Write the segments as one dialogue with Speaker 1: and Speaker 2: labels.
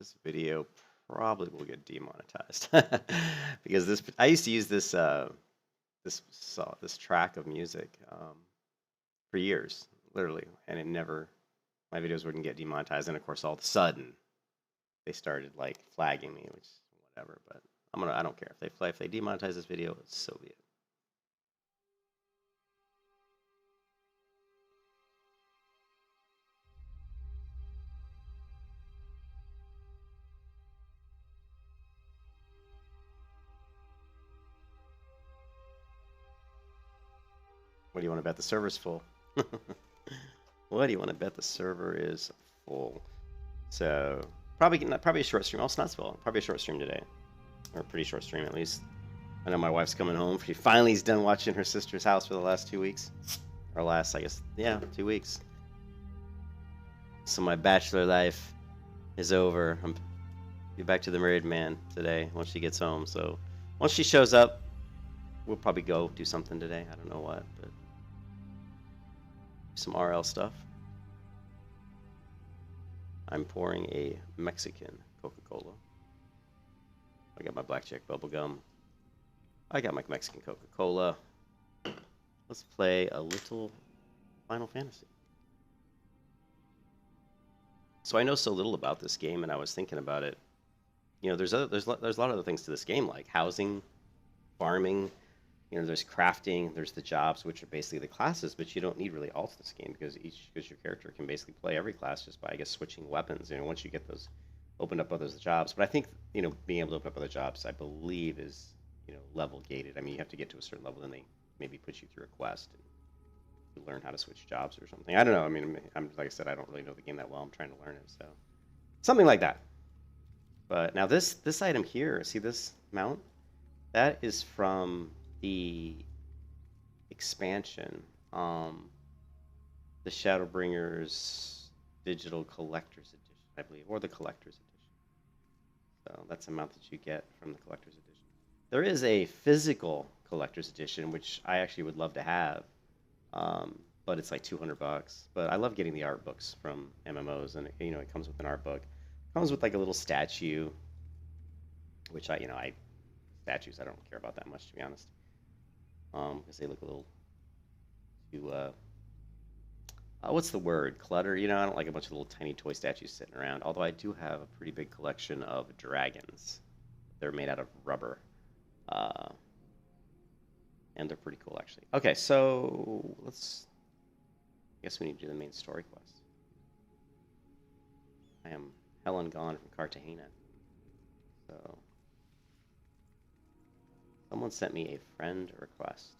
Speaker 1: this video probably will get demonetized because this I used to use this track of music for years, literally, and it never my videos wouldn't get demonetized. And of course, all of a sudden, they started like flagging me, which whatever. But I don't care if they demonetize this video, so be it. What do you want to bet the server's full? What do you want to bet the server is full? So probably a short stream. Oh, it's not full. Probably a short stream today, or a pretty short stream at least. I know my wife's coming home. She finally is done watching her sister's house for the last 2 weeks, or last, I guess, yeah, 2 weeks. So my bachelor life is over. I'm be back to the married man today once she gets home. So once she shows up, we'll probably go do something today. I don't know what, but some RL stuff. I'm pouring a Mexican Coca-Cola. I got my blackjack bubble gum. I got my Mexican Coca-Cola. Let's play a little Final Fantasy. So I know so little about this game, and I was thinking about it. You know, there's a lot of other things to this game, like housing, farming. You know, there's crafting, there's the jobs, which are basically the classes, but you don't need really all to this game because your character can basically play every class just by, I guess, switching weapons. You know, once you get those opened up other jobs. But I think, you know, being able to open up other jobs, I believe, is, you know, level gated. I mean, you have to get to a certain level, then they maybe put you through a quest and you learn how to switch jobs or something. I don't know. I mean, I'm like I said, I don't really know the game that well. I'm trying to learn it, so something like that. But now this item here, see this mount? That is from the expansion, the Shadowbringers Digital Collector's Edition, I believe, or the Collector's Edition. So that's a mount that you get from the Collector's Edition. There is a physical Collector's Edition, which I actually would love to have, but it's like $200. But I love getting the art books from MMOs, and you know, it comes with an art book. It comes with like a little statue, which statues I don't care about that much, to be honest. Because they look a little too, what's the word? Clutter. You know, I don't like a bunch of little tiny toy statues sitting around. Although I do have a pretty big collection of dragons. They're made out of rubber. And they're pretty cool, actually. Okay, so I guess we need to do the main story quest. I am Helen gone from Cartagena. So someone sent me a friend request.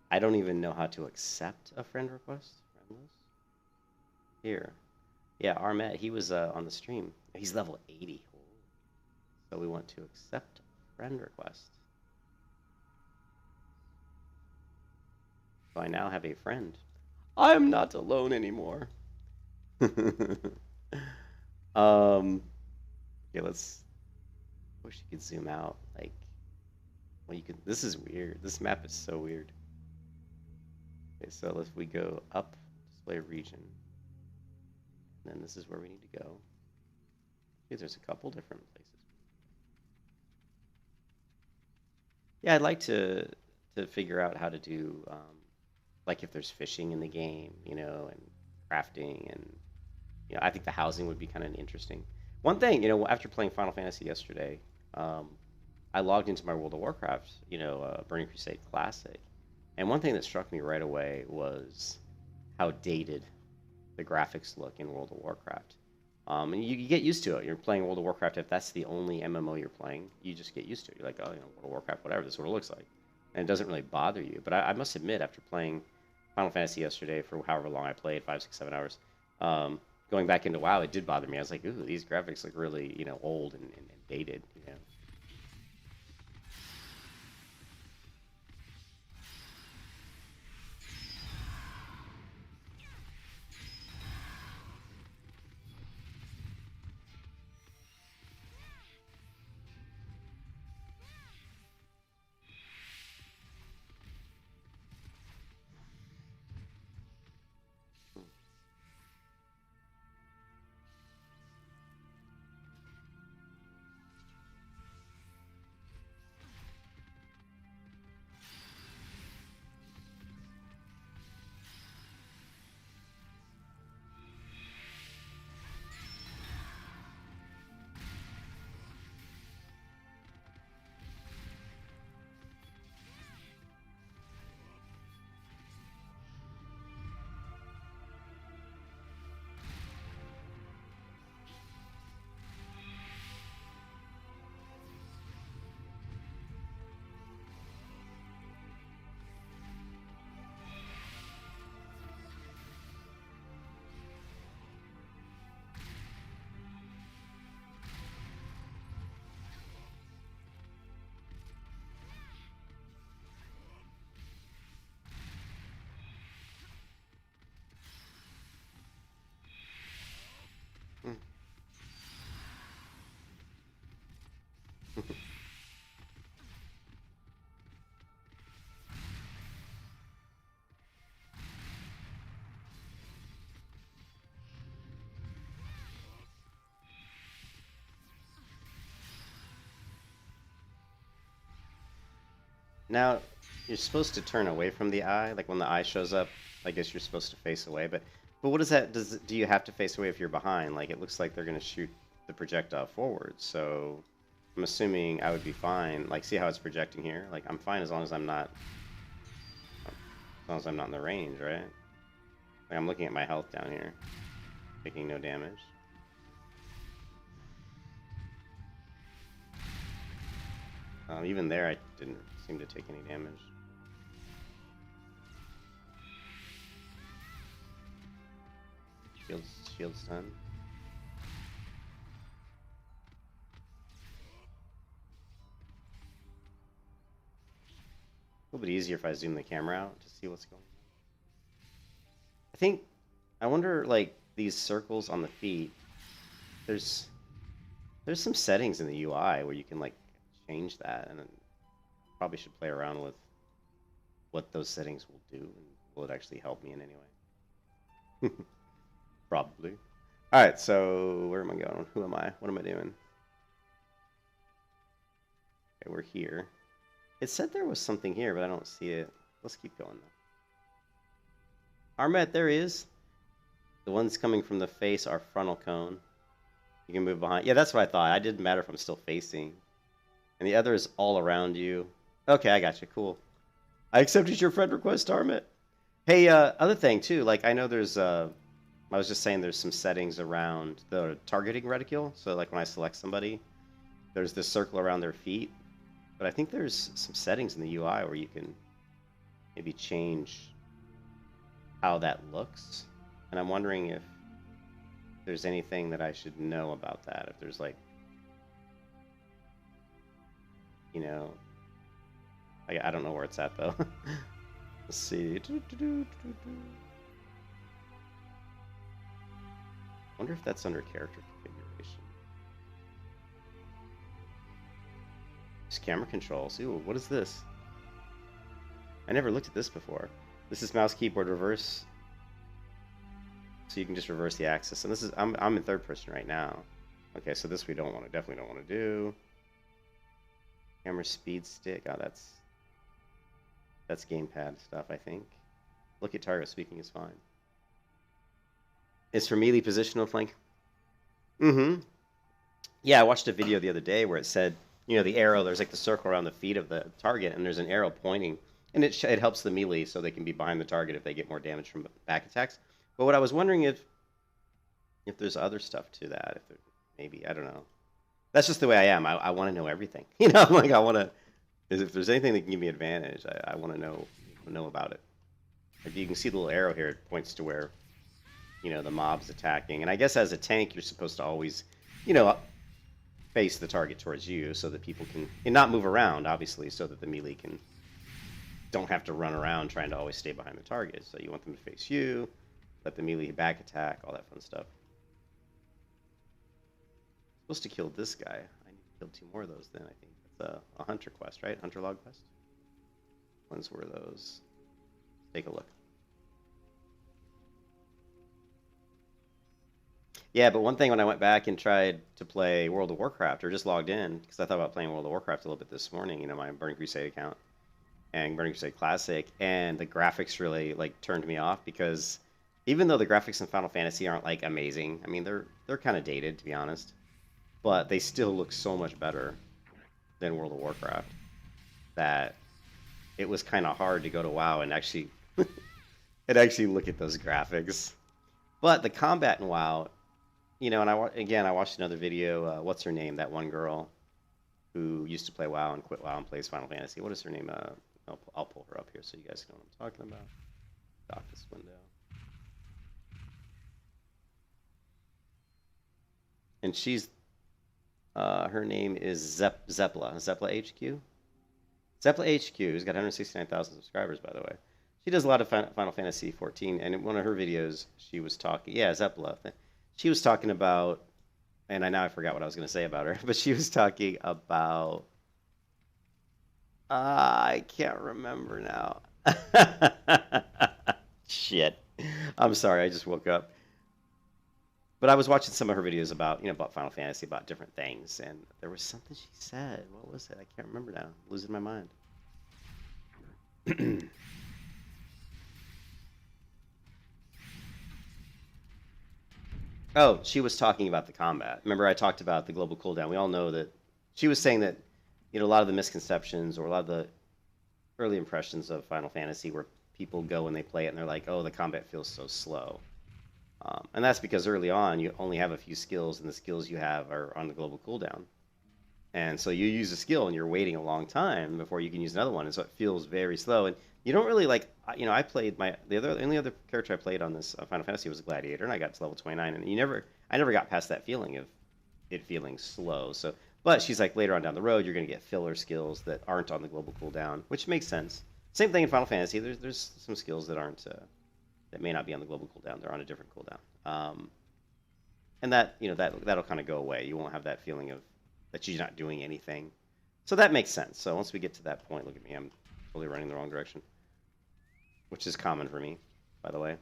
Speaker 1: I don't even know how to accept a friend request. Friendless? Here. Yeah, Armet, he was on the stream. He's level 80. So we want to accept friend request. So I now have a friend. I'm not alone anymore. Yeah, let's. Wish you could zoom out. Like, well, you could. This is weird. This map is so weird. Okay, so if we go up, display region, and then this is where we need to go. Okay, there's a couple different places. Yeah, I'd like to figure out how to do, like if there's fishing in the game, you know, and crafting, and you know, I think the housing would be kind of interesting. One thing, you know, after playing Final Fantasy yesterday, I logged into my World of Warcraft, you know, Burning Crusade Classic, and one thing that struck me right away was how dated the graphics look in World of Warcraft. And you get used to it. You're playing World of Warcraft. If that's the only MMO you're playing, you just get used to it. You're like, oh, you know, World of Warcraft, whatever. This is what it looks like, and it doesn't really bother you. But I must admit, after playing Final Fantasy yesterday for however long I played, 5, 6, 7 hours, going back into WoW, it did bother me. I was like, ooh, these graphics look really, you know, old and dated, you know. Now, you're supposed to turn away from the eye. Like when the eye shows up, I guess you're supposed to face away. But what is that? Do you have to face away if you're behind? Like it looks like they're gonna shoot the projectile forward. So I'm assuming I would be fine. Like see how it's projecting here? Like I'm fine as long as I'm not, as long as I'm not in the range, right? Like I'm looking at my health down here, taking no damage. Even there, I didn't seem to take any damage. Shield stun. A little bit easier if I zoom the camera out to see what's going on. I wonder, like, these circles on the feet, there's some settings in the UI where you can, like, change that, and then probably should play around with what those settings will do, and will it actually help me in any way? Probably. Alright, so where am I going? Who am I? What am I doing? Okay, we're here. It said there was something here, but I don't see it. Let's keep going, though. Armet, there he is. The ones coming from the face are frontal cone. You can move behind. Yeah, that's what I thought. It didn't matter if I'm still facing. And the other is all around you. Okay, I got you. Cool. I accepted your friend request, Armet. Hey, other thing, too. Like, I know there's... I was just saying there's some settings around the targeting reticule. So, like, when I select somebody, there's this circle around their feet. But I think there's some settings in the UI where you can maybe change how that looks. And I'm wondering if there's anything that I should know about that. If there's like, you know, I don't know where it's at though. Let's see. Wonder if that's under character configuration. It's camera controls. Ooh, what is this? I never looked at this before. This is mouse keyboard reverse. So you can just reverse the axis. And this is I'm in third person right now. Okay, so this we definitely don't want to do. Camera speed stick. Oh, that's gamepad stuff, I think. Look at target speaking is fine. It's for melee positional flank. Mm-hmm. Yeah, I watched a video the other day where it said, you know, the arrow, there's like the circle around the feet of the target, and there's an arrow pointing. And it helps the melee so they can be behind the target if they get more damage from back attacks. But what I was wondering if there's other stuff to that, if there, maybe, I don't know. That's just the way I am. I want to know everything. You know, like I want to, if there's anything that can give me advantage, I want to know about it. If you can see the little arrow here, it points to where, you know, the mob's attacking. And I guess as a tank, you're supposed to always, you know, face the target towards you so that people can, and not move around, obviously, so that the melee don't have to run around trying to always stay behind the target. So you want them to face you, let the melee back attack, all that fun stuff. I'm supposed to kill this guy. I need to kill 2 more of those then, I think. That's a hunter quest, right? Hunter log quest? Ones were those? Take a look. Yeah, but one thing when I went back and tried to play World of Warcraft, or just logged in, because I thought about playing World of Warcraft a little bit this morning, you know, my Burning Crusade account and Burning Crusade Classic, and the graphics really like turned me off because even though the graphics in Final Fantasy aren't like amazing, I mean they're kind of dated to be honest, but they still look so much better than World of Warcraft that it was kind of hard to go to WoW and actually look at those graphics. But the combat in WoW, you know, and I watched another video. What's her name? That one girl who used to play WoW and quit WoW and plays Final Fantasy. What is her name? I'll pull her up here so you guys know what I'm talking about. Dock this window. And she's, her name is Zepla HQ. Zepla HQ, who's got 169,000 subscribers, by the way. She does a lot of Final Fantasy XIV, and in one of her videos, she was talking, yeah, Zepla. She was talking about, and I forgot what I was going to say about her, but she was talking about, I can't remember now. Shit. I'm sorry, I just woke up. But I was watching some of her videos about, you know, about Final Fantasy, about different things, and there was something she said. What was it? I can't remember now. I'm losing my mind. Oh, she was talking about the combat. Remember, I talked about the global cooldown. We all know that she was saying that, a lot of the misconceptions or a lot of the early impressions of Final Fantasy where people go and they play it and they're like, oh, the combat feels so slow. And that's because early on you only have a few skills, and the skills you have are on the global cooldown. And so you use a skill and you're waiting a long time before you can use another one, and so it feels very slow. And you don't really like, I played the only other character I played on this Final Fantasy was a gladiator, and I got to level 29, and I never got past that feeling of it feeling slow. So, but she's like later on down the road, you're going to get filler skills that aren't on the global cooldown, which makes sense. Same thing in Final Fantasy. There's some skills that aren't that may not be on the global cooldown. They're on a different cooldown. And that that'll kind of go away. You won't have that feeling of that she's not doing anything. So that makes sense. So once we get to that point, look at me, I'm totally running the wrong direction, which is common for me, by the way.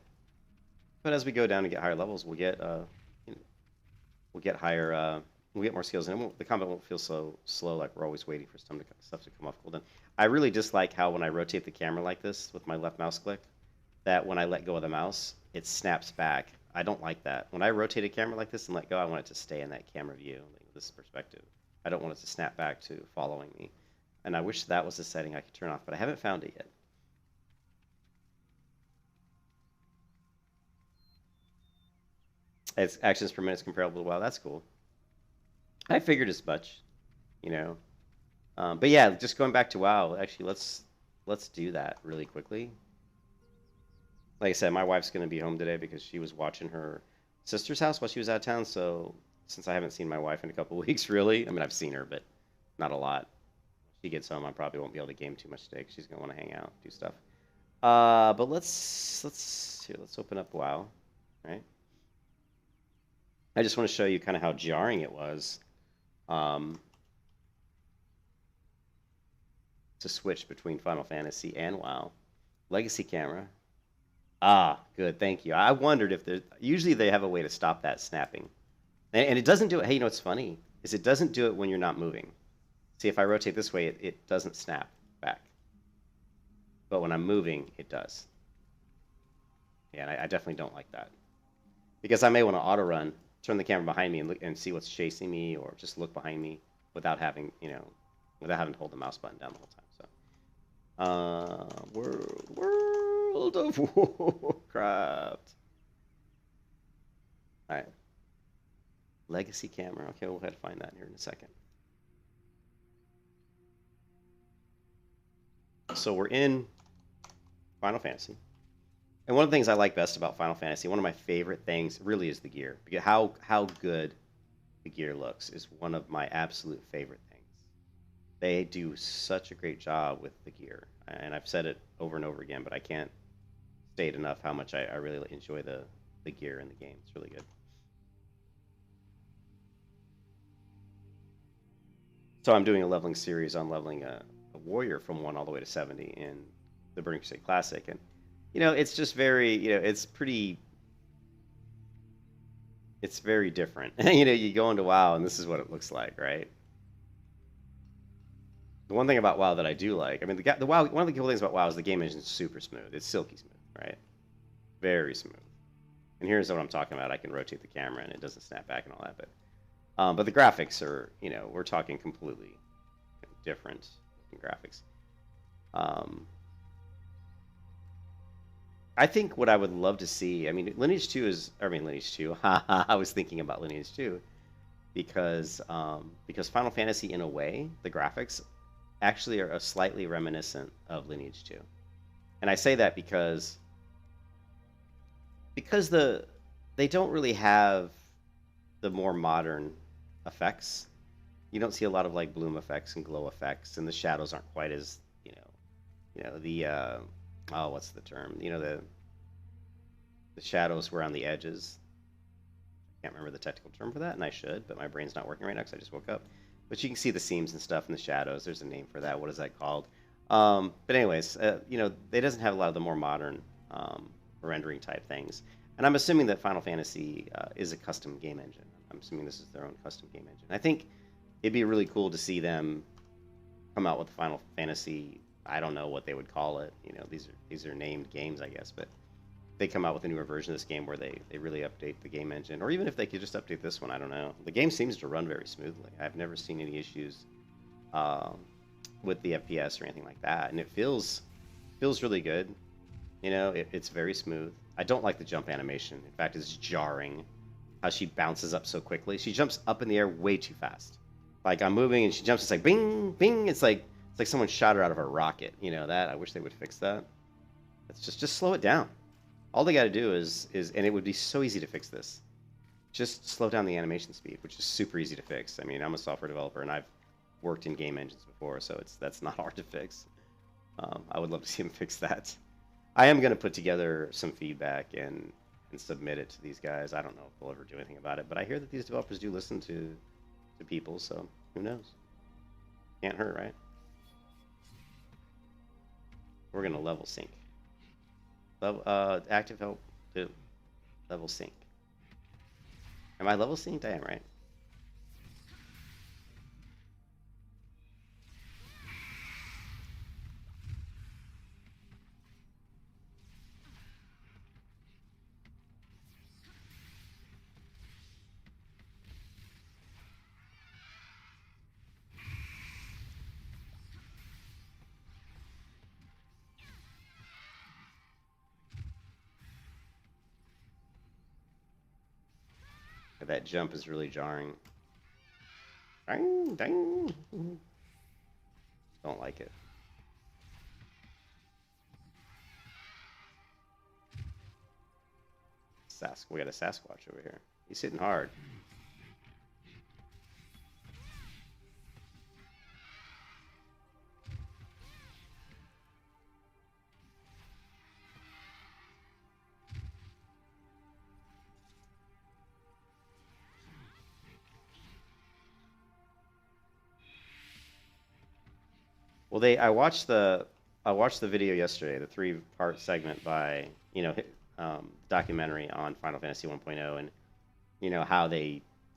Speaker 1: But as we go down and get higher levels, we'll get we'll get higher, we'll get more skills, and the combat won't feel so slow like we're always waiting for stuff to come off cooldown. I really dislike how when I rotate the camera like this with my left mouse click, that when I let go of the mouse, it snaps back. I don't like that. When I rotate a camera like this and let go, I want it to stay in that camera view, like this perspective. I don't want it to snap back to following me. And I wish that was a setting I could turn off, but I haven't found it yet. It's actions per minute is comparable to WoW. That's cool. I figured as much, you know. But yeah, just going back to WoW. Actually, let's do that really quickly. Like I said, my wife's going to be home today because she was watching her sister's house while she was out of town. So since I haven't seen my wife in a couple of weeks, really, I mean, I've seen her, but not a lot. When she gets home, I probably won't be able to game too much today because she's going to want to hang out, do stuff. But let's open up WoW, right? I just want to show you kind of how jarring it was to switch between Final Fantasy and WoW. Legacy camera. Ah, good. Thank you. I wondered if there's usually they have a way to stop that snapping, and it doesn't do it. Hey, you know what's funny is it doesn't do it when you're not moving. See, if I rotate this way, it doesn't snap back, but when I'm moving, it does. Yeah, and I definitely don't like that because I may want to auto run, turn the camera behind me and look and see what's chasing me, or just look behind me without having without having to hold the mouse button down the whole time. So. World of Warcraft. All right. Legacy camera. Okay, we'll head to find that here in a second. So we're in Final Fantasy. And one of the things I like best about Final Fantasy, one of my favorite things really is the gear. Because how good the gear looks is one of my absolute favorite things. They do such a great job with the gear. And I've said it over and over again, but I can't state enough how much I really enjoy the gear in the game. It's really good. So I'm doing a leveling series on leveling a warrior from 1 all the way to 70 in the Burning Crusade Classic. And, it's just very, it's very different. You go into WoW and this is what it looks like, right? The one thing about WoW that I do like, I mean, the WoW, one of the cool things about WoW is the game engine is super smooth. It's silky smooth, right? Very smooth. And here's what I'm talking about. I can rotate the camera and it doesn't snap back and all that, but the graphics are, we're talking completely different graphics. I think what I would love to see, I mean, Lineage 2. I was thinking about Lineage 2 because Final Fantasy, in a way, the graphics actually are slightly reminiscent of Lineage 2. And I say that because they don't really have the more modern effects. You don't see a lot of like bloom effects and glow effects, and the shadows aren't quite as the what's the term? The shadows around the edges. I can't remember the technical term for that, and I should, but my brain's not working right now because I just woke up. But you can see the seams and stuff in the shadows. There's a name for that. What is that called? But anyways, it doesn't have a lot of the more modern rendering type things. And I'm assuming that Final Fantasy is a custom game engine. I'm assuming this is their own custom game engine. I think it'd be really cool to see them come out with a Final Fantasy I don't know what they would call it. You know, these are named games, I guess, but they come out with a newer version of this game where they really update the game engine, or even if they could just update this one, I don't know. The game seems to run very smoothly. I've never seen any issues um, with the FPS or anything like that, and it feels really good. You know, it's very smooth. I don't like the jump animation. In fact, it's jarring how she bounces up so quickly. She jumps up in the air way too fast. Like I'm moving and she jumps, it's like bing, bing. It's like someone shot her out of a rocket. You know that? I wish they would fix that. It's just slow it down. All they got to do is and it would be so easy to fix this. Just slow down the animation speed, which is super easy to fix. I mean, I'm a software developer and I've worked in game engines before, so that's not hard to fix. I would love to see them fix that. I am going to put together some feedback and submit it to these guys. I don't know if they'll ever do anything about it, but I hear that these developers do listen to people, so who knows? Can't hurt, right? We're going to level sync. Level, active help to level sync. Am I level synced? I am, right? That jump is really jarring. Dang, dang. Don't like it. We got a Sasquatch over here. He's hitting hard. Well, I watched the video yesterday, the 3-part segment by documentary on Final Fantasy 1.0, and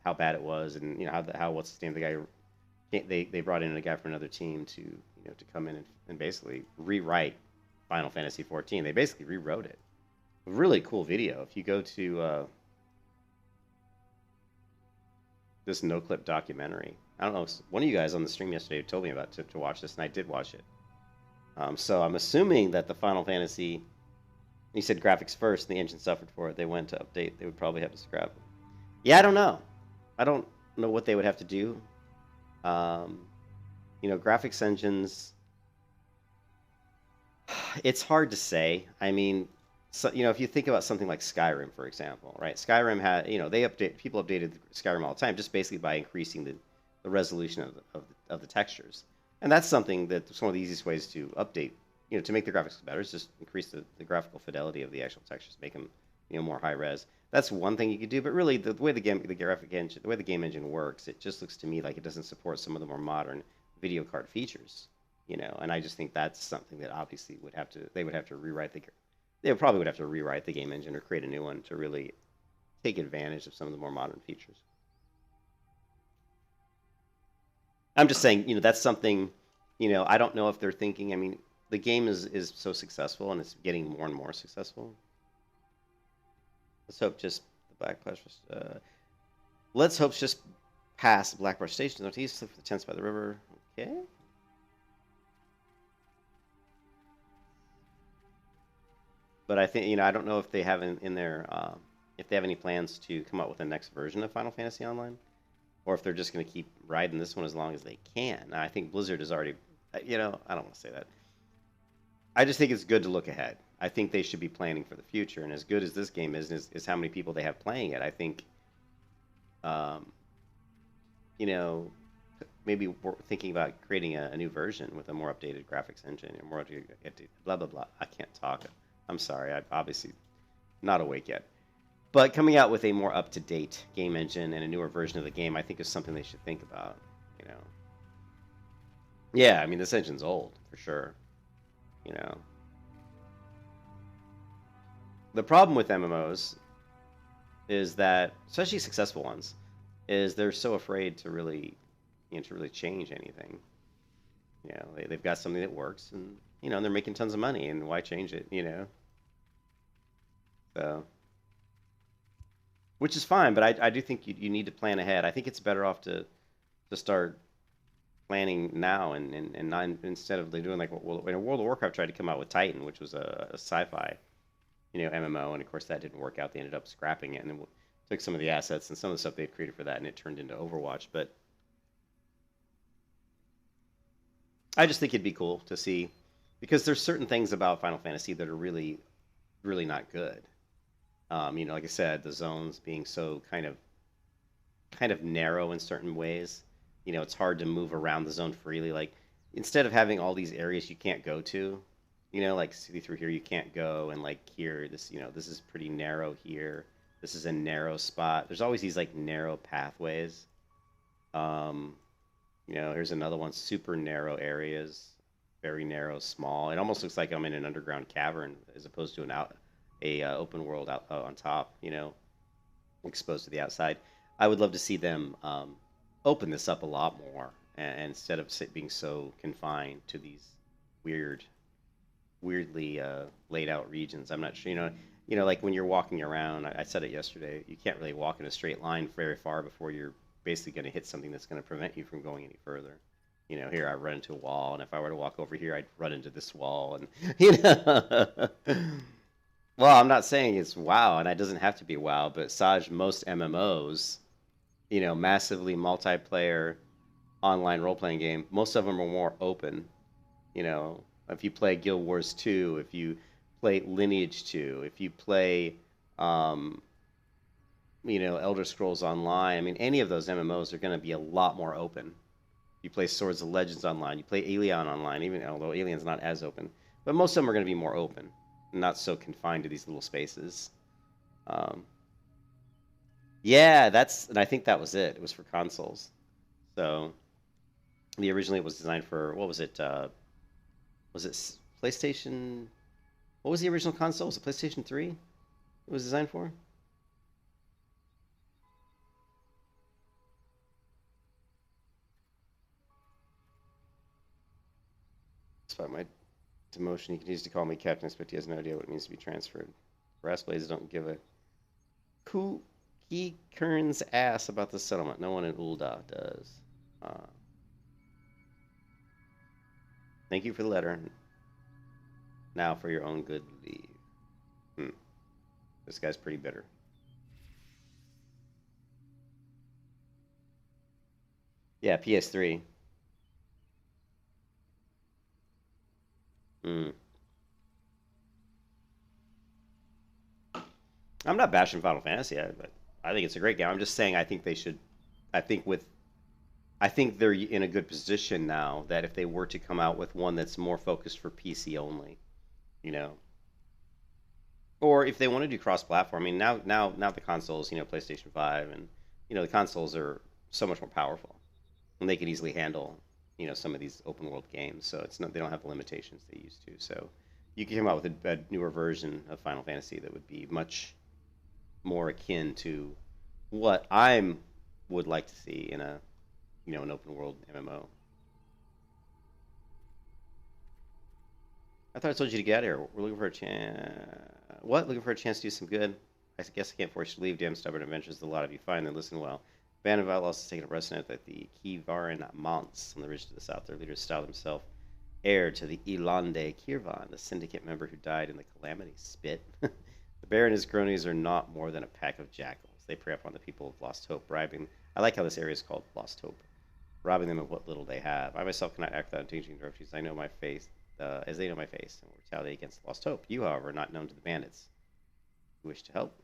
Speaker 1: how bad it was, and how what's the name of the guy, they brought in a guy from another team to come in and basically rewrite Final Fantasy 14. They basically rewrote it. Really cool video. If you go to this no clip documentary, I don't know, one of you guys on the stream yesterday told me about to watch this, and I did watch it. So I'm assuming that the Final Fantasy, you said graphics first, and the engine suffered for it. They went to update. They would probably have to scrap it. Yeah, I don't know. I don't know what they would have to do. Graphics engines. It's hard to say. I mean, so, if you think about something like Skyrim, for example, right? Skyrim had, people updated Skyrim all the time, just basically by increasing the resolution of the textures. And that's something that's one of the easiest ways to update, to make the graphics better, is just increase the graphical fidelity of the actual textures, make them, more high res. That's one thing you could do, but really the way the game engine works, it just looks to me like it doesn't support some of the more modern video card features, and I just think that's something that obviously they would have to rewrite they probably would have to rewrite the game engine or create a new one to really take advantage of some of the more modern features. I'm just saying, that's something, I don't know if they're thinking. I mean, the game is so successful and it's getting more and more successful. Let's hope just the Blackbrush. Let's hope just past Blackbrush Station northeast for the tents by the river. Okay. But I think I don't know if they have in their if they have any plans to come up with the next version of Final Fantasy Online, or if they're just going to keep riding this one as long as they can. Now, I think Blizzard is already, I don't want to say that. I just think it's good to look ahead. I think they should be planning for the future, and as good as this game is how many people they have playing it. I think, maybe we're thinking about creating a new version with a more updated graphics engine or more updated blah blah blah. I can't talk. I'm sorry. I'm obviously not awake yet. But coming out with a more up-to-date game engine and a newer version of the game, I think is something they should think about. Yeah, I mean, this engine's old for sure. The problem with MMOs is that, especially successful ones, is they're so afraid to really change anything. They've got something that works, and they're making tons of money, and why change it? So which is fine, but I do think you need to plan ahead. I think it's better off to start planning now and not instead of doing like what World of Warcraft tried to come out with Titan, which was a sci-fi MMO, and of course that didn't work out. They ended up scrapping it and then took some of the assets and some of the stuff they had created for that, and it turned into Overwatch. But I just think it'd be cool to see because there's certain things about Final Fantasy that are really, really not good. Like I said, the zones being so kind of narrow in certain ways. It's hard to move around the zone freely. Like instead of having all these areas you can't go to, like see through here you can't go, and like here this is pretty narrow here. This is a narrow spot. There's always these like narrow pathways. Um, here's another one, super narrow areas, very narrow, small. It almost looks like I'm in an underground cavern as opposed to a open world out on top. Exposed to the outside. I would love to see them open this up a lot more, and instead of being so confined to these weirdly laid out regions. I'm not sure. Like when you're walking around. I said it yesterday. You can't really walk in a straight line very far before you're basically going to hit something that's going to prevent you from going any further. Here I run into a wall, and if I were to walk over here, I'd run into this wall, and Well, I'm not saying it's WoW, and it doesn't have to be WoW, but Saj, most MMOs, massively multiplayer online role playing game, most of them are more open. If you play Guild Wars 2, if you play Lineage 2, if you play, um, Elder Scrolls Online, I mean, any of those MMOs are going to be a lot more open. You play Swords of Legends online, you play Alien online, even although Alien's not as open, but most of them are going to be more open, not so confined to these little spaces. Um, yeah, and I think that was it. It was for consoles. So the originally it was designed for what was it? Was it PlayStation? What was the original console? Was it PlayStation 3? It was designed for. Despite my demotion, he continues to call me captain, but he has no idea what it means to be transferred. Brass Blades don't give a cookie Kern's ass about the settlement. No one in Ul'dah does. Uh, Thank you for the letter. Now for your own good leave. Hmm. This guy's pretty bitter. Yeah, PS3. Hmm. I'm not bashing Final Fantasy, but I think it's a great game. I'm just saying I think they should. I think with. I think they're in a good position now that if they were to come out with one that's more focused for PC only, you know, or if they want to do cross-platform. I mean, now the consoles, PlayStation 5, and the consoles are so much more powerful, and they could easily handle, some of these open world games. So it's not they don't have the limitations they used to. So you can come out with a newer version of Final Fantasy that would be much more akin to what I would like to see in an open world MMO. I thought I told you to get out of here. We're looking for a chance. What? Looking for a chance to do some good? I guess I can't force you to leave. Damn stubborn adventures. A lot of you find and listen well. Band of Outlaws has taken a precedent that the Kivaran Monts on the ridge to the south. Their leader styled himself heir to the Ilande Kirvan, the syndicate member who died in the Calamity Spit. The bear and his cronies are not more than a pack of jackals. They prey upon the people of Lost Hope, bribing. I like how this area is called Lost Hope, robbing them of what little they have. I myself cannot act without endangering their refugees. I know my face, as they know my face, and will retaliate against Lost Hope. You, however, are not known to the bandits who wish to help.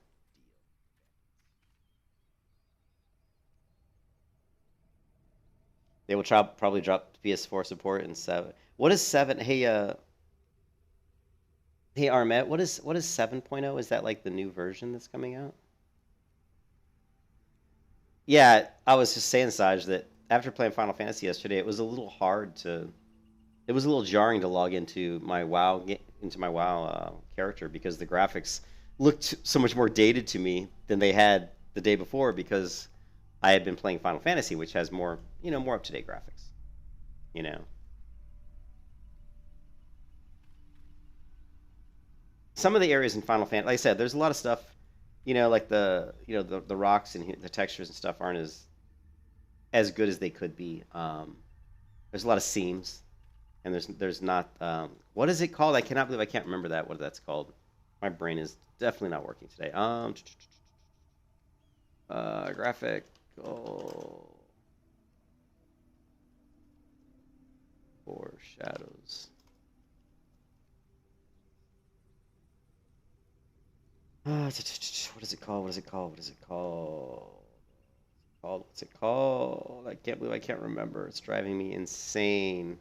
Speaker 1: They will probably drop PS4 support in 7. What is 7? Hey Armet, what is 7.0? Is that like the new version that's coming out? Yeah, I was just saying, Saj, that after playing Final Fantasy yesterday, it was a little hard to. It was a little jarring to log into my WoW character because the graphics looked so much more dated to me than they had the day before because I had been playing Final Fantasy, which has more up to date graphics. You know. some of the areas in Final Fantasy, like I said, there's a lot of stuff, like the rocks and the textures and stuff aren't as good as they could be. There's a lot of seams, and there's not what is it called? I cannot believe I can't remember what that's called. My brain is definitely not working today. Graphical foreshadows. What is it called? What is it called? What is it called? What's it called? I can't believe I can't remember. It's driving me insane.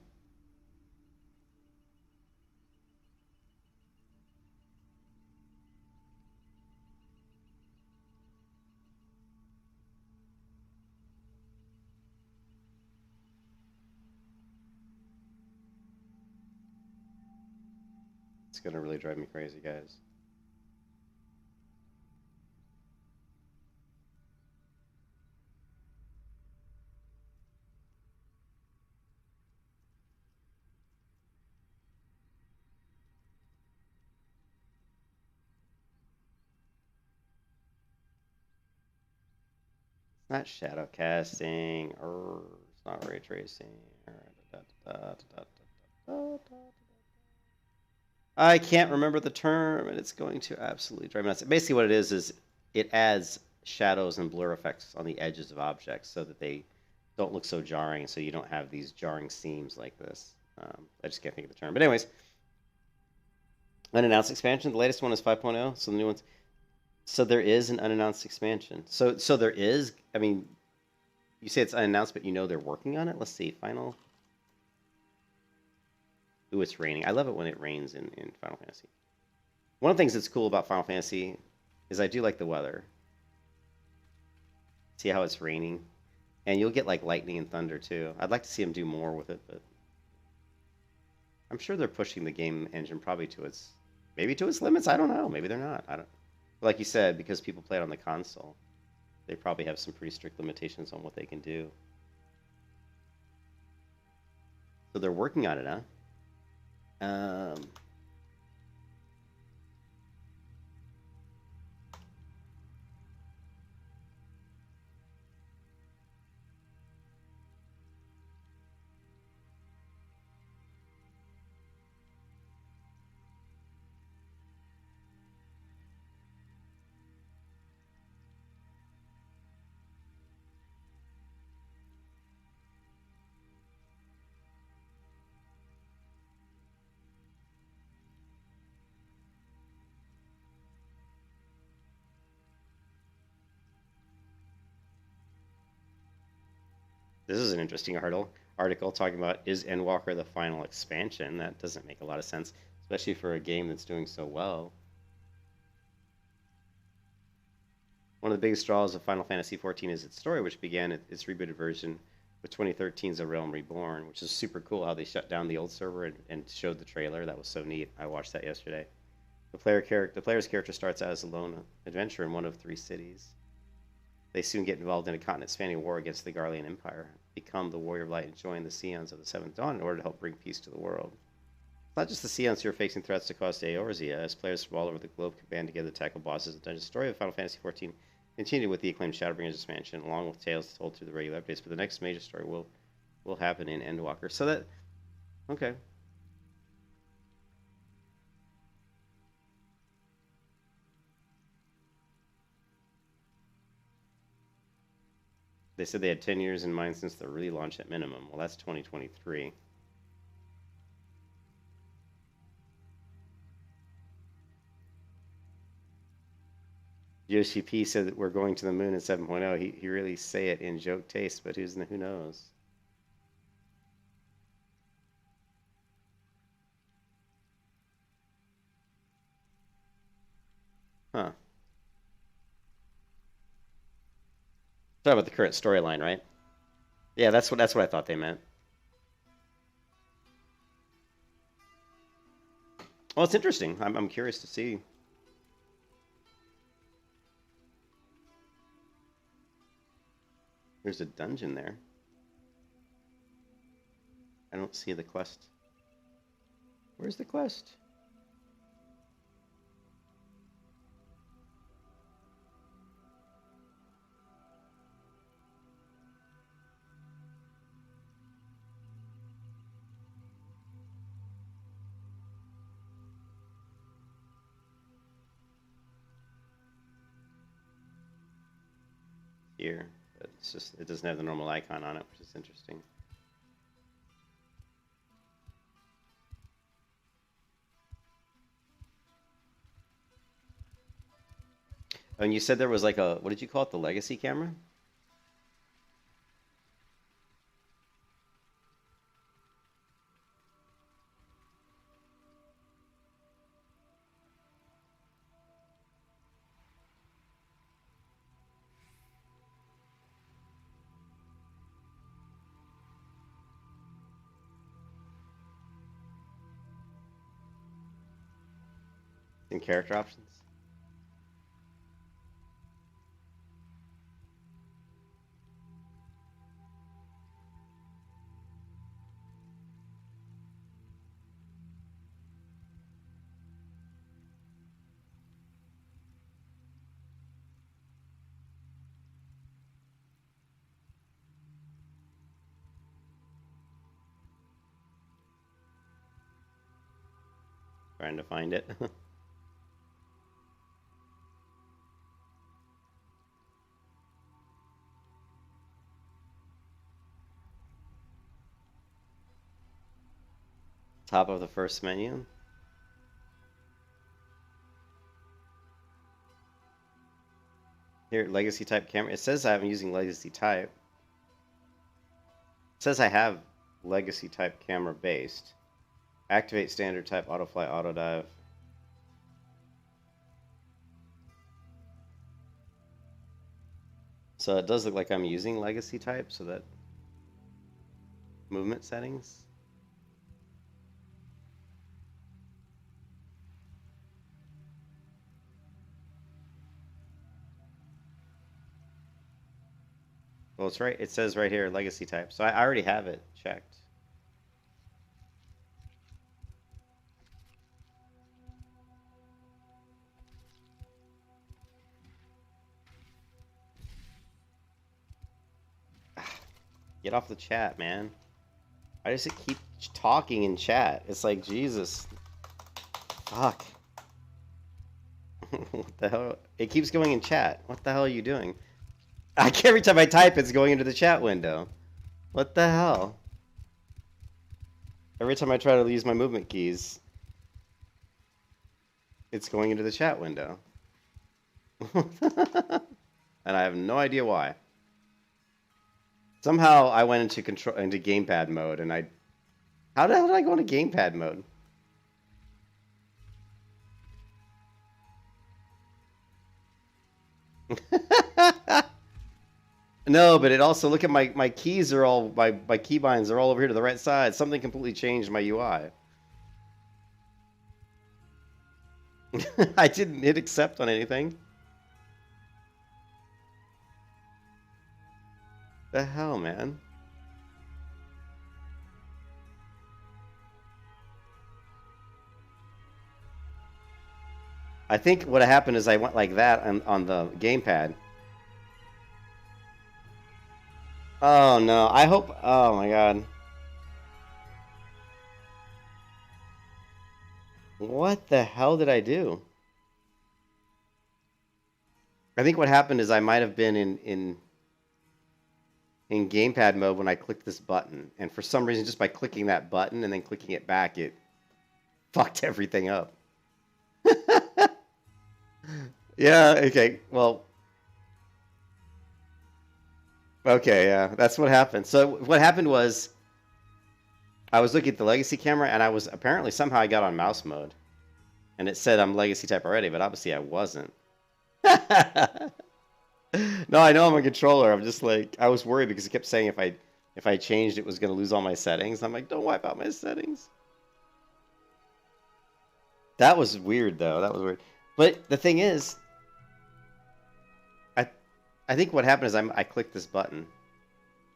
Speaker 1: It's gonna really drive me crazy, guys. It's not shadow casting, or it's not ray tracing. I can't remember the term, and it's going to absolutely drive me nuts. Basically, what it is it adds shadows and blur effects on the edges of objects so that they don't look so jarring, so you don't have these jarring seams like this. I just can't think of the term. But anyways, unannounced expansion. The latest one is 5.0, so the new ones. So there is an unannounced expansion. So there is. I mean, you say it's unannounced, but they're working on it. Let's see. Final. Ooh, it's raining. I love it when it rains in Final Fantasy. One of the things that's cool about Final Fantasy is I do like the weather. See how it's raining? And you'll get like lightning and thunder too. I'd like to see them do more with it, but I'm sure they're pushing the game engine probably to its limits. I don't know. Maybe they're not. I don't. Like you said, because people play it on the console, they probably have some pretty strict limitations on what they can do. So they're working on it, huh? This is an interesting article talking about, is Endwalker the final expansion? That doesn't make a lot of sense, especially for a game that's doing so well. One of the biggest draws of Final Fantasy XIV is its story, which began its rebooted version with 2013's A Realm Reborn, which is super cool how they shut down the old server and showed the trailer. That was so neat. I watched that yesterday. The player's character starts out as a lone adventurer in one of 3 cities. They soon get involved in a continent-spanning war against the Garlean Empire, become the Warrior of Light, and join the Scions of the Seventh Dawn in order to help bring peace to the world. It's not just the Scions who are facing threats to cause Eorzea, as players from all over the globe can band together to tackle bosses and dungeons. The story of Final Fantasy XIV continued with the acclaimed Shadowbringers expansion, along with tales told through the regular updates, but the next major story will happen in Endwalker. So that, okay. They said they had 10 years in mind since the relaunch at minimum. Well, that's 2023. Yoshi P said that we're going to the moon in 7.0. He really say it in joke taste, but who knows? Huh. Talk about the current storyline, right? Yeah, that's what I thought they meant. Well, it's interesting. I'm curious to see. There's a dungeon there. I don't see the quest. Where's the quest? here. But it's just, it doesn't have the normal icon on it, which is interesting. Oh, and you said there was like a, what did you call it? The legacy camera? In character options? Trying to find it. Top of the first menu. Here, legacy type camera. It says I'm using legacy type. It says I have legacy type camera based. Activate standard type autofly auto dive. So it does look like I'm using legacy type, so that movement settings. Well, it's right. It says right here legacy type. So I already have it checked. Get off the chat, man. I just keep talking in chat. It's like, Jesus. Fuck. What the hell? It keeps going in chat. What the hell are you doing? Every time I type, it's going into the chat window. What the hell? Every time I try to use my movement keys, it's going into the chat window. And I have no idea why. Somehow I went into gamepad mode, and how the hell did I go into gamepad mode? No, but it also, look at my keys are all, my keybinds are all over here to the right side. Something completely changed my UI. I didn't hit accept on anything. The hell, man? I think what happened is I went like that on the gamepad. Oh no, I hope, oh my god. What the hell did I do? I think what happened is I might have been in gamepad mode when I clicked this button, and for some reason, just by clicking that button and then clicking it back, it fucked everything up. Yeah, okay, well, okay, yeah, that's what happened. So what happened was I was looking at the legacy camera, and I was, apparently somehow I got on mouse mode, and it said I'm legacy type already, but obviously I wasn't. No, I know I'm a controller. I'm just like, I was worried because it kept saying if I changed it was going to lose all my settings. I'm like, don't wipe out my settings. That was weird though. That was weird. But the thing is, I think what happened is I clicked this button,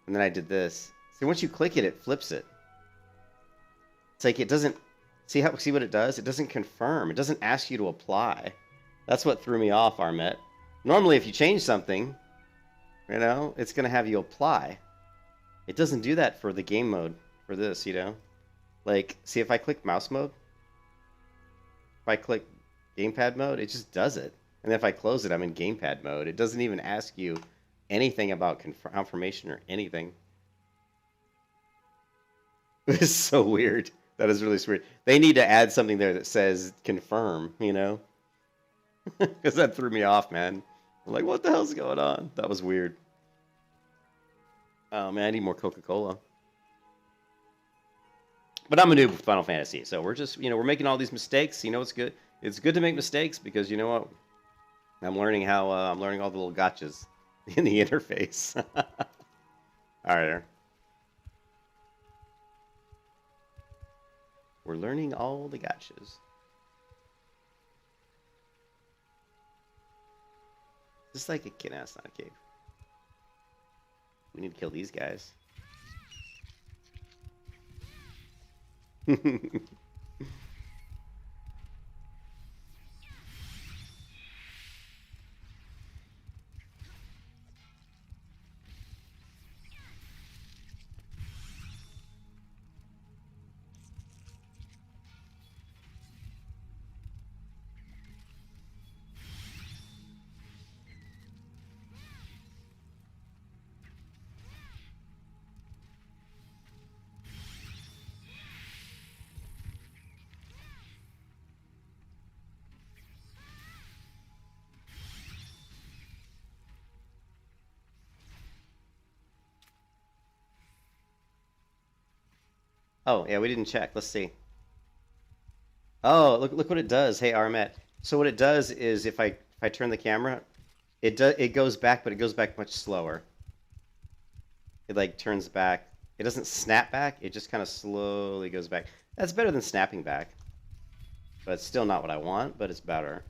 Speaker 1: and then I did this. See, once you click it, it flips it. It's like it doesn't see what it does. It doesn't confirm. It doesn't ask you to apply. That's what threw me off, Armet. Normally, if you change something, you know, it's gonna have you apply. It doesn't do that for the game mode for this, you know. Like, see, if I click mouse mode, if I click gamepad mode, it just does it. And if I close it, I'm in gamepad mode. It doesn't even ask you anything about confirmation or anything. It's so weird. That is really weird. They need to add something there that says confirm, you know? Because that threw me off, man. I'm like, what the hell's going on? That was weird. Oh, man, I need more Coca-Cola. But I'm a noob with Final Fantasy, so we're just, we're making all these mistakes. You know, it's good. It's good to make mistakes because you know what? I'm learning I'm learning all the little gotchas in the interface. All right. We're learning all the gotchas. Just like a kid. Nah, it's not a cave. We need to kill these guys. Oh, yeah, we didn't check. Let's see. Oh, look what it does. Hey, Armet. So what it does is if I turn the camera, it goes back, but it goes back much slower. It like turns back. It doesn't snap back. It just kind of slowly goes back. That's better than snapping back. But it's still not what I want, but it's better.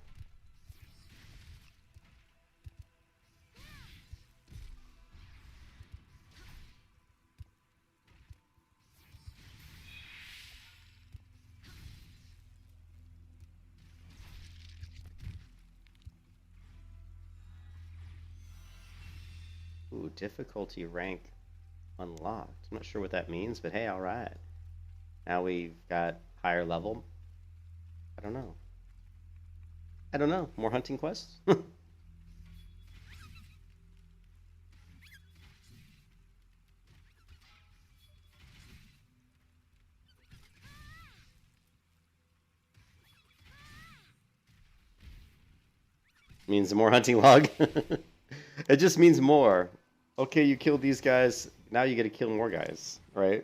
Speaker 1: Ooh, difficulty rank unlocked. I'm not sure what that means, but hey, all right. Now we've got higher level. I don't know. I don't know. More hunting quests? Means more hunting log. It just means more. Okay, you killed these guys. Now you got to kill more guys, right?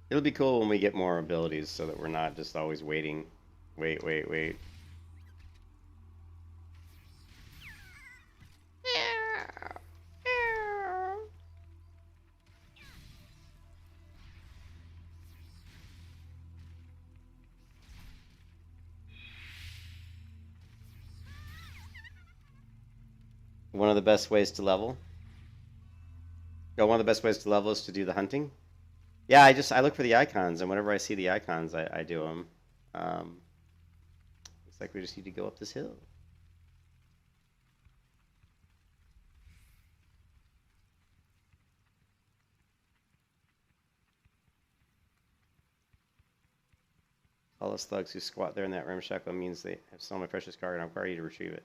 Speaker 1: It'll be cool when we get more abilities so that we're not just always waiting. Wait. One of the best ways to level. One of the best ways to level is to do the hunting. Yeah, I look for the icons, and whenever I see the icons, I do them. Looks like we just need to go up this hill. All the slugs who squat there in that ramshackle means they have stolen my precious cargo, and I require you to retrieve it.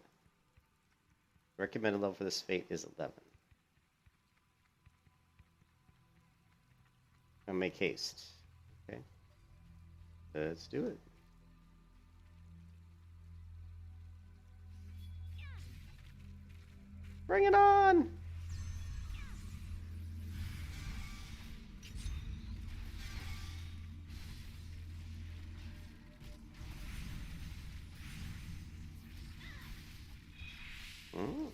Speaker 1: Recommended level for this fate is 11. And make haste. Okay. Let's do it. Bring it on! Mm.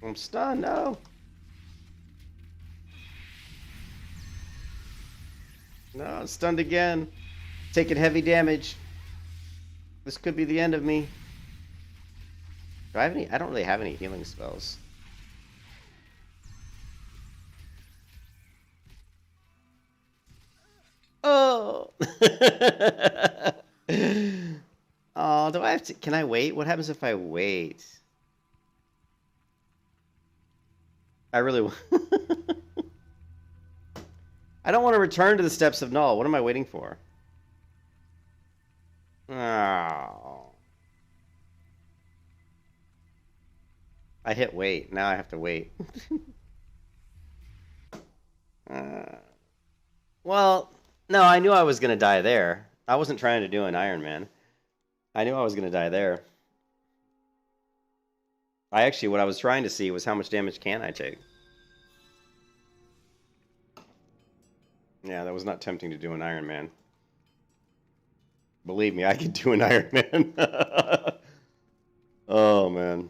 Speaker 1: I'm stunned, no! No, I'm stunned again. Taking heavy damage. This could be the end of me. Do I have any? I don't really have any healing spells. Oh! Oh, do I have to? Can I wait? What happens if I wait? I really. I don't want to return to the Steps of Null. What am I waiting for? Oh. I hit wait. Now I have to wait. uh, well, no, I knew I was going to die there. I wasn't trying to do an Iron Man. I knew I was going to die there. What I was trying to see was how much damage can I take. Yeah, that was not tempting to do an Iron Man. Believe me, I could do an Iron Man. Oh, man.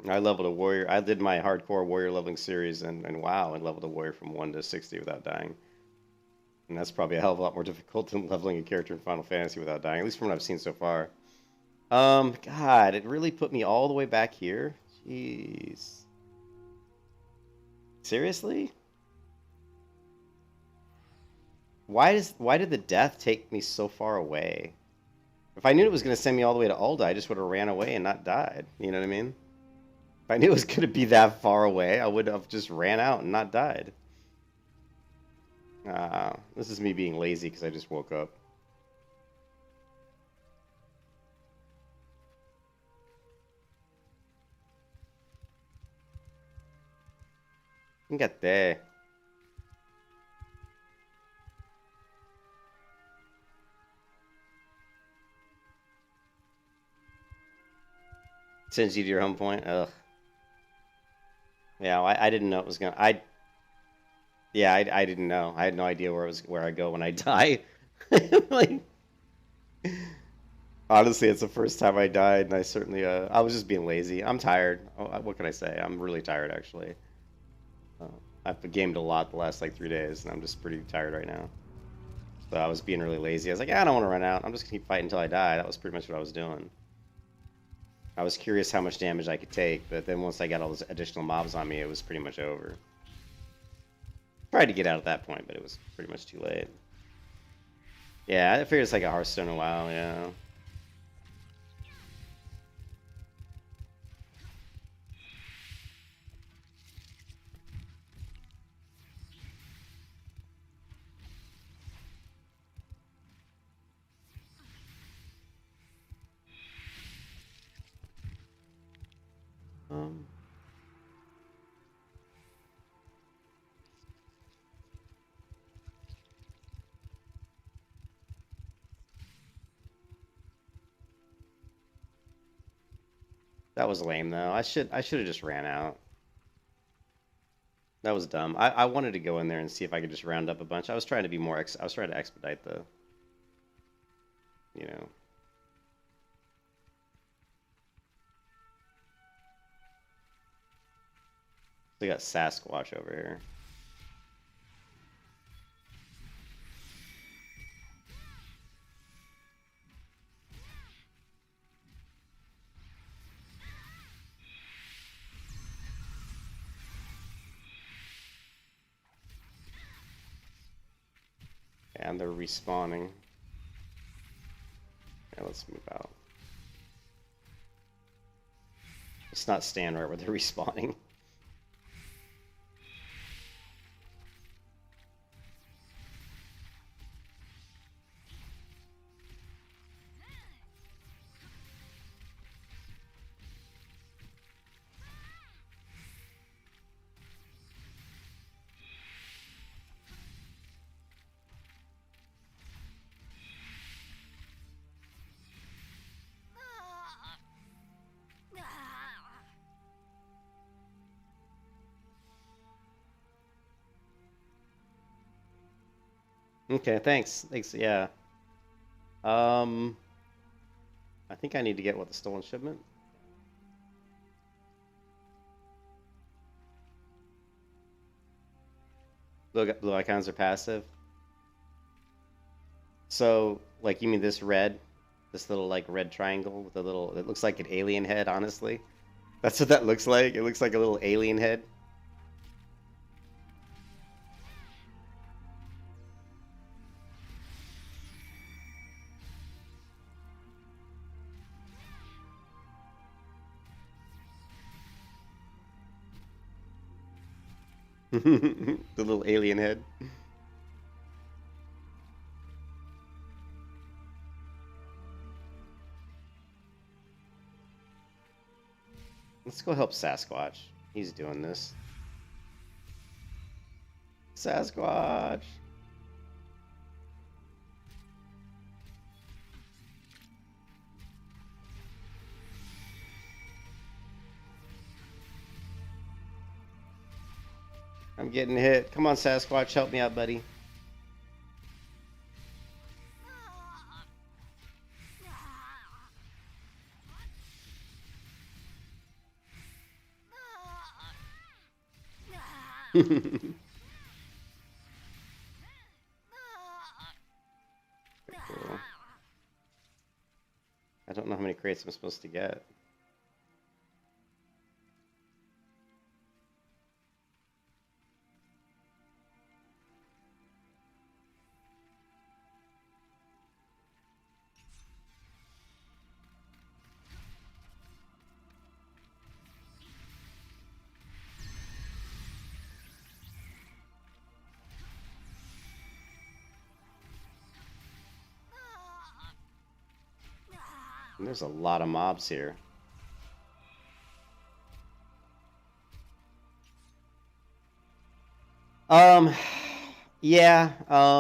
Speaker 1: I leveled a warrior. I did my hardcore warrior leveling series, and wow, I leveled a warrior from 1 to 60 without dying. And that's probably a hell of a lot more difficult than leveling a character in Final Fantasy without dying, at least from what I've seen so far. God, it really put me all the way back here? Jeez. Seriously? Why did the death take me so far away? If I knew it was going to send me all the way to Ul'dah, I just would have ran away and not died. You know what I mean? If I knew it was going to be that far away, I would have just ran out and not died. This is me being lazy because I just woke up. Fíjate. Sends you to your home point? Ugh. Yeah, I didn't know it was gonna. Yeah, I didn't know. I had no idea where I go when I die. Like, honestly, it's the first time I died, and I certainly I was just being lazy. I'm tired. What can I say? I'm really tired, actually. Uh, I've gamed a lot the last like 3 days, and I'm just pretty tired right now. So I was being really lazy. I was like, I don't want to run out. I'm just gonna keep fighting until I die. That was pretty much what I was doing. I was curious how much damage I could take, but then once I got all those additional mobs on me, it was pretty much over. Tried to get out at that point, but it was pretty much too late. Yeah, I figured it's like a Hearthstone a while, yeah. Um, that was lame though. I should have just ran out. That was dumb. I wanted to go in there and see if I could just round up a bunch. I was trying to be more I was trying to expedite the, you know. We got Sasquatch over here. And they're respawning. Yeah, let's move out. Let's not stand right where they're respawning. Okay, thanks. Thanks, yeah. Um, I think I need to get what the stolen shipment. Blue icons are passive. So, like, you mean this red, this little like red triangle with a little? It looks like an alien head. Honestly, that's what that looks like. It looks like a little alien head. The little alien head. Let's go help Sasquatch. He's doing this. Sasquatch. I'm getting hit. Come on, Sasquatch, help me out, buddy. Cool. I don't know how many crates I'm supposed to get. And there's a lot of mobs here. Um, yeah.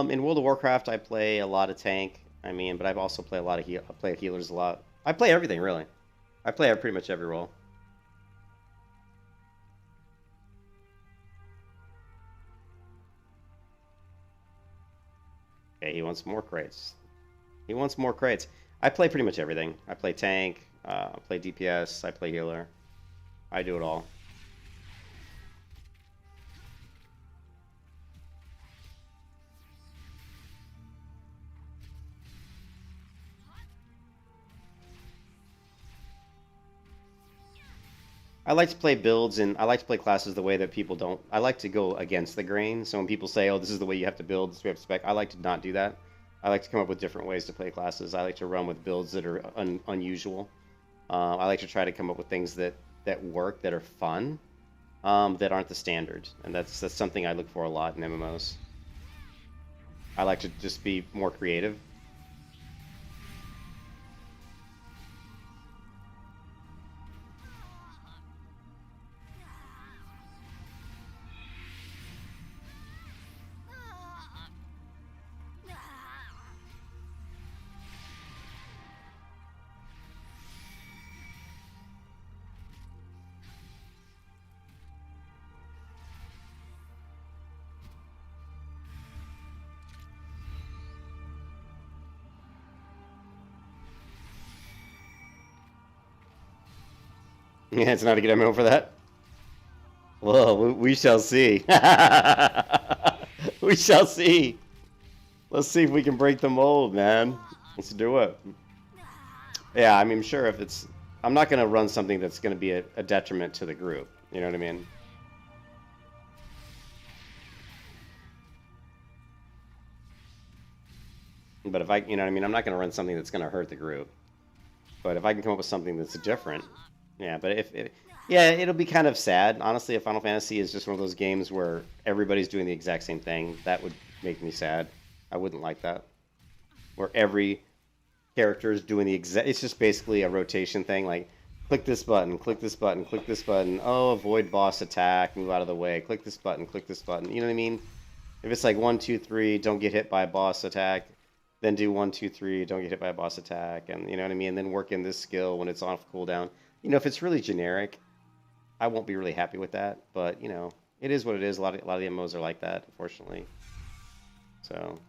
Speaker 1: In World of Warcraft, I play a lot of tank. I mean, but I've also played a lot of I play healers a lot. I play everything really. I play pretty much every role. Okay, he wants more crates. He wants more crates. I play pretty much everything. I play tank. I play DPS. I play healer. I do it all. I like to play builds and I like to play classes the way that people don't. I like to go against the grain. So when people say, "Oh, this is the way you have to build, this is the way you have to spec," I like to not do that. I like to come up with different ways to play classes. I like to run with builds that are unusual. I like to try to come up with things that work, that are fun, that aren't the standard, and that's something I look for a lot in MMOs. I like to just be more creative. Yeah, it's not a good MMO for that. Well, we shall see. We shall see. Let's see if we can break the mold, man. Let's do it. Yeah, I mean, sure, if it's... I'm not going to run something that's going to be a detriment to the group. You know what I mean? But if I... You know what I mean? I'm not going to run something that's going to hurt the group. But if I can come up with something that's different... Yeah, but if... Yeah, it'll be kind of sad. Honestly, if Final Fantasy is just one of those games where everybody's doing the exact same thing, that would make me sad. I wouldn't like that. Where every character is doing the exact... It's just basically a rotation thing, like, click this button, click this button, click this button. Oh, avoid boss attack, move out of the way. Click this button, click this button. You know what I mean? If it's like 1, 2, 3, don't get hit by a boss attack, then do 1, 2, 3, don't get hit by a boss attack, and you know what I mean? And then work in this skill when it's off cooldown. You know, if it's really generic, I won't be really happy with that, but you know, it is what it is. A lot of the MMOs are like that, unfortunately. So.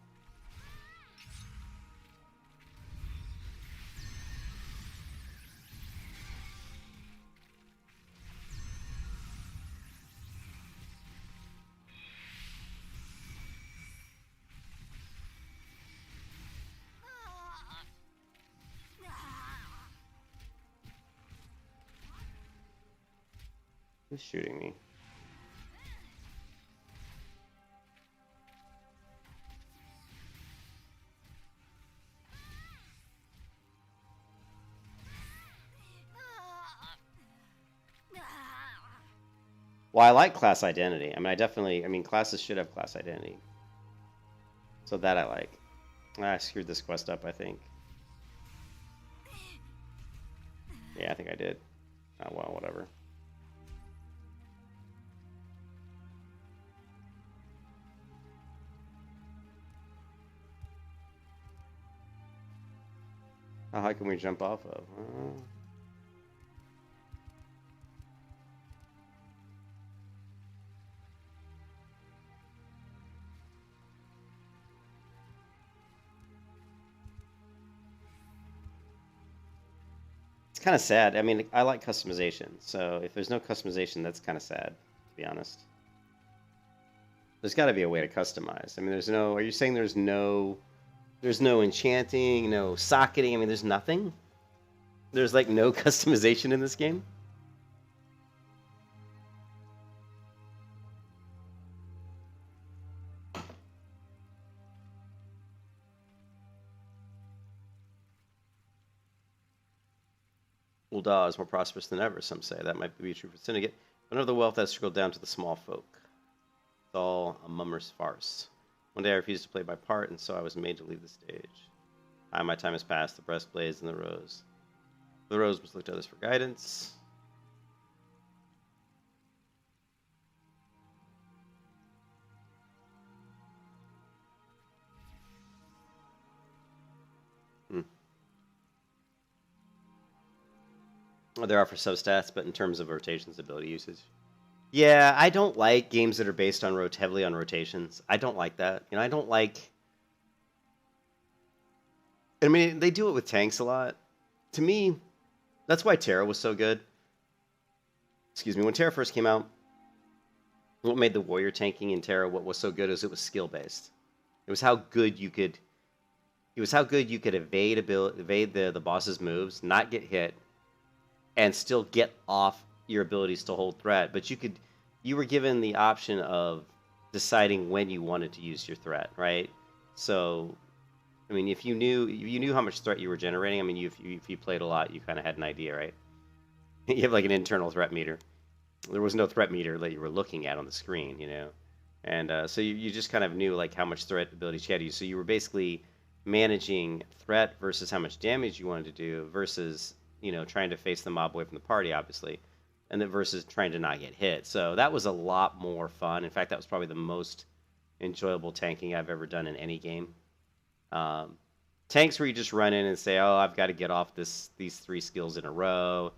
Speaker 1: Who's shooting me? Well, I like class identity. I mean, I mean, classes should have class identity. So that I like. I screwed this quest up, I think. Yeah, I think I did. Oh, well, whatever. How high can we jump off of? It's kind of sad. I mean, I like customization. So if there's no customization, that's kind of sad, to be honest. There's got to be a way to customize. I mean, there's no. Are you saying there's no enchanting, no socketing? I mean, there's nothing. There's like no customization in this game. Ul'dah is more prosperous than ever, some say. That might be true for Syndicate. But none of the wealth has trickled down to the small folk. It's all a mummer's farce. One day I refused to play my part, and so I was made to leave the stage. My time has passed, the breast blades and the rose. The rose must look to others for guidance. There are for substats, but in terms of rotations, ability usage. Yeah, I don't like games that are based on heavily on rotations. I don't like that. I don't like. I mean, they do it with tanks a lot. To me, that's why Terra was so good. Excuse me. When Terra first came out, what made the warrior tanking in Terra what was so good is it was skill based. It was how good you could. It was how good you could evade the boss's moves, not get hit, and still get off your abilities to hold threat. But you were given the option of deciding when you wanted to use your threat, right? So, I mean, if you knew how much threat you were generating, I mean, if you played a lot, you kind of had an idea, right? You have like an internal threat meter. There was no threat meter that you were looking at on the screen, and so you just kind of knew like how much threat abilities you had to use. So you were basically managing threat versus how much damage you wanted to do versus trying to face the mob away from the party, obviously, and then versus trying to not get hit. So that was a lot more fun. In fact, that was probably the most enjoyable tanking I've ever done in any game. Tanks where you just run in and say, "Oh, I've got to get off these 3 skills in a row,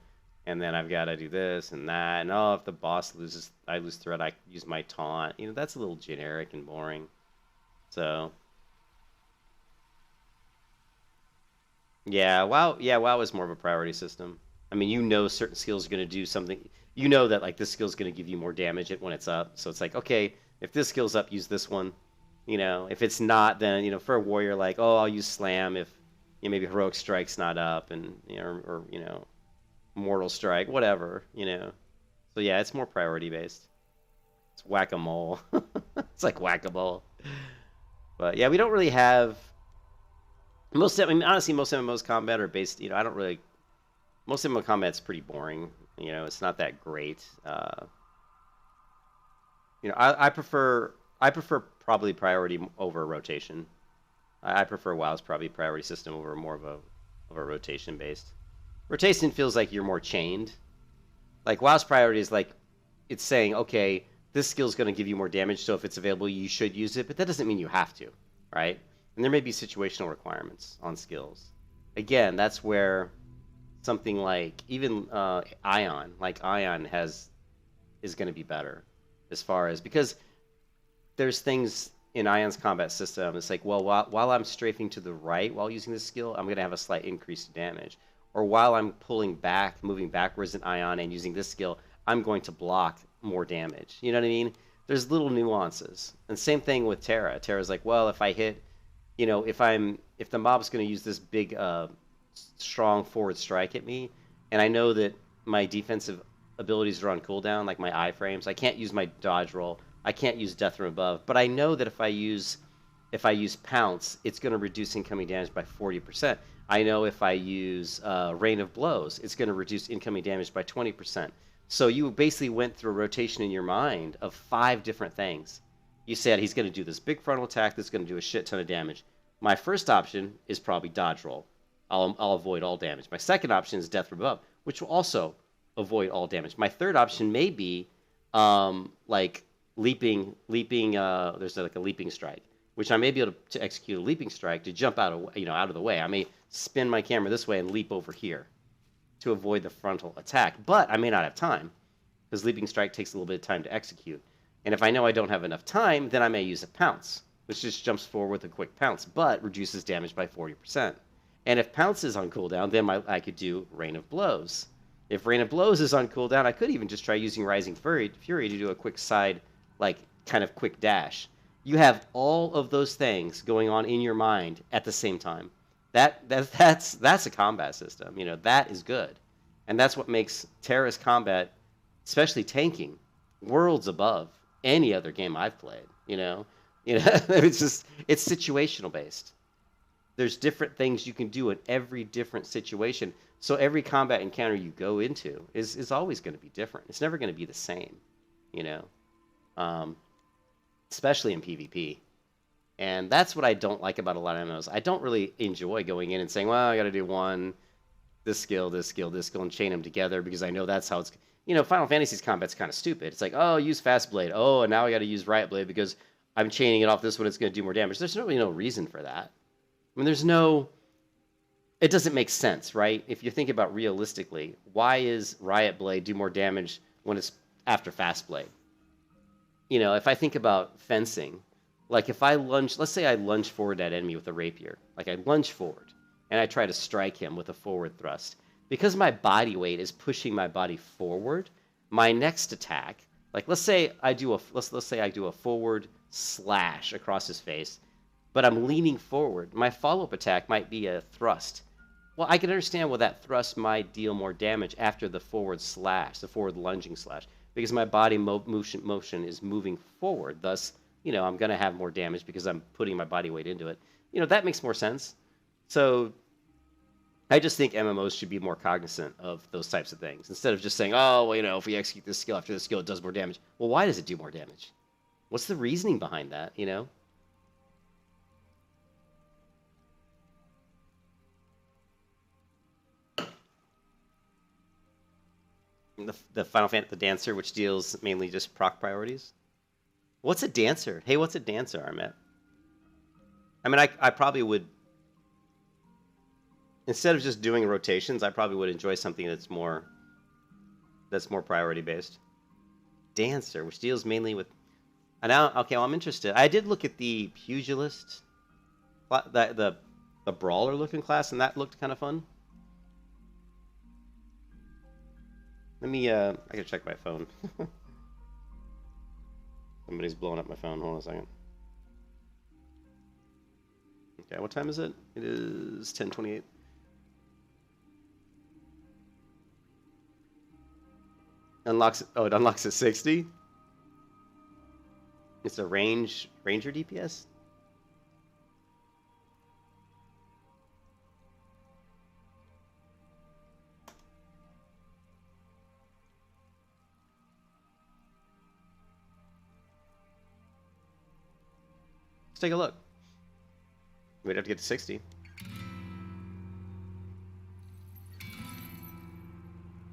Speaker 1: and then I've got to do this and that, and oh, if the boss loses, I lose threat, I use my taunt." That's a little generic and boring. So. Yeah, WoW is more of a priority system. I mean, certain skills are going to do something. You know that like this skill is going to give you more damage when it's up. So it's like, okay, if this skill's up, use this one. If it's not, then for a warrior, like, oh, I'll use slam if maybe heroic strike's not up, and or mortal strike, whatever. So yeah, it's more priority based. It's whack-a-mole. It's like whack-a-mole. But yeah, we don't really have. Honestly, most MMOs combat are based. I don't really. Most MMO combat's pretty boring. It's not that great. I prefer probably priority over rotation. I prefer WoW's probably priority system over more of a rotation based. Rotation feels like you're more chained. Like WoW's priority is like it's saying, okay, this skill is going to give you more damage, so if it's available, you should use it. But that doesn't mean you have to, right? And there may be situational requirements on skills. Again, that's where something like even Ion is going to be better as far as because there's things in Ion's combat system. It's like, well, while I'm strafing to the right while using this skill, I'm going to have a slight increase in damage. Or while I'm moving backwards in Ion and using this skill, I'm going to block more damage. You know what I mean? There's little nuances. And same thing with Terra. Terra's like, well, if I hit if the mob's going to use this big, strong forward strike at me, and I know that my defensive abilities are on cooldown, like my iframes, I can't use my dodge roll, I can't use death from above, but I know that if I use pounce, it's going to reduce incoming damage by 40%. I know if I use rain of blows, it's going to reduce incoming damage by 20%. So you basically went through a rotation in your mind of 5 different things. You said he's going to do this big frontal attack that's going to do a shit ton of damage. My first option is probably dodge roll. I'll avoid all damage. My second option is death from above, which will also avoid all damage. My third option may be like leaping. There's like a leaping strike, which I may be able to execute a leaping strike to jump out of the way. I may spin my camera this way and leap over here to avoid the frontal attack, but I may not have time because leaping strike takes a little bit of time to execute. And if I know I don't have enough time, then I may use a pounce, which just jumps forward with a quick pounce, but reduces damage by 40%. And if pounce is on cooldown, then I could do rain of blows. If rain of blows is on cooldown, I could even just try using rising fury to do a quick side, like kind of quick dash. You have all of those things going on in your mind at the same time. That's a combat system. That is good, and that's what makes Terra's combat, especially tanking, worlds above any other game I've played. It's situational based. There's different things you can do in every different situation. So every combat encounter you go into is always going to be different. It's never going to be the same, especially in PvP. And that's what I don't like about a lot of MMOs. I don't really enjoy going in and saying, well, I got to do this skill, and chain them together because I know that's how it's... Final Fantasy's combat's kind of stupid. It's like, oh, use Fast Blade. Oh, and now I got to use Riot Blade because I'm chaining it off this one. It's going to do more damage. There's really no reason for that. I mean, it doesn't make sense, right? If you think about realistically, why is Riot Blade do more damage when it's after Fast Blade? If I think about fencing, like if I lunge, let's say I lunge forward at enemy with a rapier. Like I lunge forward and I try to strike him with a forward thrust. Because my body weight is pushing my body forward, my next attack, like let's say I do a forward slash across his face, but I'm leaning forward. My follow-up attack might be a thrust. Well, I can understand why that thrust might deal more damage after the forward slash, the forward lunging slash, because my body motion is moving forward. Thus, I'm going to have more damage because I'm putting my body weight into it. That makes more sense. So I just think MMOs should be more cognizant of those types of things. Instead of just saying, oh, well, if we execute this skill after this skill, it does more damage. Well, why does it do more damage? What's the reasoning behind that, The Final Fantasy, the dancer, which deals mainly just proc priorities. What's a dancer? Hey, what's a dancer, Armet? I mean, I probably would, instead of just doing rotations, I probably would enjoy something that's more priority based. Dancer, which deals mainly with. And now, okay, well, I'm interested. I did look at the pugilist, the brawler looking class, and that looked kind of fun. Let me, I gotta check my phone. Somebody's blowing up my phone. Hold on a second. Okay, what time is it? It is 10:28. Unlocks, oh, it unlocks at 60? It's a ranger DPS? Take a look. We'd have to get to 60.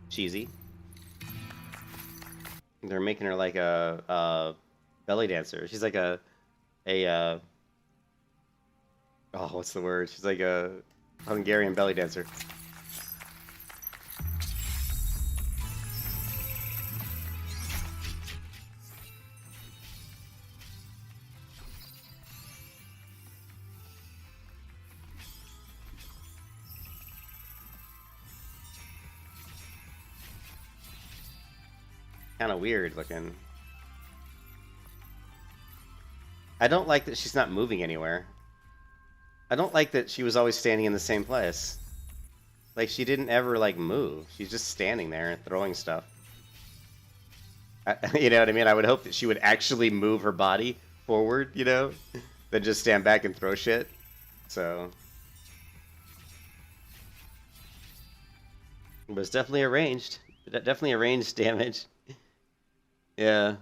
Speaker 1: Cheesy. They're making her like a belly dancer. She's like a oh, what's the word? She's like a Hungarian belly dancer. Kind of weird looking. I don't like that she's not moving anywhere. I don't like that she was always standing in the same place. Like, she didn't ever, like, move. She's just standing there and throwing stuff. You know what I mean? I would hope that she would actually move her body forward, than just stand back and throw shit. So. But it's definitely arranged. Definitely a range damage. Yeah.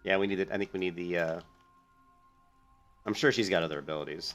Speaker 1: Yeah, we need it. I think we need the. I'm sure she's got other abilities.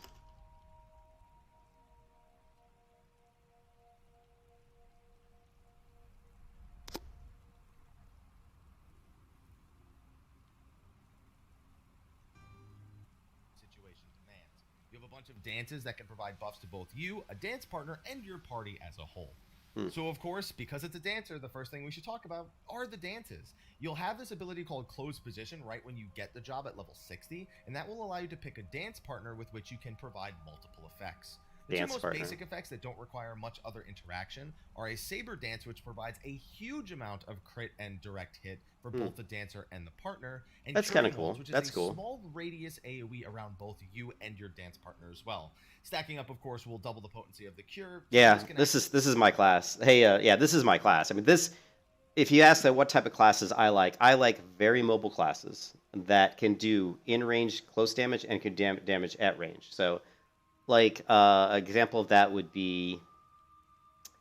Speaker 2: Situation demands. You have a bunch of dances that can provide buffs to both you, a dance partner, and your party as a whole.
Speaker 1: Hmm.
Speaker 2: So, of course, because it's a dancer, the first thing we should talk about are the dances. You'll have this ability called closed position right when you get the job at level 60, and that will allow you to pick a dance partner with which you can provide multiple effects. The two
Speaker 1: Dance
Speaker 2: most
Speaker 1: partner.
Speaker 2: basic effects that don't require much other interaction are a saber dance, which provides a huge amount of crit and direct hit for
Speaker 1: Hmm.
Speaker 2: both the dancer and the partner, and
Speaker 1: That's kind of
Speaker 2: curing waltz,
Speaker 1: cool.
Speaker 2: which is
Speaker 1: That's
Speaker 2: a
Speaker 1: cool.
Speaker 2: small radius AoE around both you and your dance partner as well. Stacking up, of course, will double the potency of the cure. So
Speaker 1: Yeah,
Speaker 2: this can
Speaker 1: this is my class. Hey, yeah, this is my class. I mean, this. If you ask that what type of classes I like very mobile classes that can do in range close damage and can damage at range. So, like, an example of that would be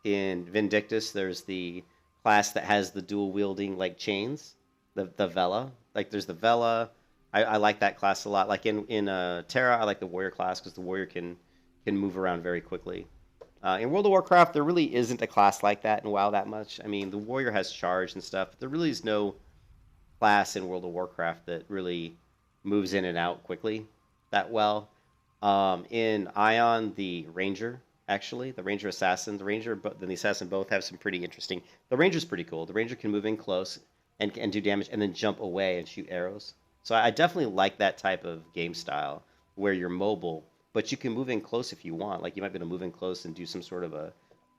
Speaker 1: in Vindictus. There's the class that has the dual wielding like chains, the Vela. Like, there's the Vela. I like that class a lot. Like in Terra, I like the warrior class because the warrior can move around very quickly. In World of Warcraft, there really isn't a class like that in WoW that much. I mean, the warrior has charge and stuff, but there really is no class in World of Warcraft that really moves in and out quickly that well. In Ion, the ranger, actually, the ranger assassin, the ranger, but then the assassin both have some pretty interesting. The ranger's pretty cool. The ranger can move in close and do damage, and then jump away and shoot arrows. So I definitely like that type of game style where you're mobile, but you can move in close if you want. Like you might be able to move in close and do some sort of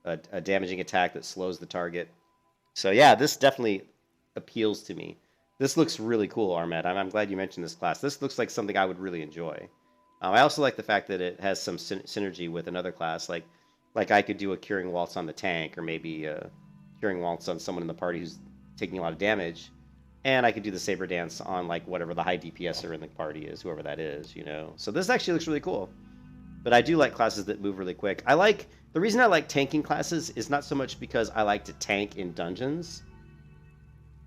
Speaker 1: a damaging attack that slows the target. So yeah, this definitely appeals to me. This looks really cool, Armed. I'm glad you mentioned this class. This looks like something I would really enjoy. I also like the fact that it has some synergy with another class, like I could do a curing waltz on the tank, or maybe a curing waltz on someone in the party who's taking a lot of damage, and I could do the saber dance on like whatever the high DPSer in the party is, whoever that is, you know. So this actually looks really cool. But I do like classes that move really quick. I like the reason I like tanking classes is not so much because I like to tank in dungeons.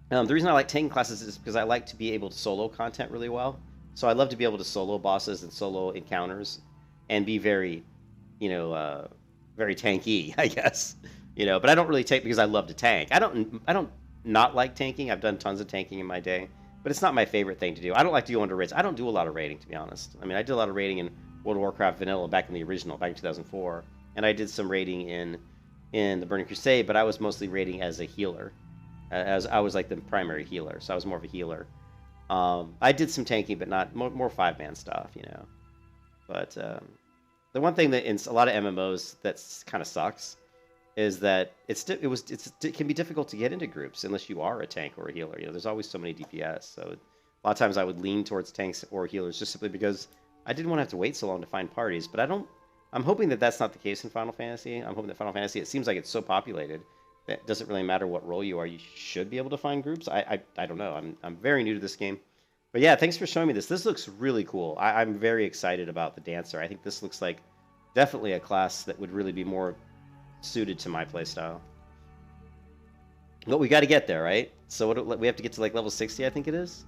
Speaker 1: The reason I like tanking classes is because I like to be able to solo content really well. So I love to be able to solo bosses and solo encounters, and be very, you know, very tanky, I guess. You know, but I don't really tank because I love to tank. I don't not like tanking. I've done tons of tanking in my day, but it's not my favorite thing to do. I don't like to go into raids. I don't do a lot of raiding, to be honest. I mean, I did a lot of raiding in World of Warcraft Vanilla back in the original, back in 2004, and I did some raiding in the Burning Crusade, but I was mostly raiding as a healer, as I was like the primary healer, so I was more of a healer. I did some tanking, but not more 5-man stuff, you know. But the one thing that in a lot of MMOs that's kind of sucks is that it can be difficult to get into groups unless you are a tank or a healer. You know, there's always so many DPS. So a lot of times I would lean towards tanks or healers just simply because I didn't want to have to wait so long to find parties. But I don't. I'm hoping that that's not the case in Final Fantasy. I'm hoping that Final Fantasy, it seems like it's so populated that it doesn't really matter what role you are. You should be able to find groups. I don't know. I'm very new to this game. But yeah, thanks for showing me this. This looks really cool. I'm very excited about the dancer. I think this looks like definitely a class that would really be more suited to my playstyle. But we got to get there, right? So what we have to get to like level 60, I think it is.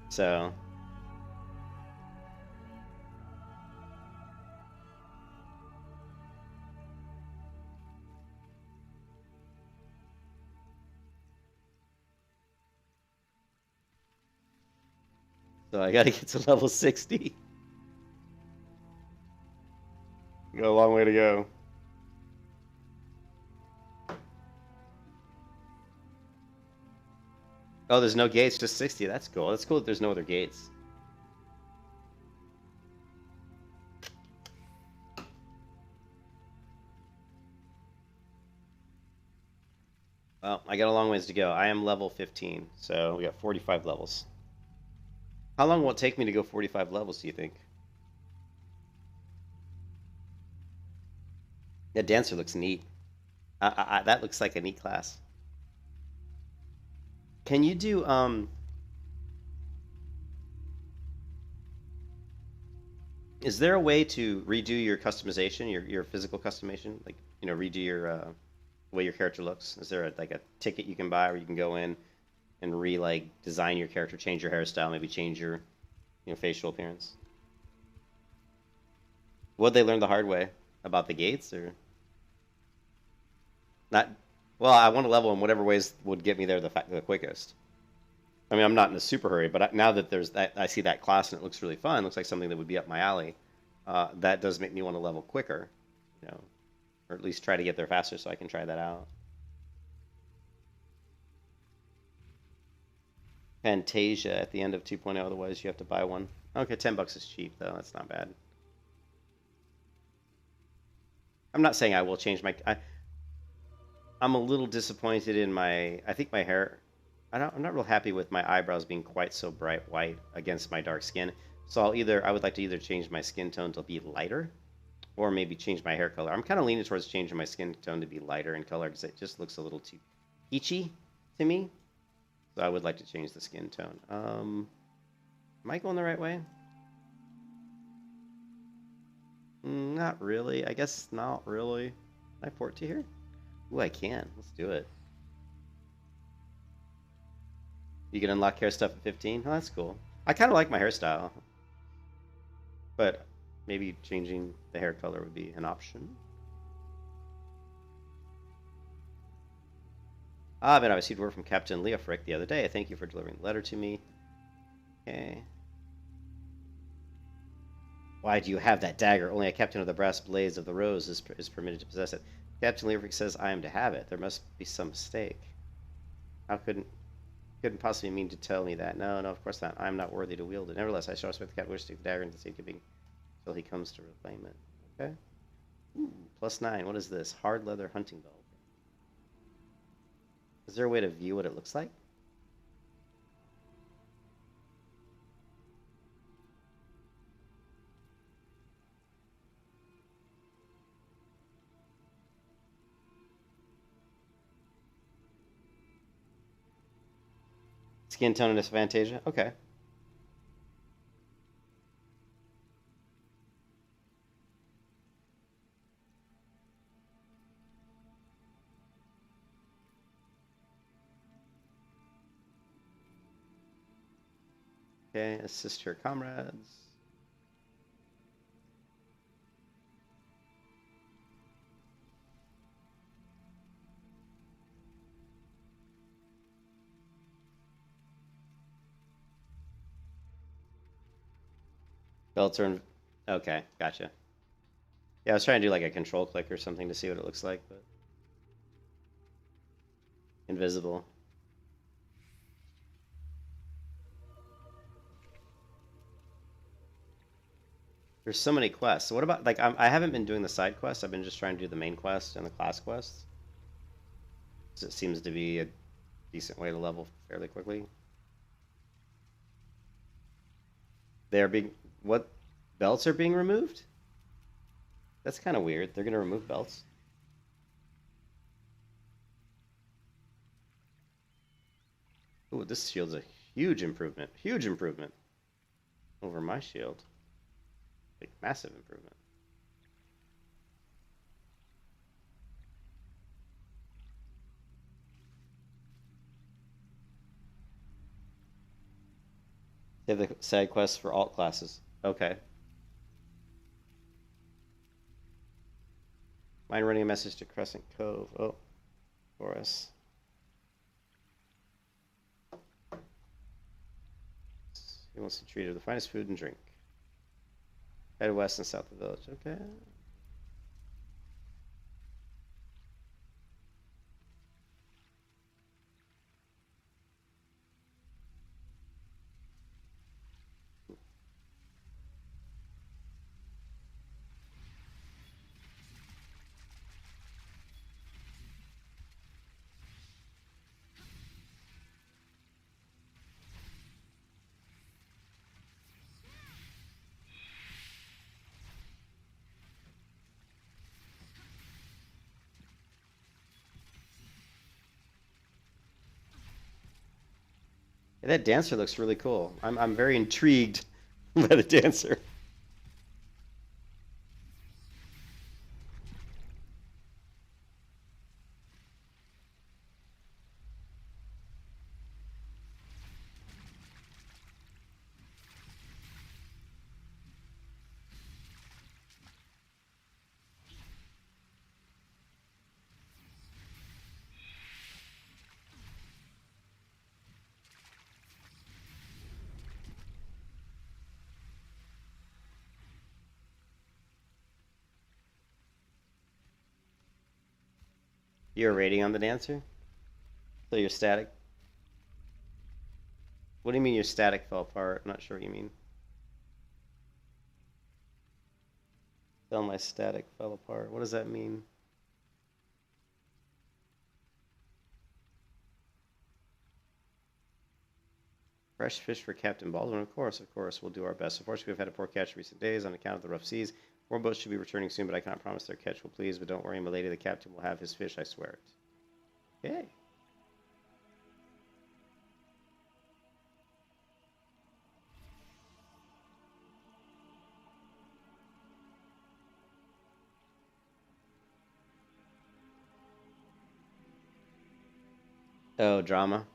Speaker 1: So I got to get to level 60. Got a long way to go. Oh, there's no gates, just 60. That's cool. That's cool that there's no other gates. Well, I got a long ways to go. I am level 15, so we got 45 levels. How long will it take me to go 45 levels, do you think? That dancer looks neat. That looks like a neat class. Can you do is there a way to redo your customization, your physical customization? Like redo your the way your character looks? Is there like a ticket you can buy where you can go in and like design your character, change your hairstyle, maybe change your facial appearance? Would they learn the hard way about the gates or not? Well, I want to level in whatever ways would get me there the quickest. I mean, I'm not in a super hurry, but now that there's that, I see that class and it looks really fun. It looks like something that would be up my alley. That does make me want to level quicker, or at least try to get there faster so I can try that out. Fantasia at the end of 2.0, otherwise you have to buy one. Okay, $10 is cheap though. That's not bad. I'm not saying I will change my. I'm a little disappointed in my. I think my hair. I'm not real happy with my eyebrows being quite so bright white against my dark skin. So I would like to either change my skin tone to be lighter, or maybe change my hair color. I'm kind of leaning towards changing my skin tone to be lighter in color because it just looks a little too peachy to me. So I would like to change the skin tone. Am I going the right way? Not really. I guess not really. Can I port to here? Ooh, I can. Let's do it. You can unlock hair stuff at 15. Oh, that's cool. I kind of like my hairstyle. But maybe changing the hair color would be an option. Ah, man, I received word from Captain Leofric the other day. Thank you for delivering the letter to me. Okay. Why do you have that dagger? Only a captain of the brass blades of the rose is permitted to possess it. Captain Leofric says I am to have it. There must be some mistake. How couldn't possibly mean to tell me that. No, of course not. I'm not worthy to wield it. Nevertheless, I shall respect the captain wish to take the dagger into safekeeping until he comes to reclaim it. Okay. Ooh, +9. What is this? Hard leather hunting belt. Is there a way to view what it looks like? Skin tone and Fantasia? Okay. Okay, assist your comrades. Belts are in... Okay, gotcha. Yeah, I was trying to do like a control click or something to see what it looks like, but... Invisible. There's so many quests. So what about, like, I haven't been doing the side quests. I've been just trying to do the main quest and the class quests. So it seems to be a decent way to level fairly quickly. They're being... What? Belts are being removed? That's kind of weird. They're going to remove belts. Ooh, this shield's a huge improvement. Huge improvement over my shield. Like, massive improvement. They have the side quests for alt classes. Okay. Mind running a message to Crescent Cove. Oh, for us. He wants to treat her the finest food and drink. Head west and south of the village. Okay. Yeah, that dancer looks really cool. I'm very intrigued by the dancer. You're rating on the dancer? So you're static? What do you mean your static fell apart? I'm not sure what you mean. Tell my static fell apart. What does that mean? Fresh fish for Captain Baldwin. Of course. We'll do our best. Unfortunately, we've had a poor catch in recent days on account of the rough seas. More boats should be returning soon, but I cannot promise their catch will please. But don't worry, my lady, the captain will have his fish, I swear it. Okay. Oh, drama.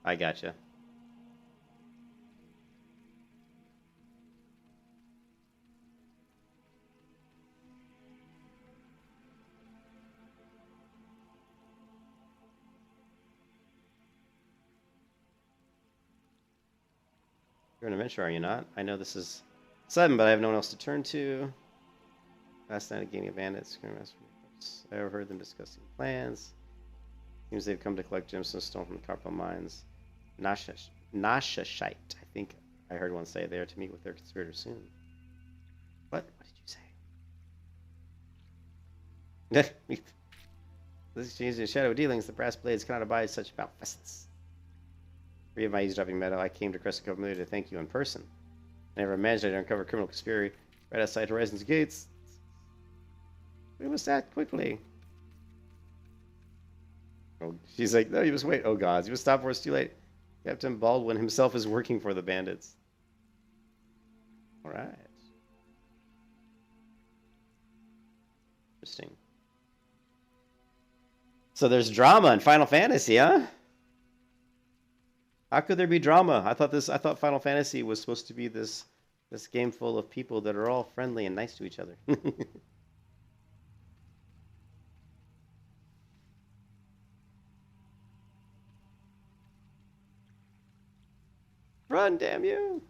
Speaker 1: I gotcha. You're an adventurer, are you not? I know this is 7, but I have no one else to turn to. Last night, a gang of bandits. I overheard them discussing plans. Seems they've come to collect gemstones stolen from the Coppermill mines. Nashashite. I think I heard one say they are to meet with their conspirators soon. What? What did you say? This exchange in shadow dealings, the brass blades cannot abide such malfeasance. Free of my eavesdropping metal, I came to Crescent Cove to thank you in person. I never imagined I'd uncover criminal conspiracy right outside Horizon's gates. We must act quickly. Oh, she's like, no, you must wait. Oh, gods. You must stop before it's too late. Captain Baldwin himself is working for the bandits. All right. Interesting. So there's drama in Final Fantasy, huh? How could there be drama? I thought Final Fantasy was supposed to be this game full of people that are all friendly and nice to each other. Run, damn you!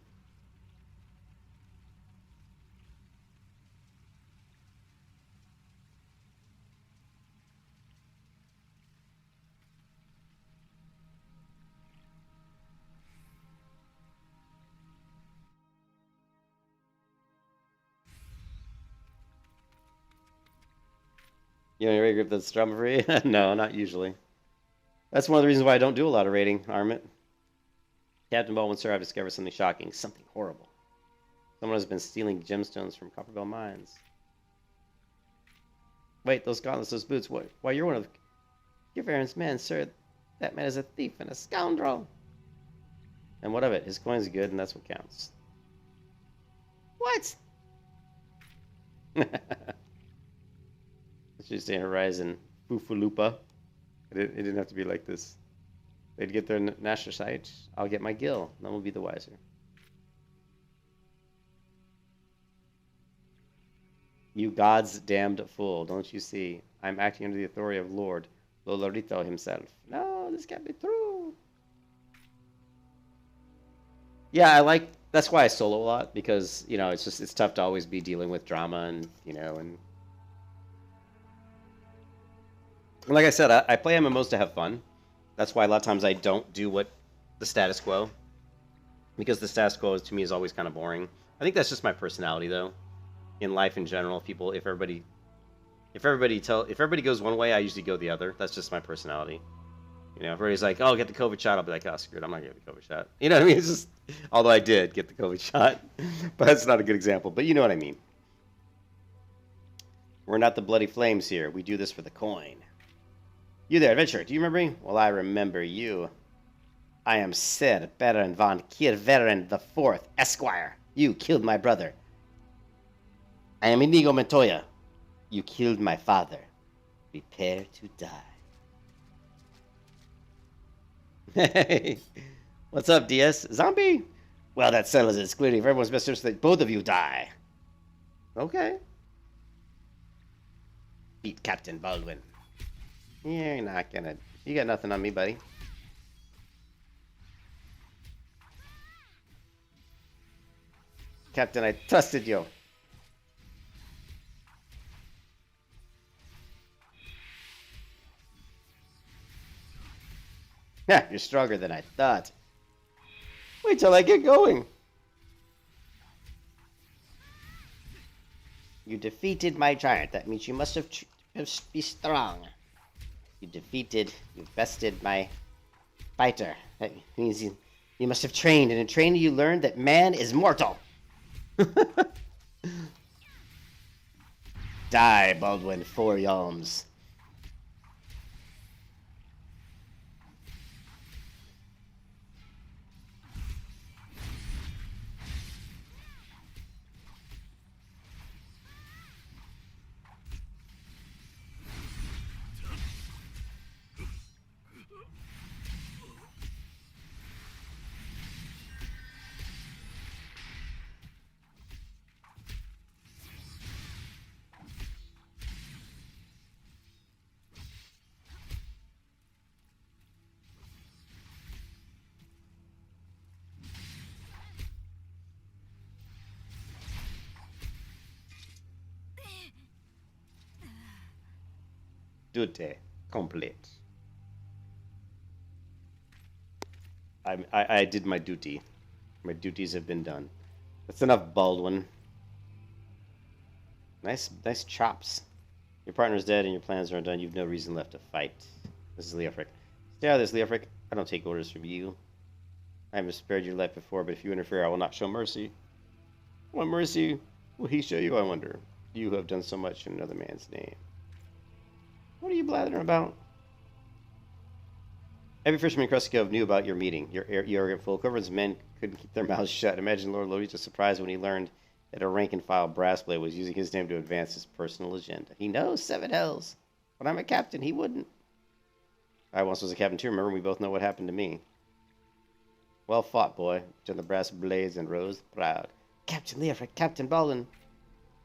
Speaker 1: You know, your group that's drama free? No, not usually. That's one of the reasons why I don't do a lot of raiding, Armit. Captain Baldwin, sir, I've discovered something shocking, something horrible. Someone has been stealing gemstones from Coppermill mines. Wait, those gauntlets, those boots, what? Why, you're one of Giveron's men, sir. That man is a thief and a scoundrel. And what of it? His coin's good, and that's what counts. What? Let's just say Horizon. Foofaloopa. It didn't have to be like this. They'd get their national site. I'll get my gill. Then we'll be the wiser. You god's damned fool. Don't you see? I'm acting under the authority of Lord Lolorito himself. No, this can't be true. Yeah, I like... That's why I solo a lot. Because, you know, it's tough to always be dealing with drama and, you know, and... Like I said, I play MMOs to have fun. That's why a lot of times I don't do what the status quo, because the status quo to me is always kind of boring. I think that's just my personality, though. In life in general, if everybody goes one way, I usually go the other. That's just my personality. You know, if everybody's like, "Oh, get the COVID shot," I'll be like, "Oh, screw it, I'm not getting the COVID shot." You know what I mean? It's just, although I did get the COVID shot, but that's not a good example. But you know what I mean. We're not the bloody flames here. We do this for the coin. You there, adventurer, do you remember me? Well, I remember you. I am Sir Baron von Kirveren IV, Esquire. You killed my brother. I am Inigo Montoya. You killed my father. Prepare to die. Hey, what's up, DS? Zombie? Well, that settles it. It's clearly for everyone's best interest that both of you die. Okay. Beat Captain Baldwin. You're not gonna... You got nothing on me, buddy. Captain, I trusted you. Yeah, you're stronger than I thought. Wait till I get going. You defeated my giant. That means you must have be strong. You bested my fighter. That means you must have trained, and in training you learned that man is mortal. Die, Baldwin, 4 yalms. Duty complete. I did my duty. My duties have been done. That's enough, Baldwin. Nice chops. Your partner's dead and your plans are undone. You've no reason left to fight. This is Leofric. Stay out of this, Leofric. I don't take orders from you. I have spared your life before, but if you interfere, I will not show mercy. What mercy will he show you, I wonder? You who have done so much in another man's name. What are you blathering about? Every fisherman across the cove knew about your meeting. Your arrogant fool. Cover's men couldn't keep their mouths shut. Imagine Lord Lorita's surprise when he learned that a rank-and-file brassblade was using his name to advance his personal agenda. He knows 7 hells. When I'm a captain, he wouldn't. I once was a captain too. Remember, we both know what happened to me. Well fought, boy. John the brass blades and rose proud. Captain Leofric, Captain Baldwin.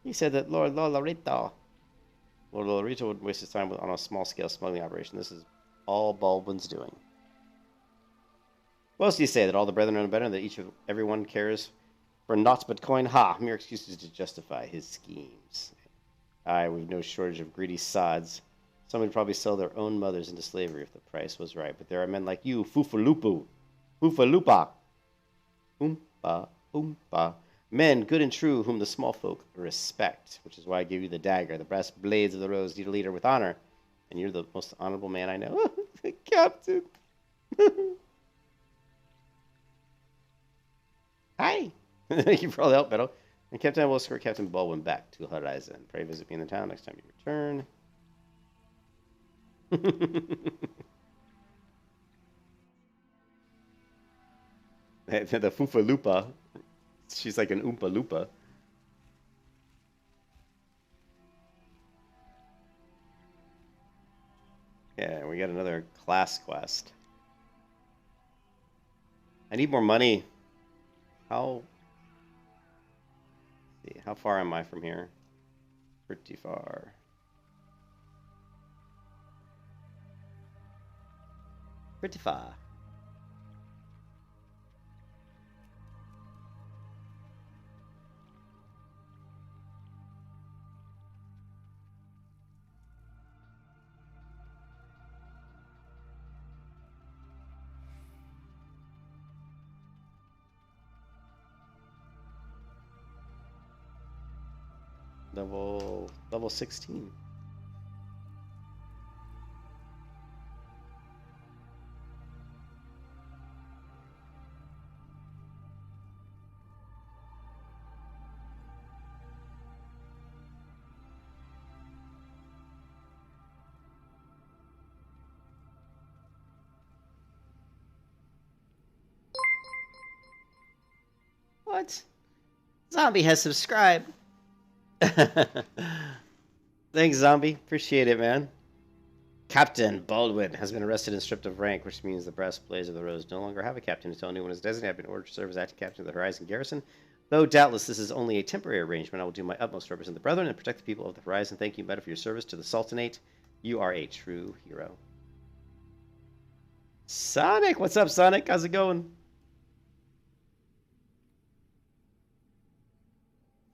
Speaker 1: He said that Lord Lorita wouldn't waste his time on a small-scale smuggling operation. This is all Baldwin's doing. What else do you say? That all the brethren know better, and that everyone cares for naught but coin? Ha! Mere excuses to justify his schemes. Aye, we've no shortage of greedy sods. Some would probably sell their own mothers into slavery if the price was right. But there are men like you, Fufalupa. Oompa. Men, good and true, whom the small folk respect. Which is why I gave you the dagger. The brass blades of the rose need a leader with honor. And you're the most honorable man I know. Captain. Hi. Thank you for all the help, Beto. And Captain, I will escort Captain Baldwin back to Horizon. Pray visit me in the town next time you return. The Fufalupa. She's like an Oompa Loompa. Yeah, we got another class quest. I need more money. How far am I from here? Pretty far. Pretty far. Level 16. What? Zombie has subscribed. Thanks, Zombie. Appreciate it, man. Captain Baldwin has been arrested and stripped of rank, which means the brass blades of the rose no longer have a captain until anyone is designated. I've been ordered to serve as acting captain of the Horizon Garrison. Though doubtless this is only a temporary arrangement, I will do my utmost to represent the brethren and protect the people of the Horizon. Thank you, Meta, for your service to the Sultanate. You are a true hero. Sonic! What's up, Sonic? How's it going?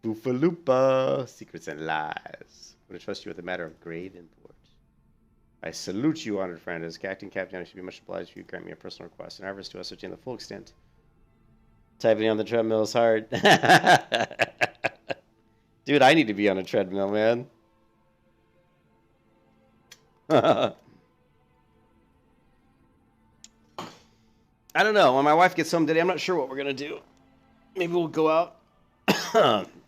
Speaker 1: Oofaloopa. Secrets and lies. I'm going to trust you with a matter of grave import. I salute you, honored friend. As acting captain, I should be much obliged if you grant me a personal request. An avarice to ascertain the full extent. Typing on the treadmill is hard. Dude, I need to be on a treadmill, man. I don't know. When my wife gets home today, I'm not sure what we're going to do. Maybe we'll go out,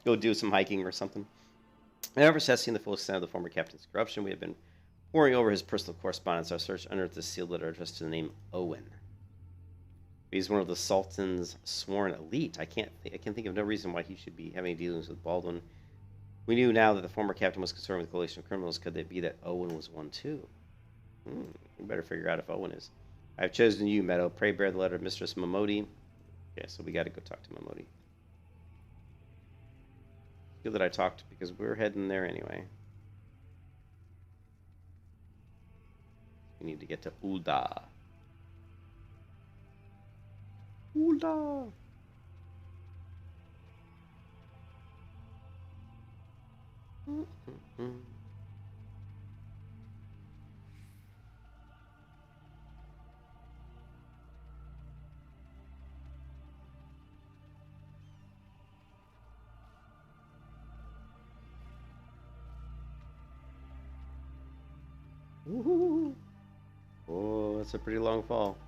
Speaker 1: go do some hiking or something. Ever assessing the full extent of the former captain's corruption, we have been poring over his personal correspondence. Our search unearthed a sealed letter addressed to the name Owen. He's one of the Sultan's sworn elite. I can think of no reason why he should be having dealings with Baldwin. We knew now that the former captain was concerned with a coalition of criminals. Could it be that Owen was one too? We better figure out if Owen is. I've chosen you, Meadow. Pray bear the letter of Mistress Momodi. Okay, so we got to go talk to Momodi. Good that I talked because we're heading there anyway. We need to get to Ulda. Ulda. Woohoo! Oh, that's a pretty long fall.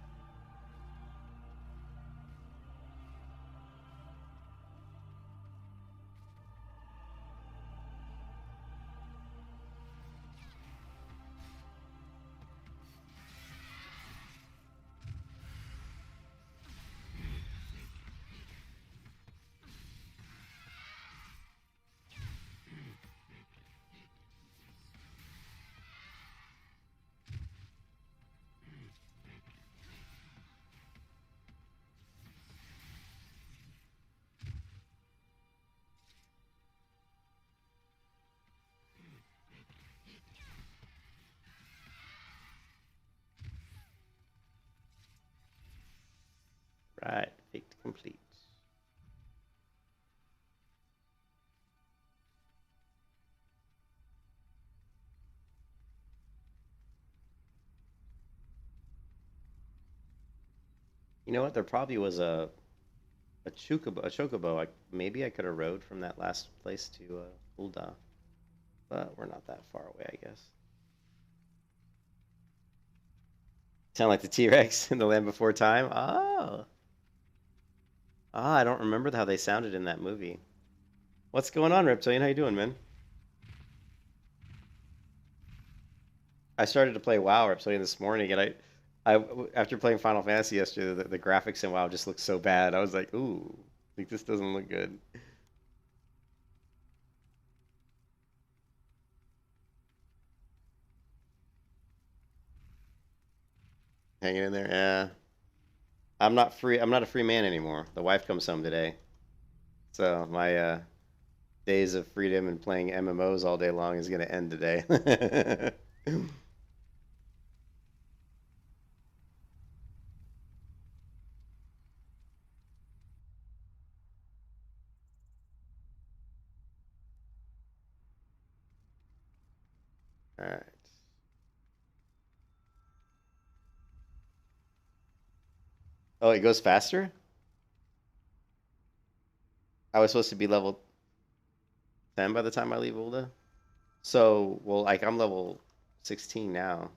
Speaker 1: Right, fate complete. You know what? There probably was a chocobo. Maybe I could have rode from that last place to Ulda, but we're not that far away, I guess. Sound like the T-Rex in The Land Before Time? Oh. Ah, I don't remember how they sounded in that movie. What's going on, Reptilian? How you doing, man? I started to play WoW Reptilian this morning, and after playing Final Fantasy yesterday, the graphics in WoW just looked so bad. I was like, ooh, like this doesn't look good. Hanging in there, yeah. I'm not free. I'm not a free man anymore. The wife comes home today, so my days of freedom and playing MMOs all day long is gonna end today. All right. Oh, it goes faster? I was supposed to be level 10 by the time I leave Ulda. So, well, like I'm level 16 now.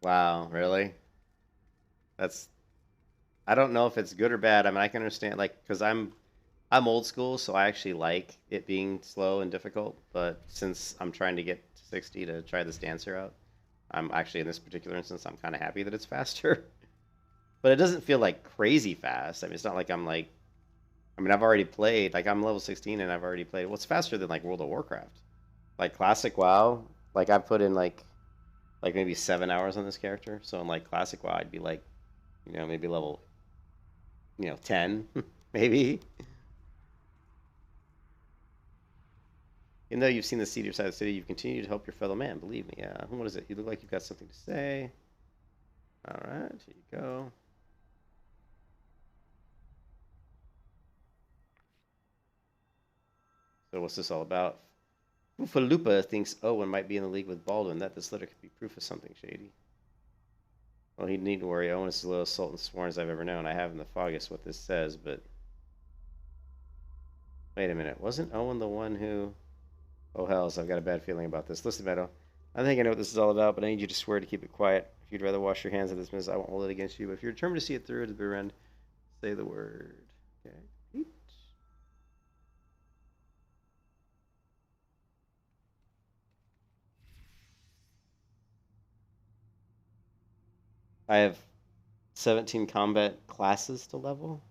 Speaker 1: Wow, really? That's I don't know if it's good or bad. I mean, I can understand like because I'm old school, so I actually like it being slow and difficult. But since I'm trying to get to 60 to try this dancer out, I'm actually in this particular instance, I'm kind of happy that it's faster. But it doesn't feel like crazy fast. I mean, it's not like I'm like I mean, I've already played like I'm level 16 and I've already played. What's faster than like World of Warcraft? Like classic WoW, like I've put in like like maybe 7 hours on this character. So in like classic WoW, I'd be like, maybe level, 10, maybe. Even though you've seen the seedier side of the city, you've continued to help your fellow man. Believe me. Yeah. What is it? You look like you've got something to say. All right, here you go. So what's this all about? Ufalupa thinks Owen might be in the league with Baldwin. That this letter could be proof of something shady. Well, he needn't worry. Owen is the lowest Sultan sworn as I've ever known. I haven't the foggiest what this says, but wait a minute. Wasn't Owen the one who? Oh hells, I've got a bad feeling about this. Listen, Meadow. I think I know what this is all about, but I need you to swear to keep it quiet. If you'd rather wash your hands of this business, I won't hold it against you. But if you're determined to see it through to the bitter end, say the word. Okay. I have 17 combat classes to level.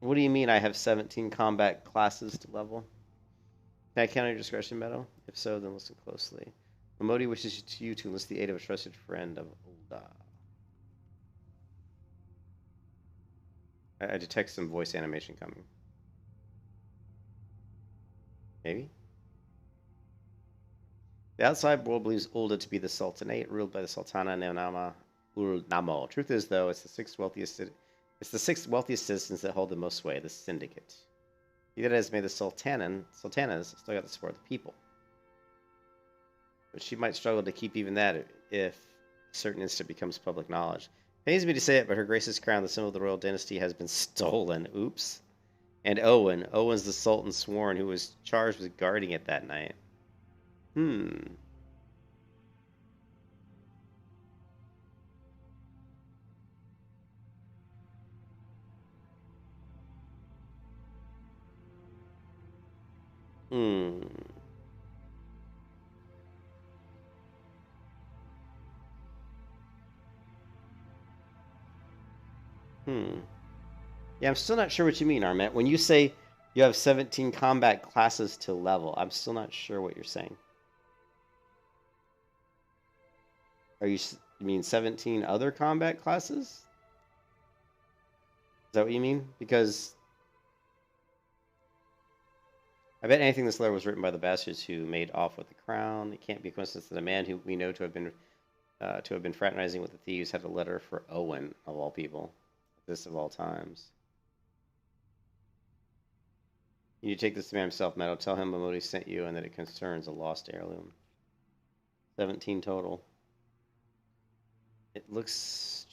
Speaker 1: What do you mean I have 17 combat classes to level? Can I counter your discretion, Meadow? If so, then listen closely. Momodi wishes you to enlist the aid of a trusted friend of Ulda. I detect some voice animation coming. Maybe? The outside world believes Ulda to be the Sultanate, ruled by the Sultana Neonama Ul-Namo. Truth is, though, it's the sixth wealthiest citizens that hold the most sway, the Syndicate. He that has made the Sultanas still got the support of the people. But she might struggle to keep even that if a certain instant becomes public knowledge. Pains me to say it, but her Grace's crown, the symbol of the royal dynasty, has been stolen. Oops. And Owen's the Sultan sworn who was charged with guarding it that night. Hmm. Hmm. Hmm. Yeah, I'm still not sure what you mean, Armet. When you say you have 17 combat classes to level, I'm still not sure what you're saying. You mean 17 other combat classes? Is that what you mean? Because I bet anything this letter was written by the bastards who made off with the crown. It can't be a coincidence that a man who we know to have been fraternizing with the thieves had a letter for Owen of all people, this of all times. You take this to man himself, Meadow. Tell him Momodi sent you and that it concerns a lost heirloom. 17 total. It looks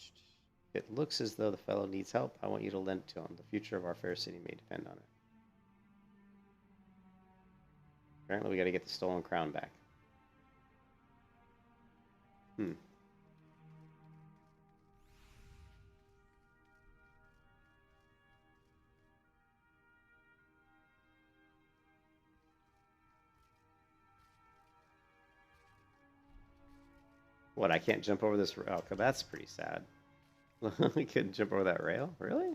Speaker 1: as though the fellow needs help. I want you to lend it to him. The future of our fair city may depend on it. Apparently, we got to get the stolen crown back. Hmm. What, I can't jump over this rail? Oh, that's pretty sad. We couldn't jump over that rail? Really?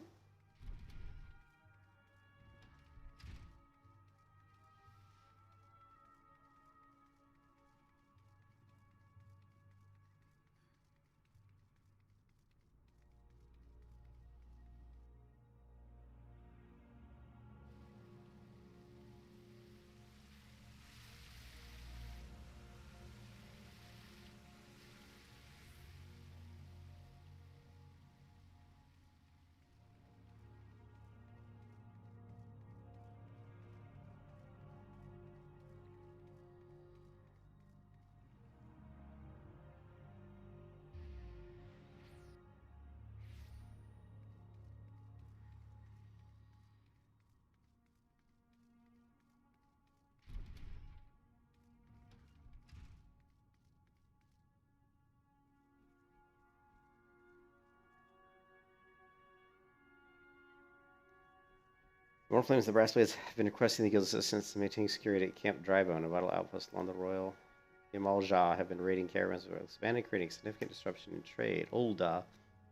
Speaker 1: More Flames, the Brassblades have been requesting the guild's assistance to maintain security at Camp Drybone, a vital outpost along the Royal Yamalja have been raiding caravans of expanding, creating significant disruption in trade. Ulda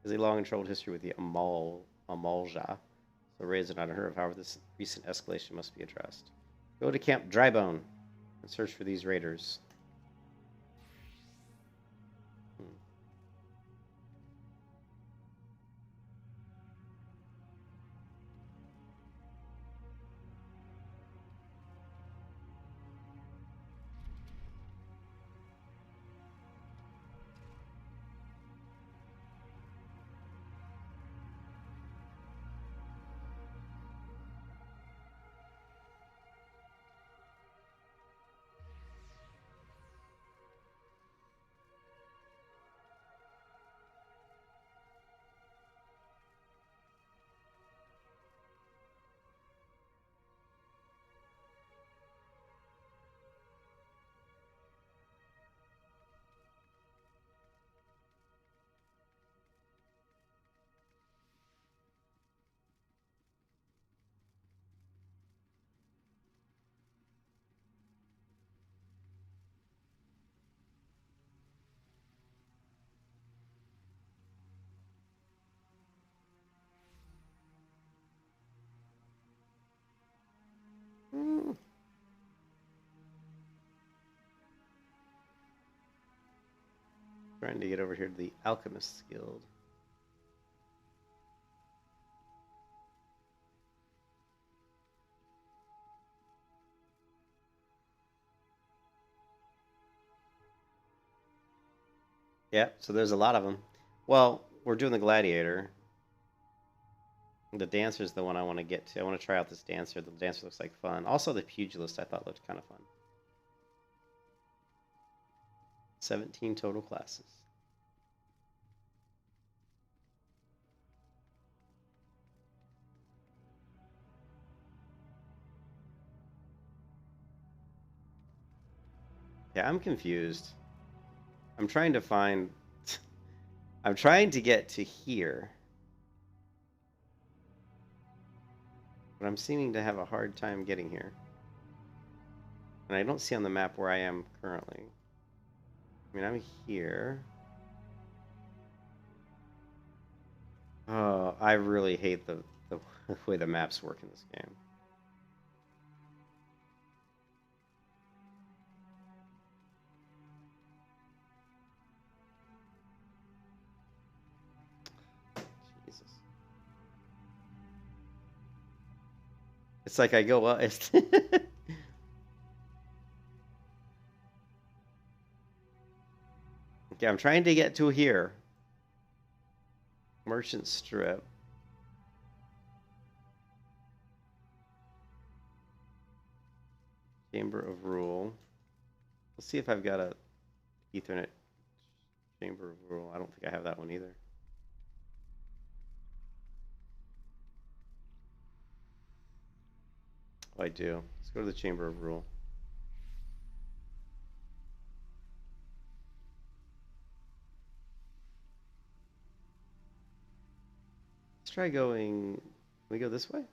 Speaker 1: has a long and troubled history with the Amalja, so raids are not unheard of. However, this recent escalation must be addressed. Go to Camp Drybone. and search for these raiders. Hmm. Hmm. Trying to get over here to the Alchemist's Guild. Yeah, so there's a lot of them. Well, we're doing the Gladiator. The Dancer's the one I want to get to. I want to try out this Dancer. The Dancer looks like fun. Also, the Pugilist I thought looked kind of fun. 17 total classes. Yeah, I'm confused. I'm trying to find... I'm trying to get to here. But I'm seeming to have a hard time getting here. And I don't see on the map where I am currently. I mean, I'm here. Oh, I really hate the way the maps work in this game. Jesus. It's like I go up. Okay, I'm trying to get to here. Merchant Strip. Chamber of Rule. Let's see if I've got a Ethernet Chamber of Rule. I don't think I have that one either. Oh, I do. Let's go to the Chamber of Rule. Let's try going... Can we go this way? I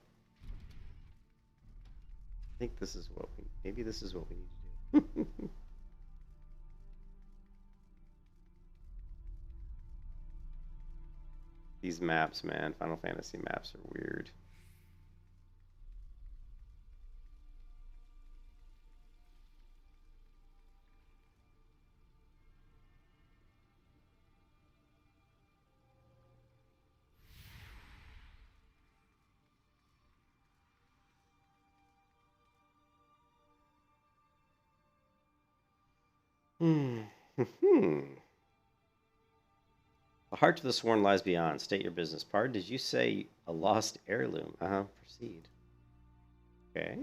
Speaker 1: think this is what we... Maybe this is what we need to do. These maps, man. Final Fantasy maps are weird. Hmm. A heart to the sworn lies beyond. State your business. Pardon, did you say a lost heirloom? Uh-huh. Proceed. Okay.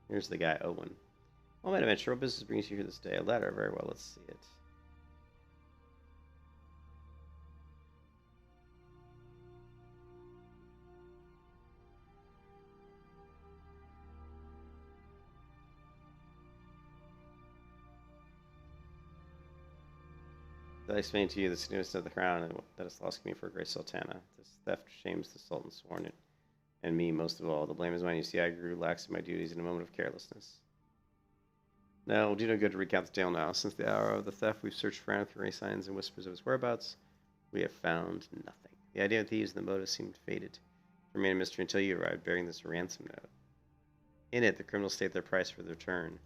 Speaker 1: Here's the guy, Owen. Oh, wait a minute. What business brings you here this day? A letter. Very well. Let's see it. Did I explain to you the significance of the crown and that it's lost me for a great sultana? This theft shames the sultan sworn it, and me most of all. The blame is mine. You see, I grew lax in my duties in a moment of carelessness. No, it'll do no good to recount the tale now. Since the hour of the theft, we've searched around for any signs and whispers of his whereabouts. We have found nothing. The idea of thieves and the motive seemed fated to remain a mystery until you arrived bearing this ransom note. In it, the criminals state their price for the return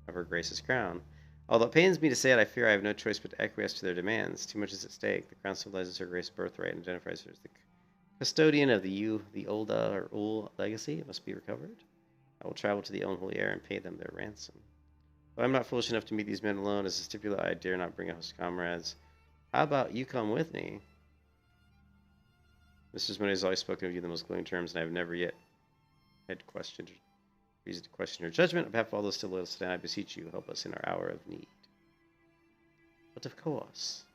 Speaker 1: of Her Grace's crown. Although it pains me to say it, I fear I have no choice but to acquiesce to their demands. Too much is at stake. The crown symbolizes Her Grace's birthright and identifies her as the custodian of the Ulda or Ul legacy. It must be recovered. I will travel to the Unholy Air and pay them their ransom. But I'm not foolish enough to meet these men alone. As a stipulate, I dare not bring a host of comrades. How about you come with me? Mrs. Monet has always spoken of you in the most glowing terms, and I have never yet had reason to question her judgment. On behalf of all those still loyal to Sedan, I beseech you, help us in our hour of need. But of course.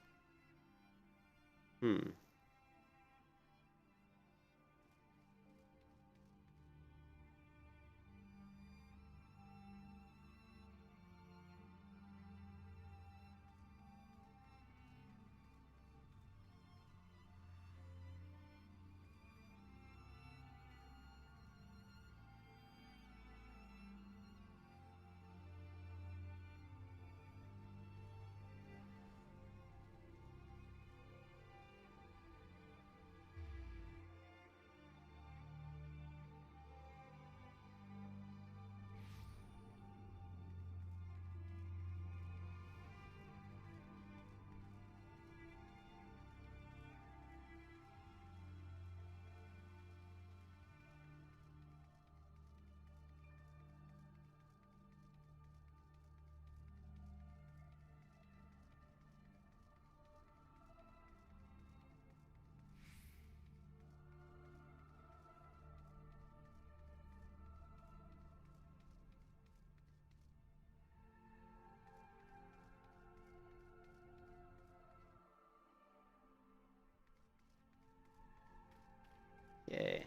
Speaker 1: Yay.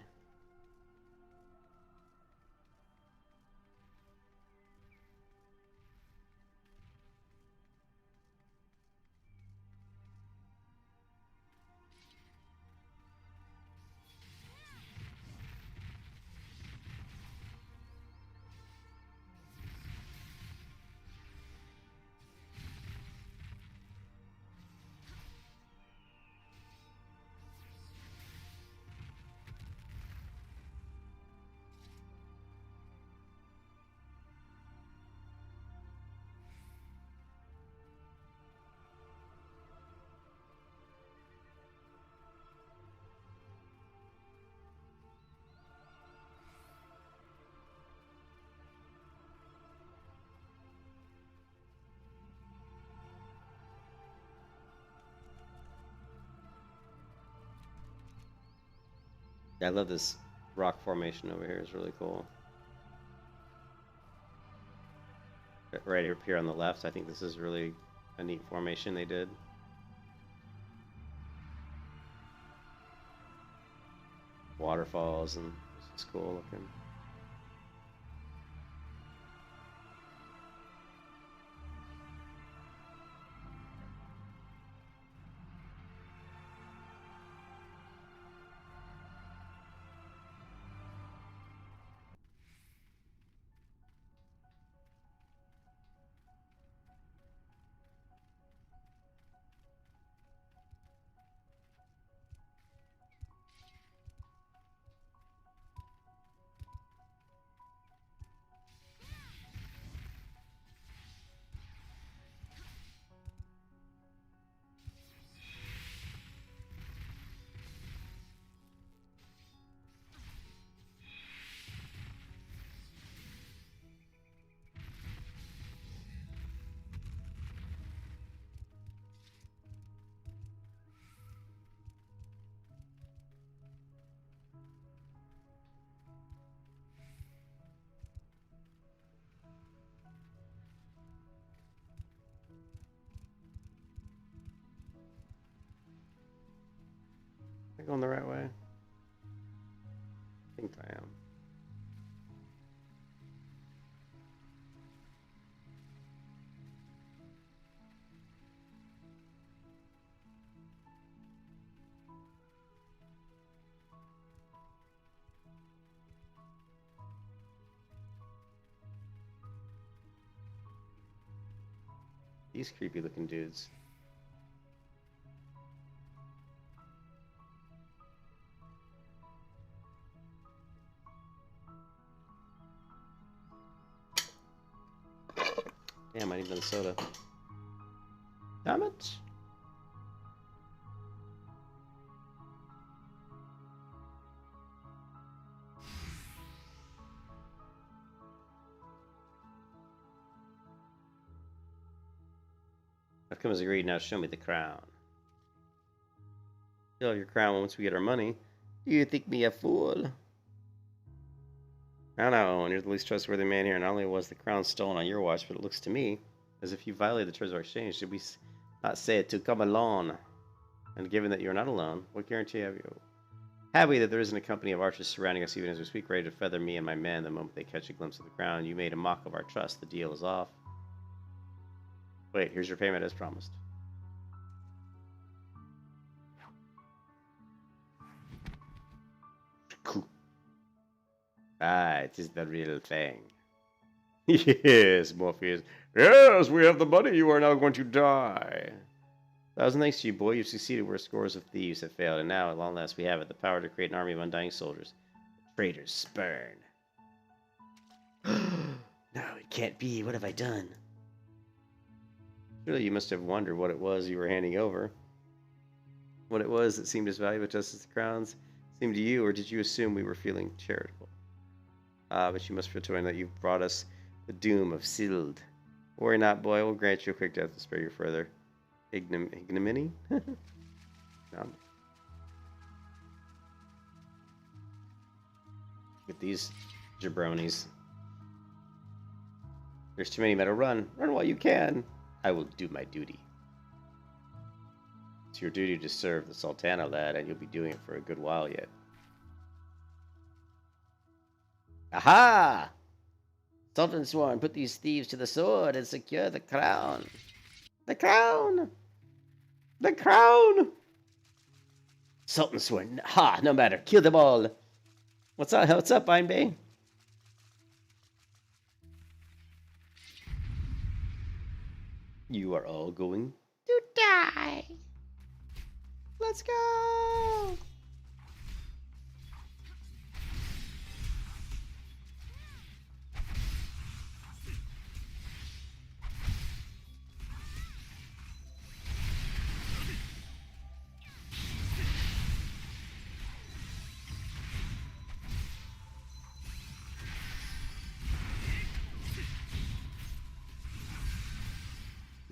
Speaker 1: Yeah, I love this rock formation over here. It's really cool. Right up here on the left, I think this is really a neat formation they did. Waterfalls, and this is cool looking. Am I going the right way? I think I am. These creepy looking dudes. Damn, I need another soda. Damn it. I've come as agreed. Now show me the crown. You'll have your crown once we get our money. Do you think me a fool? Now, Owen, you're the least trustworthy man here. Not only was the crown stolen on your watch, but it looks to me as if you violated the terms of our exchange. Should we not say it to come alone? And given that you're not alone, what guarantee have we that there isn't a company of archers surrounding us even as we speak, ready to feather me and my men the moment they catch a glimpse of the crown? You made a mock of our trust. The deal is off. Wait, here's your payment as promised. Ah, it is the real thing. Yes, Morpheus. Yes, we have the money. You are now going to die. Thousand thanks to you, boy. You've succeeded where scores of thieves have failed, and now, at long last, we have it, the power to create an army of undying soldiers. The traitors spurn. No, it can't be. What have I done? Surely you must have wondered what it was you were handing over. What it was that seemed as valuable to us as the crowns seemed to you, or did you assume we were feeling charitable? But you must feel to that you've brought us the doom of Sild. Worry not, boy. We'll grant you a quick death to spare you further ignominy. No. With these jabronis. There's too many men to run. Run while you can. I will do my duty. It's your duty to serve the Sultana, lad, and you'll be doing it for a good while yet. Aha! Sultan Sworn, put these thieves to the sword and secure the crown. The crown! The crown! Sultan Sworn, ha! No matter, kill them all. What's up, Einbay? You are all going to die. Let's go!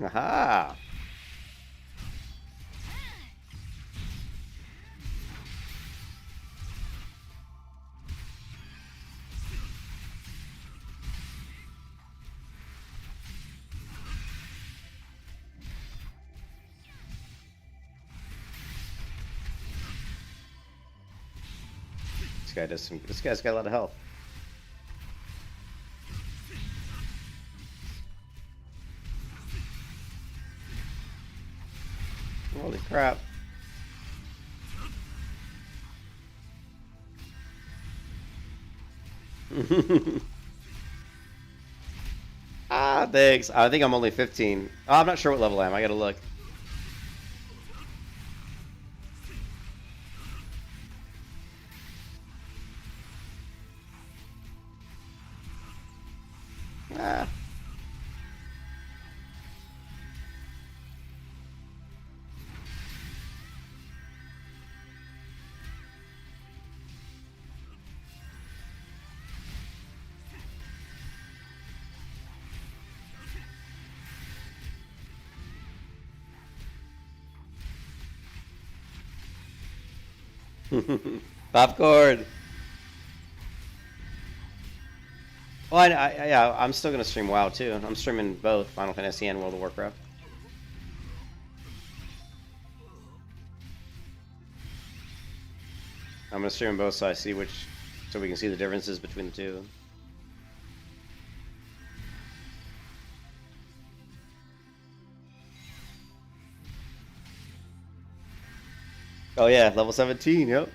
Speaker 1: Aha! This guy's got a lot of health. Holy crap. Ah, thanks. I think I'm only 15. Oh, I'm not sure what level I am. I gotta look. Ah. Popcorn. Well, yeah, I'm still gonna stream WoW too. I'm streaming both Final Fantasy and World of Warcraft. I'm gonna stream both so so we can see the differences between the two. Oh yeah, level 17. Yep.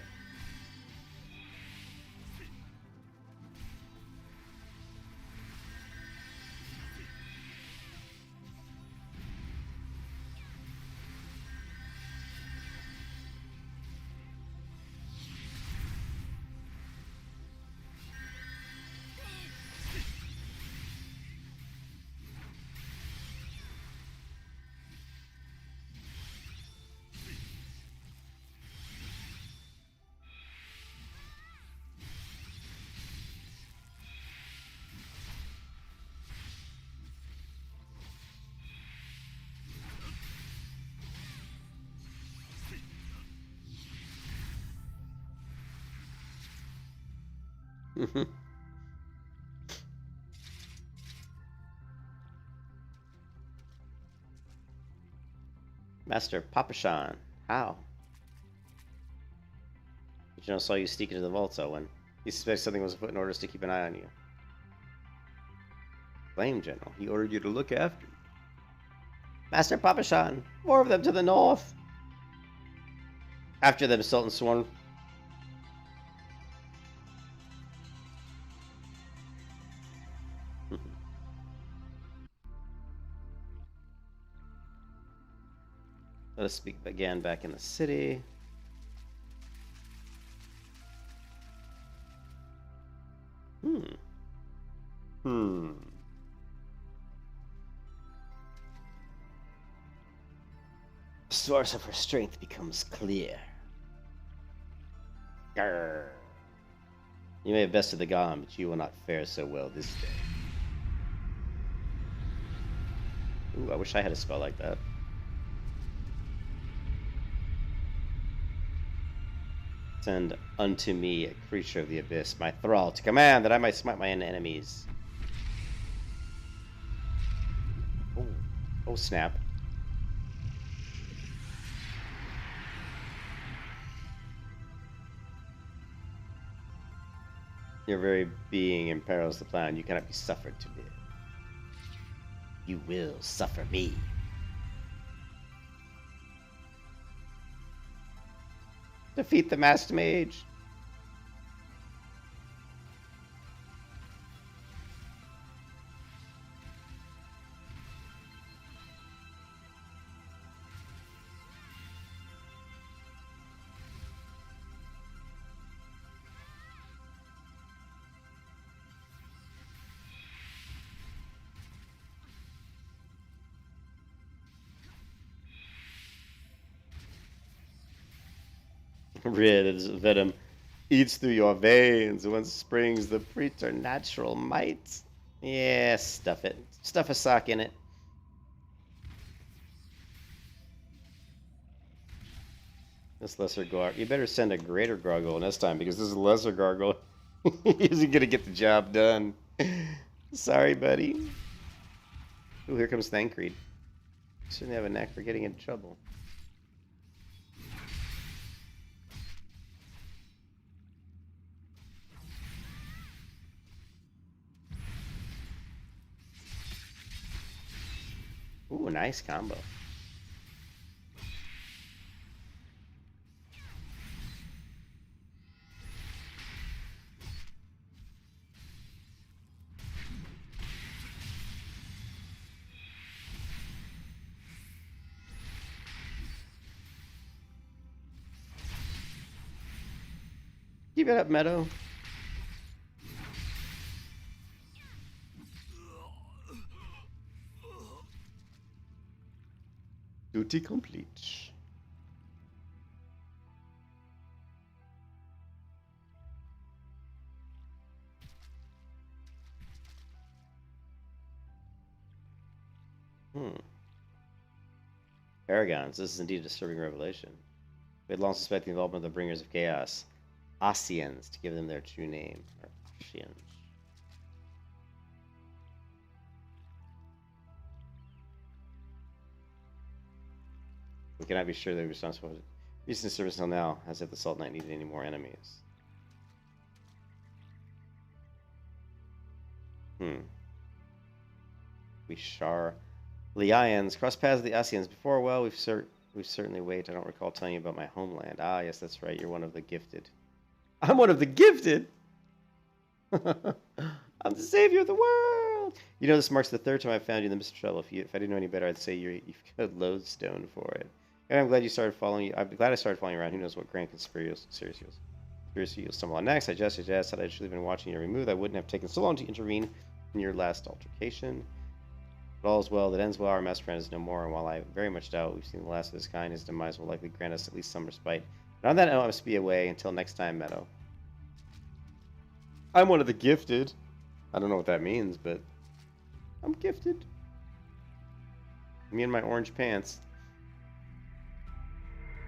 Speaker 1: Master Papashan, how? General saw you sneak into the vaults, Owen. He suspects something was afoot and orders to keep an eye on you. Blame General. He ordered you to look after you. Master Papashan, more of them to the north. After them, Sultan Sworn. Let us speak again back in the city. The source of her strength becomes clear. Grr. You may have bested the Gom, but you will not fare so well this day. Ooh, I wish I had a spell like that. Send unto me a creature of the abyss, my thrall, to command that I might smite my enemies. Oh, oh snap. Your very being imperils the plan. You cannot be suffered to live. You will suffer me. Defeat the masked mage. Rid as venom eats through your veins and springs the preternatural might. Yeah, stuff it. Stuff a sock in it. This lesser gargoyle. You better send a greater gargoyle next time because this is a lesser gargoyle. He isn't gonna get the job done. Sorry, buddy. Ooh, here comes Thancred. You certainly have a knack for getting into trouble. Ooh, nice combo. Keep it up, Meadow. Duty complete. Paragons, this is indeed a disturbing revelation. We had long suspected the involvement of the Bringers of Chaos, Asians, to give them their true name. Or Asians. We cannot be sure they were responsible for recent service until now, as if the Salt Knight needed any more enemies. We Shar Lions crossed paths with the Asians before. Well, we've certainly wait. I don't recall telling you about my homeland. Ah, yes, that's right. You're one of the gifted. I'm one of the gifted. I'm the savior of the world. You know, this marks the third time I've found you in the midst of trouble. If I didn't know any better, I'd say you've got a lodestone for it. And I'm glad you started following you. I'm glad I started following you around. Who knows what grand conspiracy you'll stumble on next. I just had I truly been watching you every move, I wouldn't have taken so long to intervene in your last altercation. But all is well that ends well. Our master friend is no more, and while I very much doubt we've seen the last of his kind, his demise will likely grant us at least some respite. But on that note, I must be away. Until next time, Meadow. I'm one of the gifted. I don't know what that means, but I'm gifted. Me and my orange pants.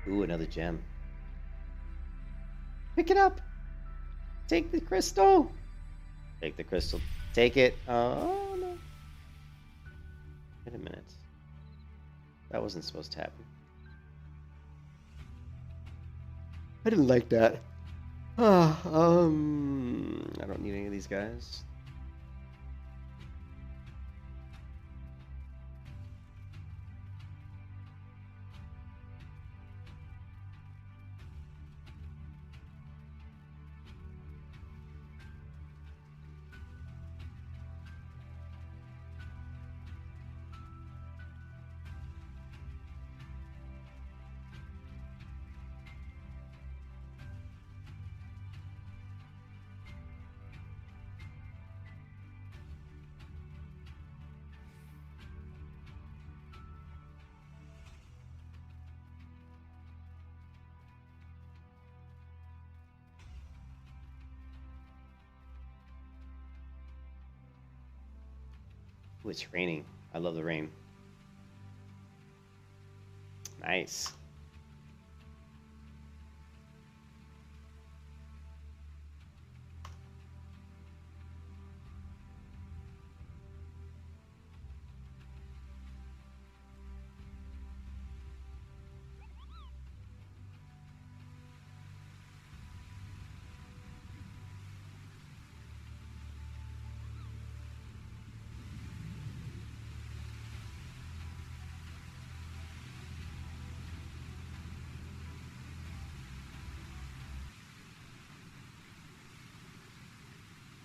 Speaker 1: Ooh, another gem. Pick it up. Take the crystal. Take the crystal. Take it. Oh, no. Wait a minute. That wasn't supposed to happen. I didn't like that. I don't need any of these guys. Ooh, it's raining. I love the rain. Nice.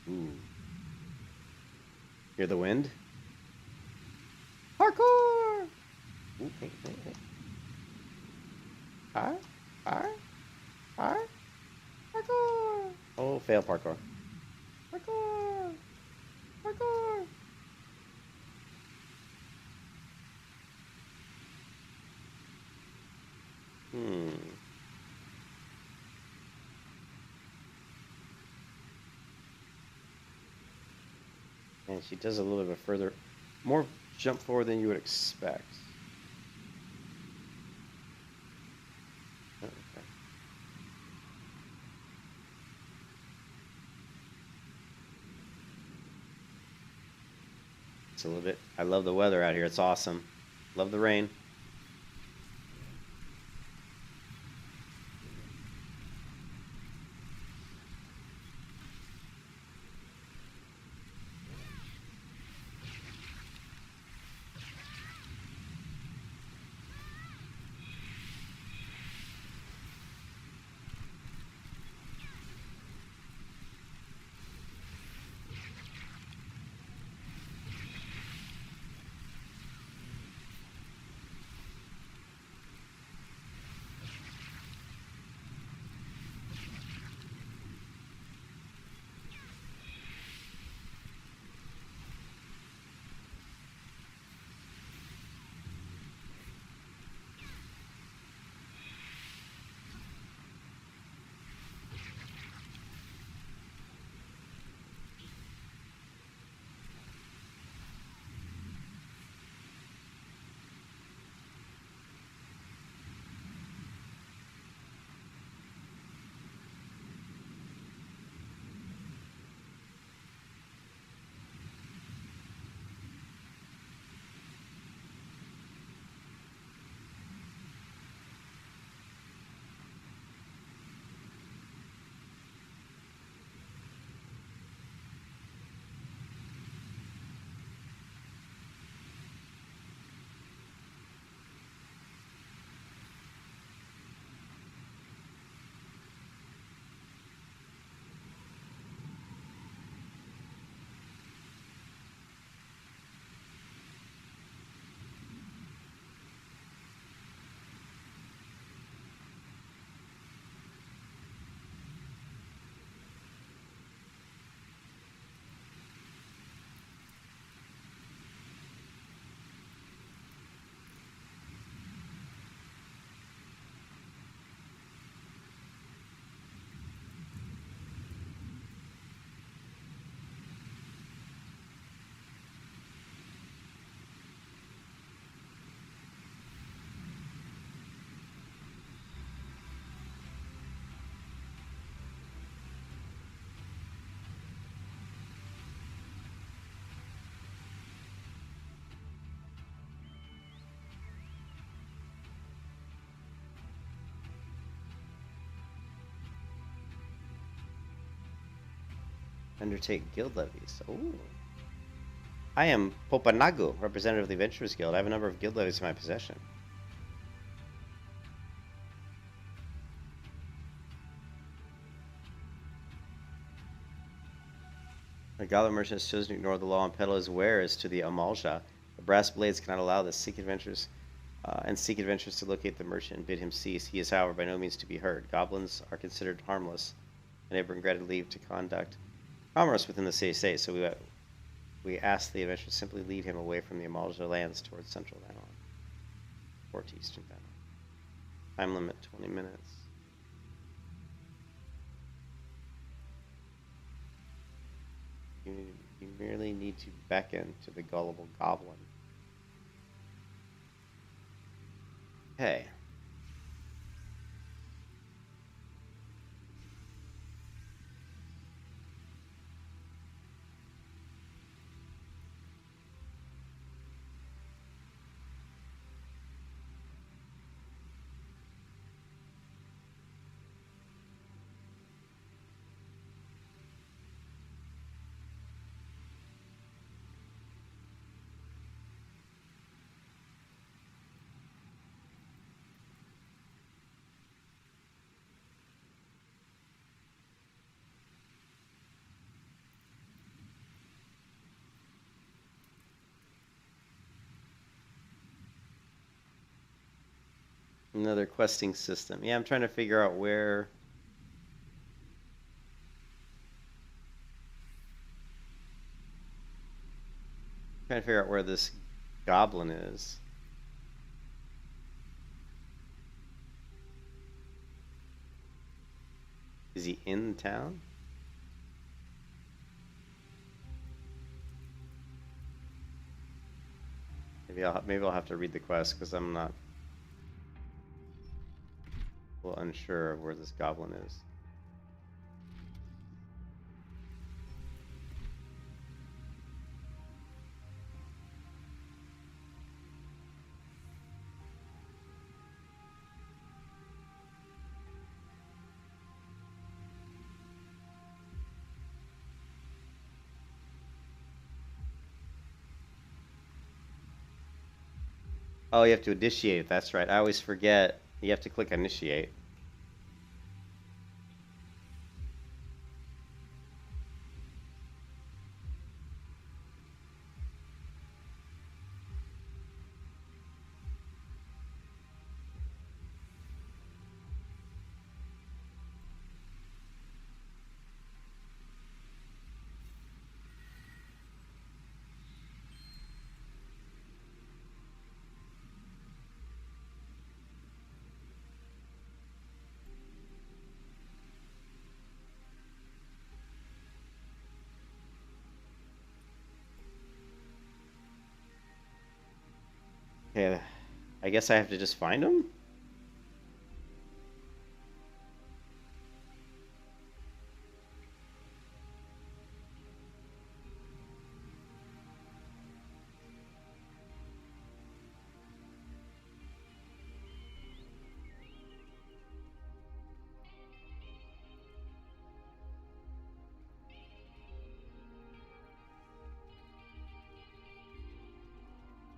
Speaker 1: Ooh. Hear the wind? Parkour! Ooh, hey. Hi. Parkour! Oh, fail parkour. Parkour! Hmm. And she does a little bit of a further, more jump forward than you would expect. Oh, okay. It's a little bit. I love the weather out here. It's awesome. Love the rain. Undertake guild levies. Ooh. I am Popanagu, representative of the Adventurers Guild. I have a number of guild levies in my possession. A goblin merchant has chosen to ignore the law and peddle his wares to the Amalja. The brass blades cannot allow the seek adventurers to locate the merchant and bid him cease. He is, however, by no means to be hurt. Goblins are considered harmless, and have been granted leave to conduct commerce within the city state. So we ask the adventurers to simply lead him away from the Amalja lands towards central Vanon, towards eastern Vanon. Time limit 20 minutes. You merely need to beckon to the gullible goblin. Okay. Another questing system. Yeah, I'm trying to figure out where... trying to figure out where this goblin is. Is he in town? Maybe I'll have to read the quest because I'm not a little unsure of where this goblin is. Oh, you have to initiate it. That's right. I always forget. You have to click initiate. Okay, I guess I have to just find him?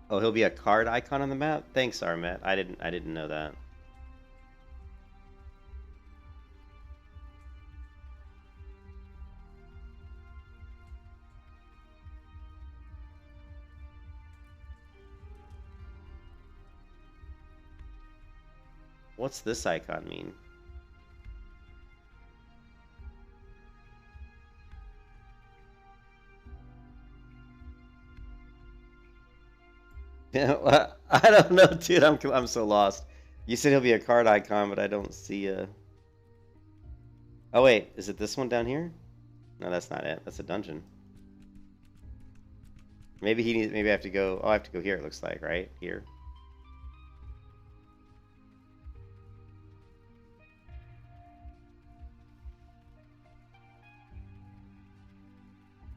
Speaker 1: Oh, he'll be a card icon on the map? Thanks, Armet. I didn't know that. What's this icon mean? Yeah, I don't know, dude. I'm so lost. You said he'll be a card icon, but I don't see a... Oh wait, is it this one down here? No, that's not it. That's a dungeon. Maybe I have to go... Oh, I have to go here, it looks like, right? Here.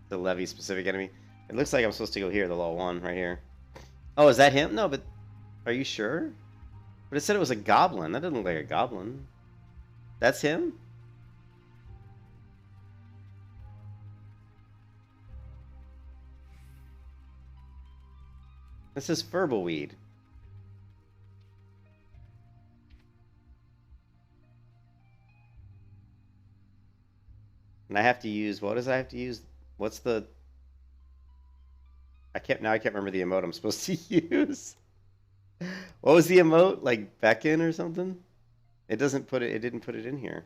Speaker 1: The levy specific enemy. It looks like I'm supposed to go here, the level 1, right here. Oh, is that him? No, but... Are you sure? But it said it was a goblin. That doesn't look like a goblin. That's him? This is Furbleweed. And I have to use, what does I have to use? What's the, I can't remember the emote I'm supposed to use. What was the emote? Like beckon or something? It didn't put it in here.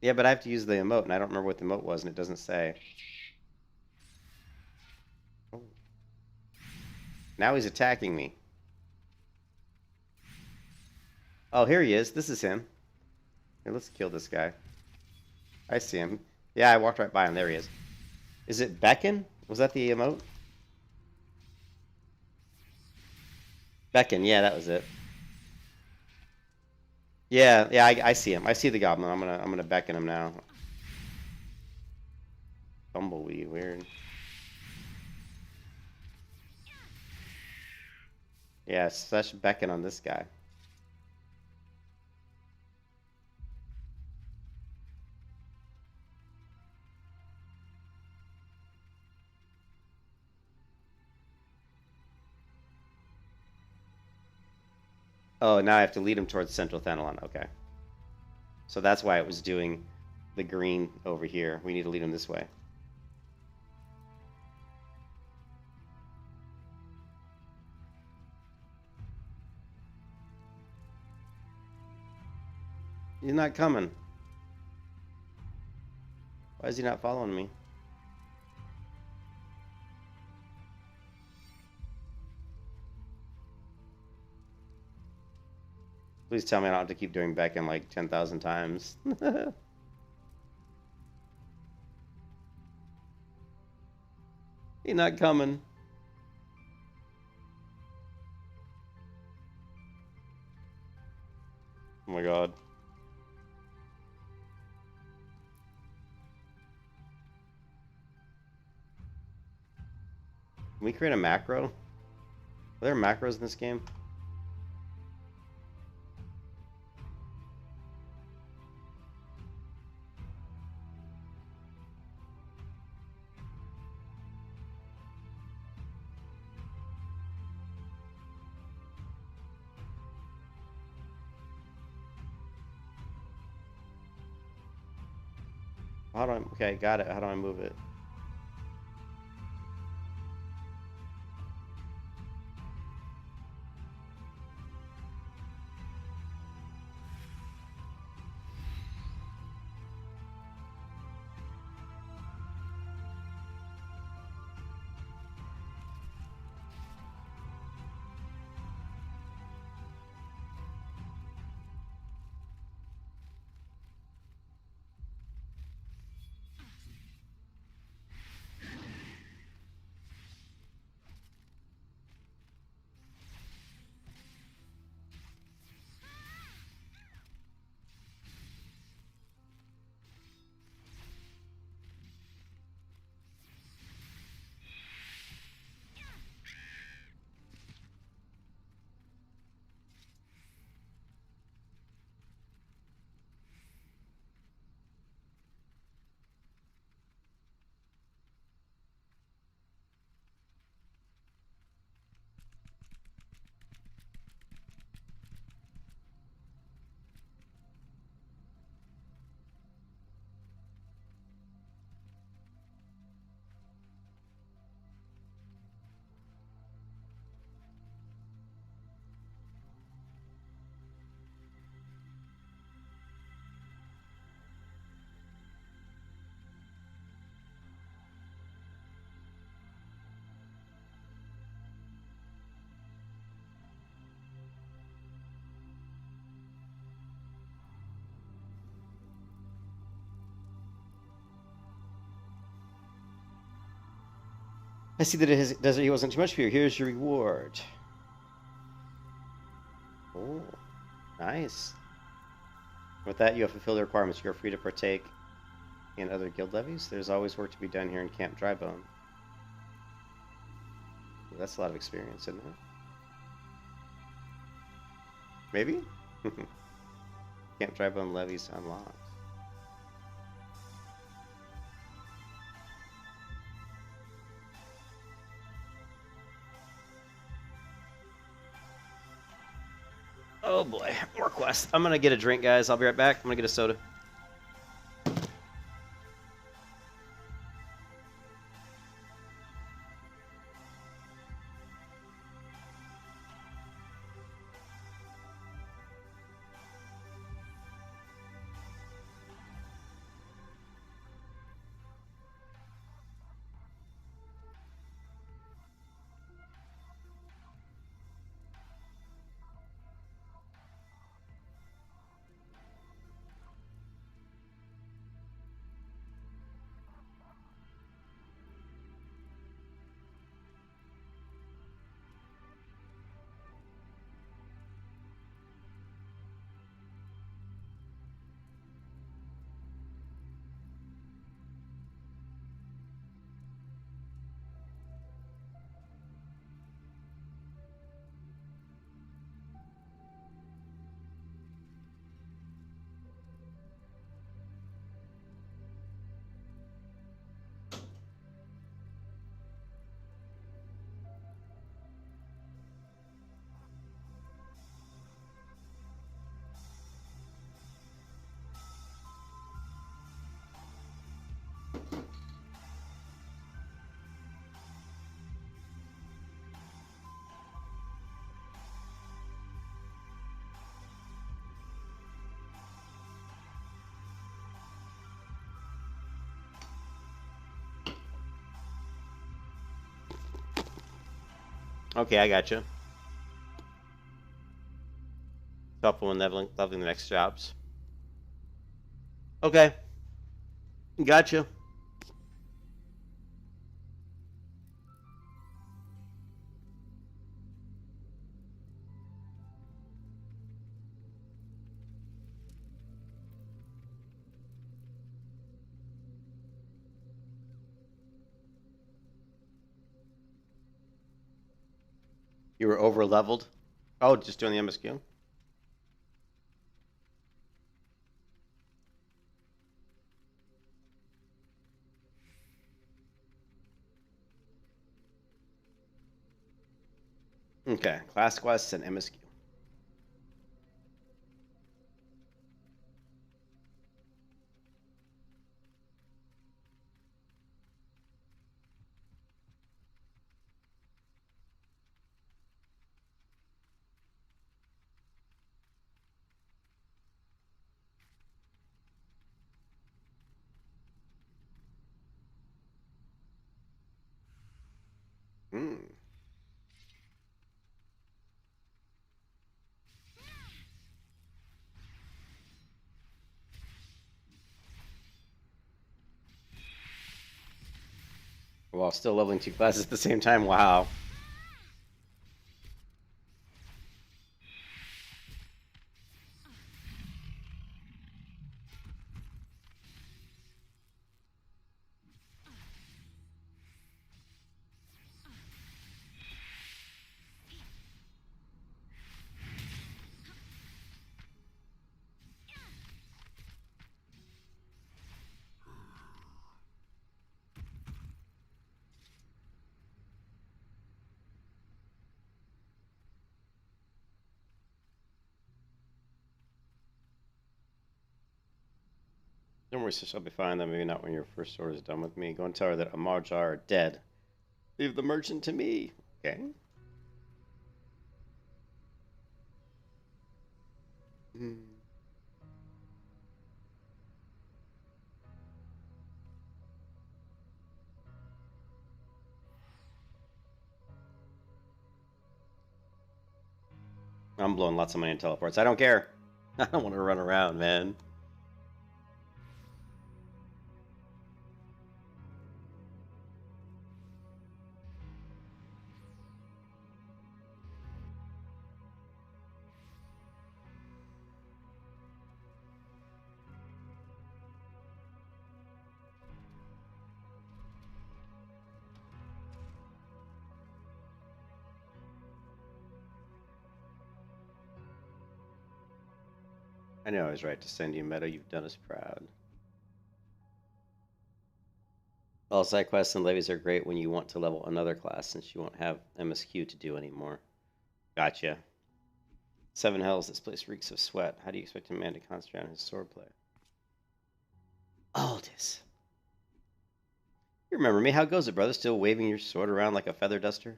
Speaker 1: Yeah, but I have to use the emote, and I don't remember what the emote was, and it doesn't say. Oh. Now he's attacking me. Oh, here he is. This is him. Here, let's kill this guy. I see him. Yeah, I walked right by him. There he is. Is it beckon? Was that the emote? Beckon. Yeah, that was it. Yeah, yeah, I see him. I see the goblin. I'm gonna beckon him now. Bumblebee, weird. Yeah, such beckon on this guy. Oh, now I have to lead him towards Central Thenelon. Okay. So that's why it was doing the green over here. We need to lead him this way. He's not coming. Why is he not following me? Please tell me I don't have to keep doing beckon like 10,000 times. He's not coming. Oh my god. Can we create a macro? Are there macros in this game? How do I... Okay, got it. How do I move it? I see that his desert he wasn't too much for you. Here's your reward. Oh, nice. With that, you have fulfilled the requirements. You're free to partake in other guild levies. There's always work to be done here in Camp Drybone. Well, that's a lot of experience, isn't it? Maybe? Camp Drybone levies unlocked. Oh boy, more quests. I'm gonna get a drink, guys. I'll be right back. I'm gonna get a soda. Okay, I got you. It's helpful when leveling the next jobs. Okay, gotcha. You were over leveled. Oh, just doing the MSQ. Okay, class quests and MSQ. Hmm. While still leveling two classes at the same time. Wow. Don't worry, sis. I'll be fine. Then maybe not when your first sword is done with me. Go and tell her that Amarjar are dead. Leave the merchant to me. Okay. Hmm. I'm blowing lots of money in teleports. I don't care. I don't want to run around, man. I know I was right to send you, Meta. You've done us proud. All side quests and levies are great when you want to level another class, since you won't have MSQ to do anymore. Gotcha. Seven hells, this place reeks of sweat. How do you expect a man to concentrate on his swordplay? Aldous. You remember me? How goes it, brother? Still waving your sword around like a feather duster?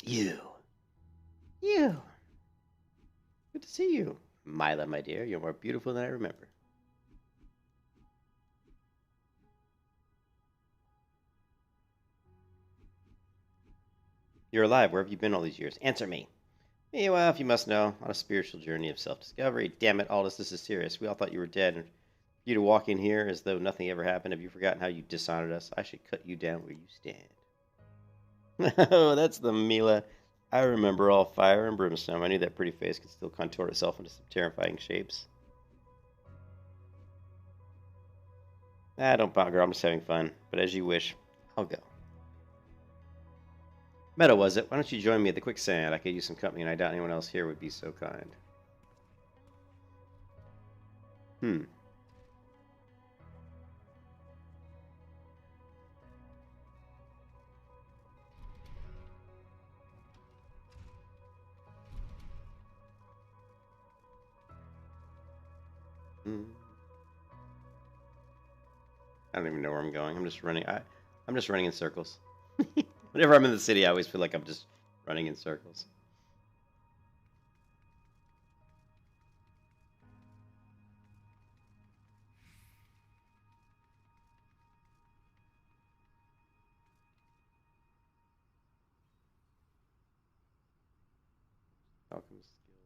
Speaker 1: You. You. Good to see you. Mila, my dear, you're more beautiful than I remember. You're alive. Where have you been all these years? Answer me. Well, if you must know, on a spiritual journey of self-discovery. Damn it, Aldous, this is serious. We all thought you were dead, and for you to walk in here as though nothing ever happened. Have you forgotten how you dishonored us? I should cut you down where you stand. Oh, that's the Mila. I remember all fire and brimstone. I knew that pretty face could still contort itself into some terrifying shapes. Don't bother, girl. I'm just having fun. But as you wish, I'll go. Meadow, was it? Why don't you join me at the quicksand? I could use some company, and I doubt anyone else here would be so kind. I don't even know where I'm going. I'm just running. I'm just running in circles. Whenever I'm in the city, I always feel like I'm just running in circles. Alchemist Guild.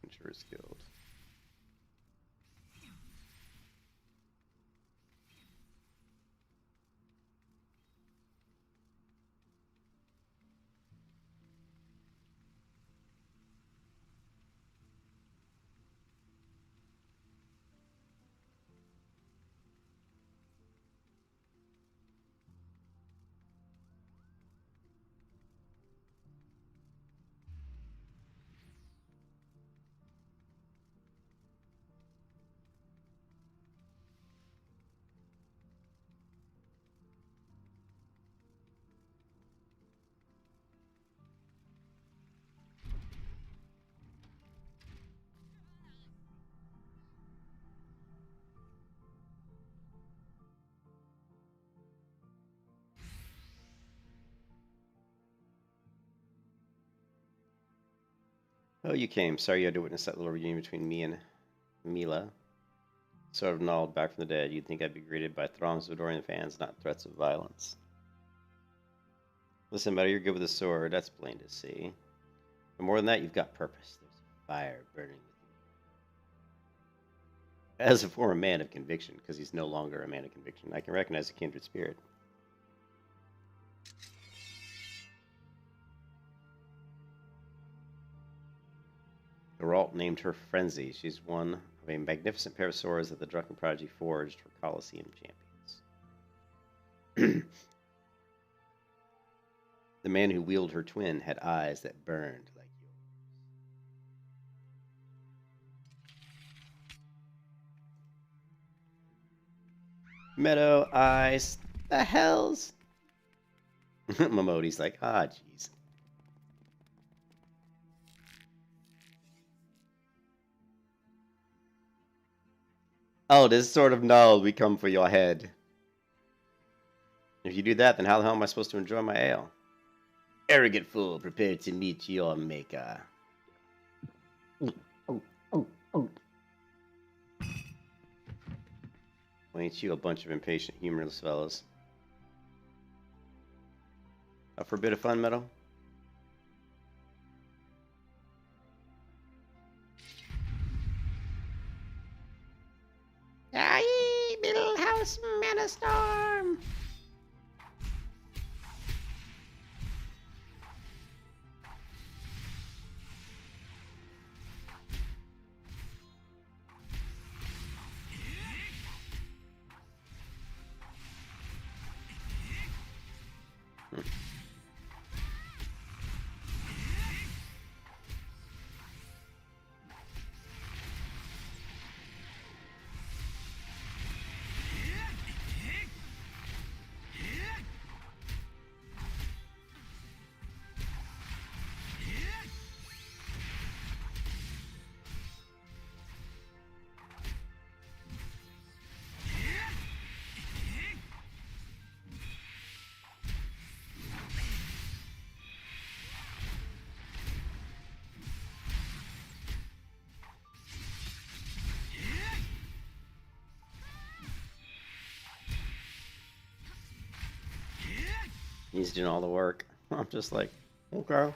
Speaker 1: Adventurers Guild. Oh, you came. Sorry you had to witness that little reunion between me and Mila. Sort of gnawed back from the dead. You'd think I'd be greeted by throngs of adoring fans, not threats of violence. Listen, Meadow, you're good with a sword. That's plain to see. But more than that, you've got purpose. There's a fire burning within you. As a former man of conviction, because he's no longer a man of conviction, I can recognize a kindred spirit. Geralt named her Frenzy. She's one of a magnificent pair of swords that the Drunken Prodigy forged for Colosseum champions. The man who wielded her twin had eyes that burned like yours. Meadow eyes. The hells? Momodi's like, jeez. Oh, this sort of null, we come for your head. If you do that, then how the hell am I supposed to enjoy my ale? Arrogant fool, prepared to meet your maker. Well, ain't you a bunch of impatient, humorless fellows? Up for a bit of fun, Meadow? Aye, Middle House Manastorm! He's doing all the work. I'm just like, okay.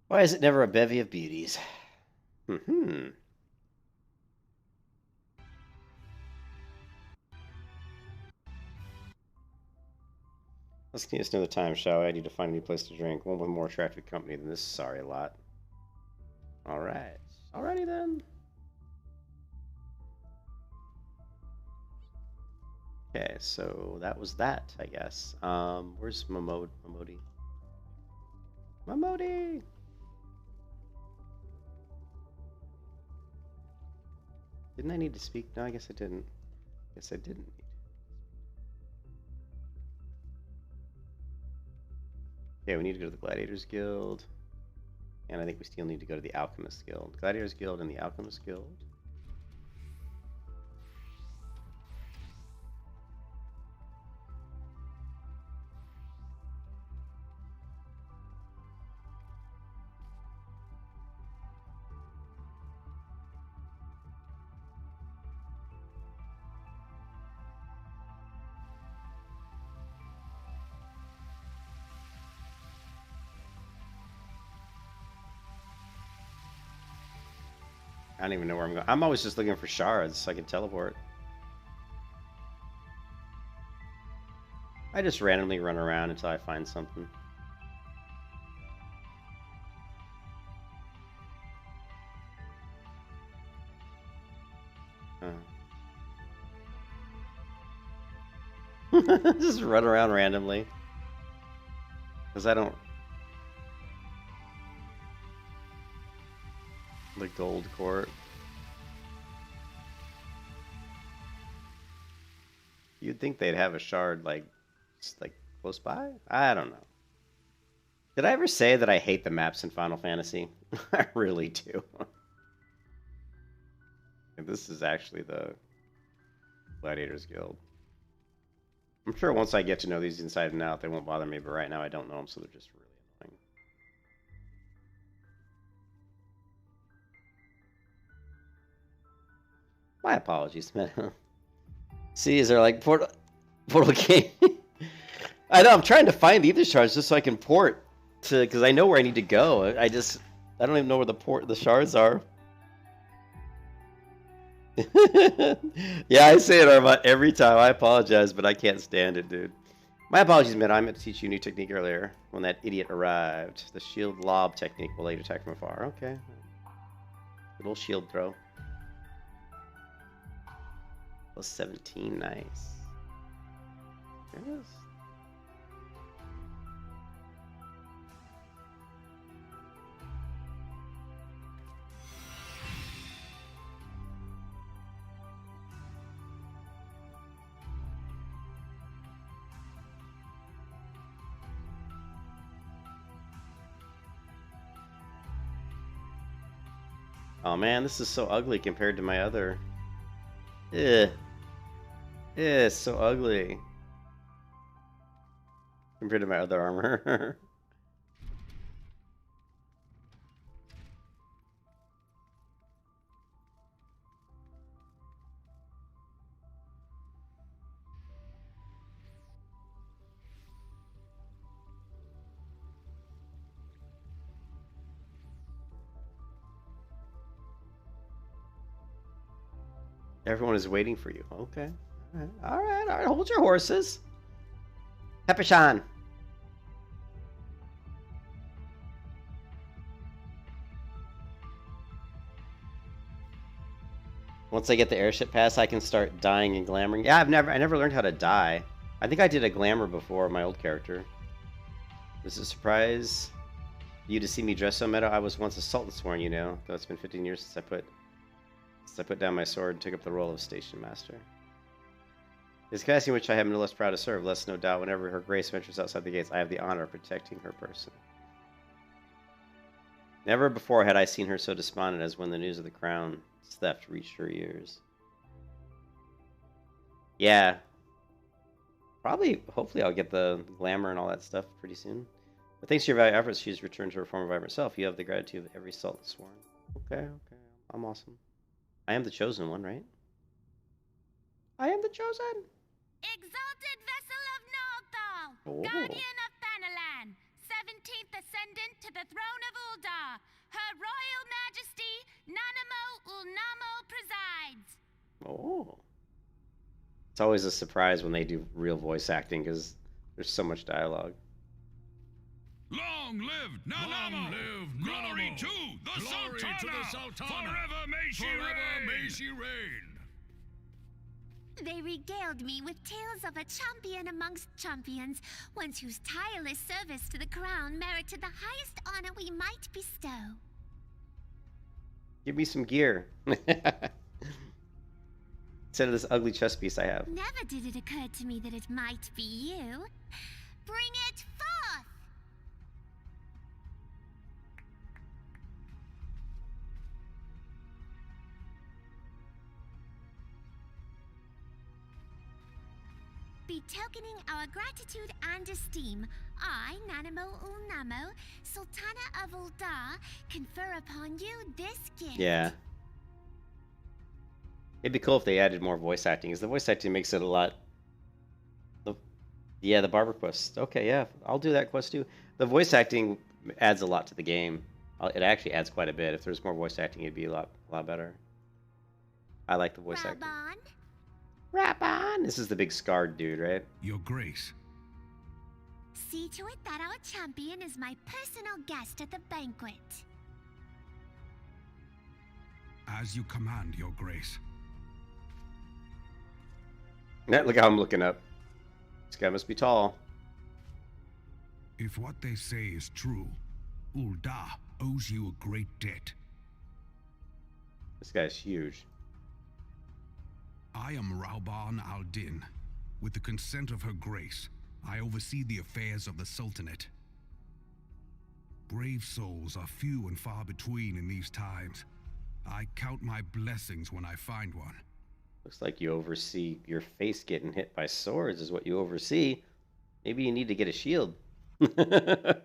Speaker 1: Why is it never a bevy of beauties? Hmm. Let's give us another time, shall we? I need to find a new place to drink. One with more attractive company than this sorry lot. Alright. Alrighty then. Okay, so that was that, I guess. Where's Momodi? Momodi! Didn't I need to speak? No, I guess I didn't. Guess I didn't need. Okay, we need to go to the Gladiators Guild. And I think we still need to go to the Alchemist Guild. Gladiators Guild and the Alchemist Guild. I don't even know where I'm going. I'm always just looking for shards so I can teleport. I just randomly run around until I find something. Just run around randomly. Because I don't... The gold court. You'd think they'd have a shard like close by? I don't know. Did I ever say that I hate the maps in Final Fantasy? I really do. And this is actually the Gladiators Guild. I'm sure once I get to know these inside and out, they won't bother me, but right now I don't know them, so they're just really annoying. My apologies, man. See, is there like portal game? I know, I'm trying to find the Aether shards just so I can port to, because I know where I need to go. I don't even know where the shards are. Yeah, I say it Armand every time. I apologize, but I can't stand it, dude. My apologies, man. I meant to teach you a new technique earlier when that idiot arrived. The shield lob technique will let you attack from afar. Okay. Little shield throw. Plus 17, nice. There it is. Oh man, this is so ugly compared to my other. Ugh. It's so ugly compared to my other armor. Everyone is waiting for you. Okay. All right. Hold your horses. Peppershan. Once I get the airship pass, I can start dying and glamoring. Yeah, I never learned how to die. I think I did a glamour before my old character. Was it a surprise you to see me dress so meta? I was once a Sultan Sworn, you know. Though it's been 15 years since I put down my sword and took up the role of station master. This casting which I am no less proud to serve, less no doubt whenever her grace ventures outside the gates, I have the honor of protecting her person. Never before had I seen her so despondent as when the news of the crown's theft reached her ears. Yeah. Hopefully I'll get the glamour and all that stuff pretty soon. But thanks to your valiant efforts, she's returned to her former vibrant self. You have the gratitude of every Sultan Sworn. Okay. I'm awesome. I am the chosen one, right? I am the chosen!
Speaker 3: Exalted vessel of Nalthal,
Speaker 1: Oh.
Speaker 3: guardian of Thanalan, 17th ascendant to the throne of Uldar, Her Royal Majesty Nanamo Ulnamo presides.
Speaker 1: Oh. It's always a surprise when they do real voice acting because there's so much dialogue.
Speaker 4: Long live Nanamo!
Speaker 5: Long live
Speaker 4: Glory
Speaker 5: Nanamo!
Speaker 4: to the
Speaker 5: Glory
Speaker 4: Sultana!
Speaker 5: to the Sultana!
Speaker 4: Forever may she
Speaker 5: Forever
Speaker 4: reign!
Speaker 5: may she reign!
Speaker 3: They regaled me with tales of a champion amongst champions, one whose tireless service to the crown merited the highest honor we might bestow.
Speaker 1: Give me some gear. Instead of this ugly chest piece I have.
Speaker 3: Never did it occur to me that it might be you. Bring it forth! Betokening our gratitude and esteem, I, Nanamo Ulnamo, Sultana of Uldar, confer upon you this gift.
Speaker 1: Yeah. It'd be cool if they added more voice acting, because the voice acting makes it a lot... Yeah, the barber quest. Okay, yeah, I'll do that quest too. The voice acting adds a lot to the game. It actually adds quite a bit. If there's more voice acting, it'd be a lot better. I like the voice acting. Rabban! This is the big scarred dude, right?
Speaker 4: Your Grace.
Speaker 3: See to it that our champion is my personal guest at the banquet.
Speaker 4: As you command, Your Grace.
Speaker 1: Look how I'm looking up. This guy must be tall.
Speaker 4: If what they say is true, Uldar owes you a great debt.
Speaker 1: This guy's huge.
Speaker 4: I am Rauban al-Din. With the consent of Her Grace, I oversee the affairs of the Sultanate. Brave souls are few and far between in these times. I count my blessings when I find one.
Speaker 1: Looks like you oversee your face getting hit by swords is what you oversee. Maybe you need to get a shield.
Speaker 4: Her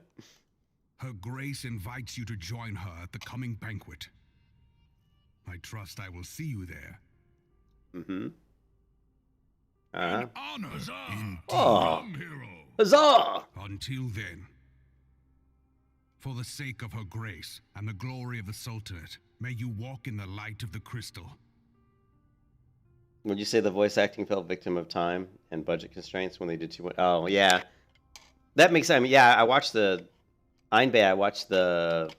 Speaker 4: Grace invites you to join her at the coming banquet. I trust I will see you there.
Speaker 1: Mm-hmm.
Speaker 4: An honor,
Speaker 5: Huzzah!
Speaker 4: indeed.
Speaker 1: Oh.
Speaker 5: Young hero!
Speaker 1: Huzzah!
Speaker 4: Until then, for the sake of Her Grace and the glory of the Sultanate, may you walk in the light of the crystal.
Speaker 1: Would you say the voice acting fell victim of time and budget constraints when they did too much? Oh yeah, that makes sense. I mean, yeah, I watched the Einbei. I watched the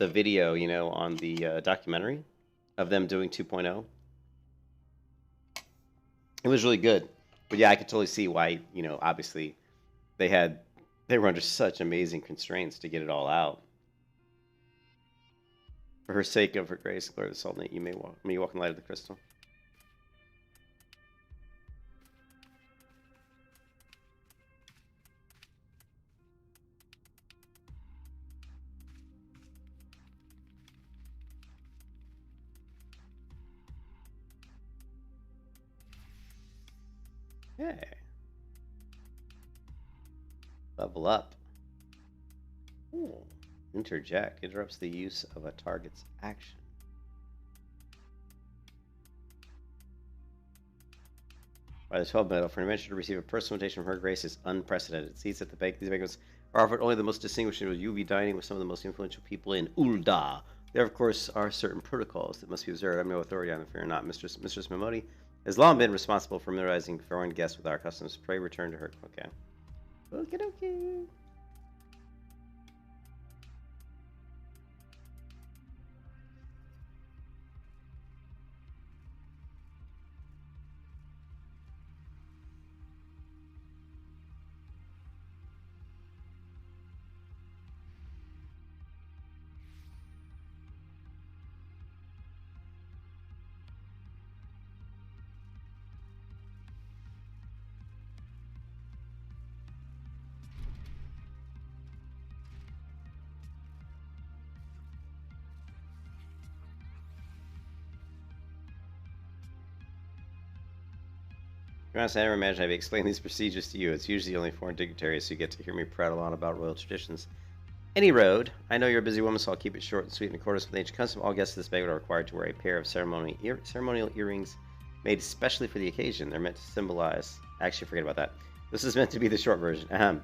Speaker 1: video, you know, on the documentary of them doing 2.0. It was really good, but yeah, I could totally see why. You know, obviously they were under such amazing constraints to get it all out. For her sake of her grace, glory of the Sultanate, you may walk in light of the crystal. Hey, level up. Ooh. Interject interrupts the use of a target's action. By the 12 medal, for an adventurer to receive a personal invitation from her grace is unprecedented. Seats at the bank. These banquets are offered only the most distinguished individuals. You will be dining with some of the most influential people in Ul'dah. There, of course, are certain protocols that must be observed. I have no authority on them, fear not. Mistress Mamodi has long been responsible for familiarizing foreign guests with our customs. Pray return to her. Okay. Okie dokie. To be honest, I never imagined I'd be explaining these procedures to you. It's usually only foreign dignitaries who get to hear me prattle on about royal traditions. Any road. I know you're a busy woman, so I'll keep it short and sweet in accordance with ancient custom. All guests to this banquet are required to wear a pair of ceremonial earrings made especially for the occasion. They're meant to symbolize... Actually, forget about that. This is meant to be the short version.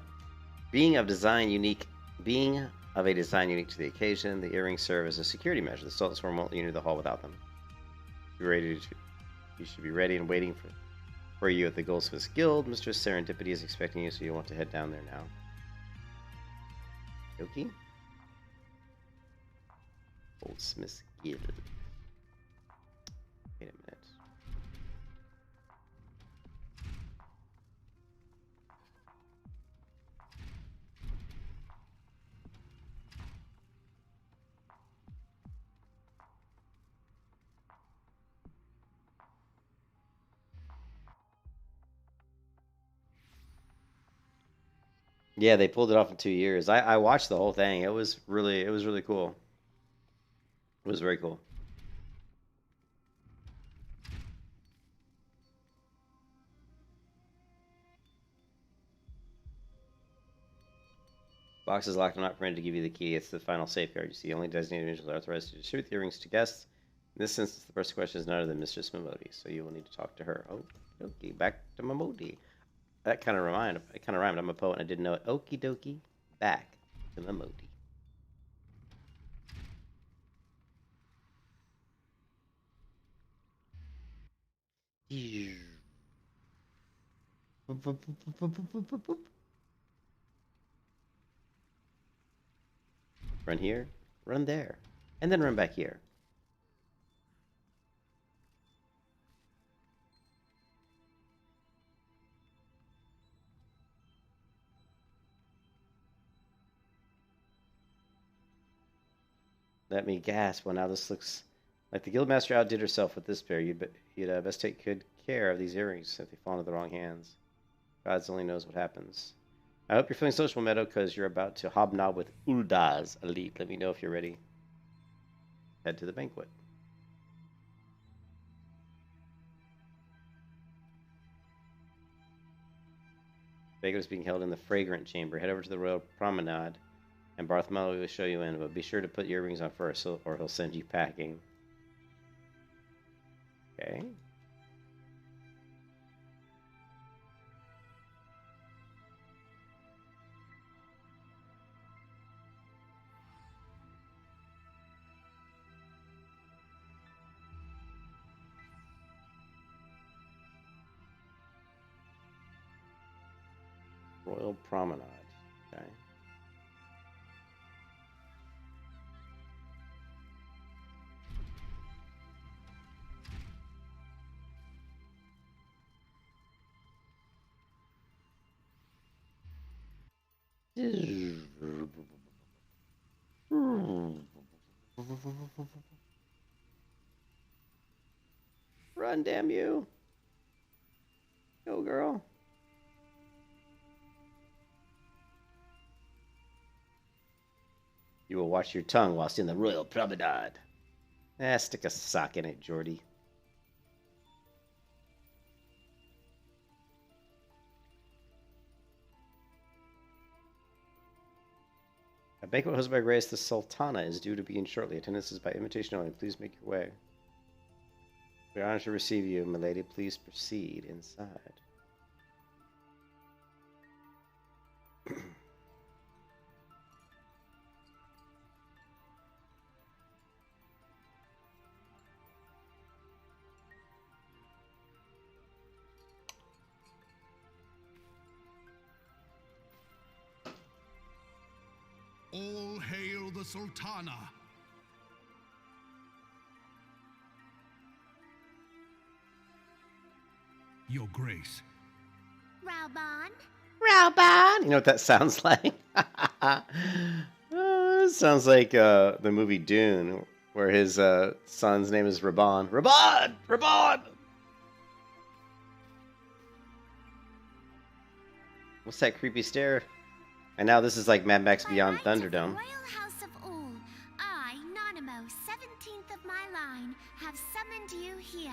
Speaker 1: Being of a design unique to the occasion, the earrings serve as a security measure. The Sultan's Swarm won't enter the hall without them. You should be ready and waiting for you at the Goldsmith's Guild. Mistress Serendipity is expecting you, so you'll want to head down there now. Okay. Goldsmith's Guild. Wait a minute. Yeah, they pulled it off in 2 years. I watched the whole thing. It was really cool. It was very cool. Box is locked. I'm not permitted to give you the key. It's the final safeguard. You see, only designated individuals are authorized to distribute the earrings to guests. In this instance, the person question is none other than Mistress Mamodi, so you will need to talk to her. Oh, okay, back to Mamodi. That kind of rhymed. I'm a poet and I didn't know it. Okie dokie. Back to Mamodi. Run here, run there, and then run back here. Let me gasp. Well, now this looks like the guildmaster outdid herself with this pair. You'd best take good care of these earrings if they fall into the wrong hands. God only knows what happens. I hope you're feeling social, Meadow, because you're about to hobnob with Ul'dah's elite. Let me know if you're ready. Head to the banquet. The banquet is being held in the Fragrant Chamber. Head over to the Royal Promenade, and Bartholomew will show you in, but be sure to put your earrings on first, or he'll send you packing. Okay. Royal Promenade. Okay. Run, damn you. Go, girl. You will watch your tongue whilst in the Royal Promenade. Stick a sock in it, Jordy. A banquet hosted by Grace the Sultana is due to begin shortly. Attendance is by invitation only. Please make your way. We are honored to receive you, milady. Please proceed inside.
Speaker 4: All hail the Sultana! Your Grace.
Speaker 3: Raubon?
Speaker 1: Raubon! You know what that sounds like? It sounds like the movie Dune, where his son's name is Raubon. Raubon! Raubon! What's that creepy stare? And now this is like Mad Max Beyond Thunderdome.
Speaker 3: Royal House of All, I, Nanimo, 17th of my line, have summoned you here.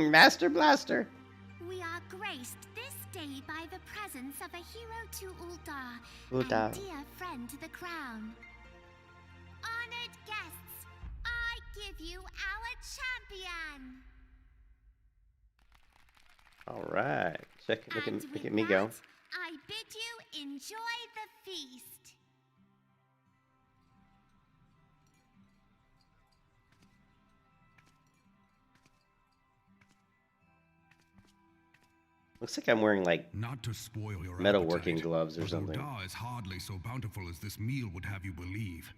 Speaker 1: Master Blaster.
Speaker 3: We are graced this day by the presence of a hero to Ul'dah,
Speaker 1: Ul'dah.
Speaker 3: and dear friend to the crown. Honored guests, I give you our champion.
Speaker 1: All right. Look at me go.
Speaker 3: I bid you enjoy the feast.
Speaker 1: Looks like I'm wearing like
Speaker 4: Not to spoil your
Speaker 1: metalworking
Speaker 4: appetite,
Speaker 1: gloves or
Speaker 4: but
Speaker 1: something.
Speaker 4: Ul'dah is hardly so bountiful as this meal would have you believe.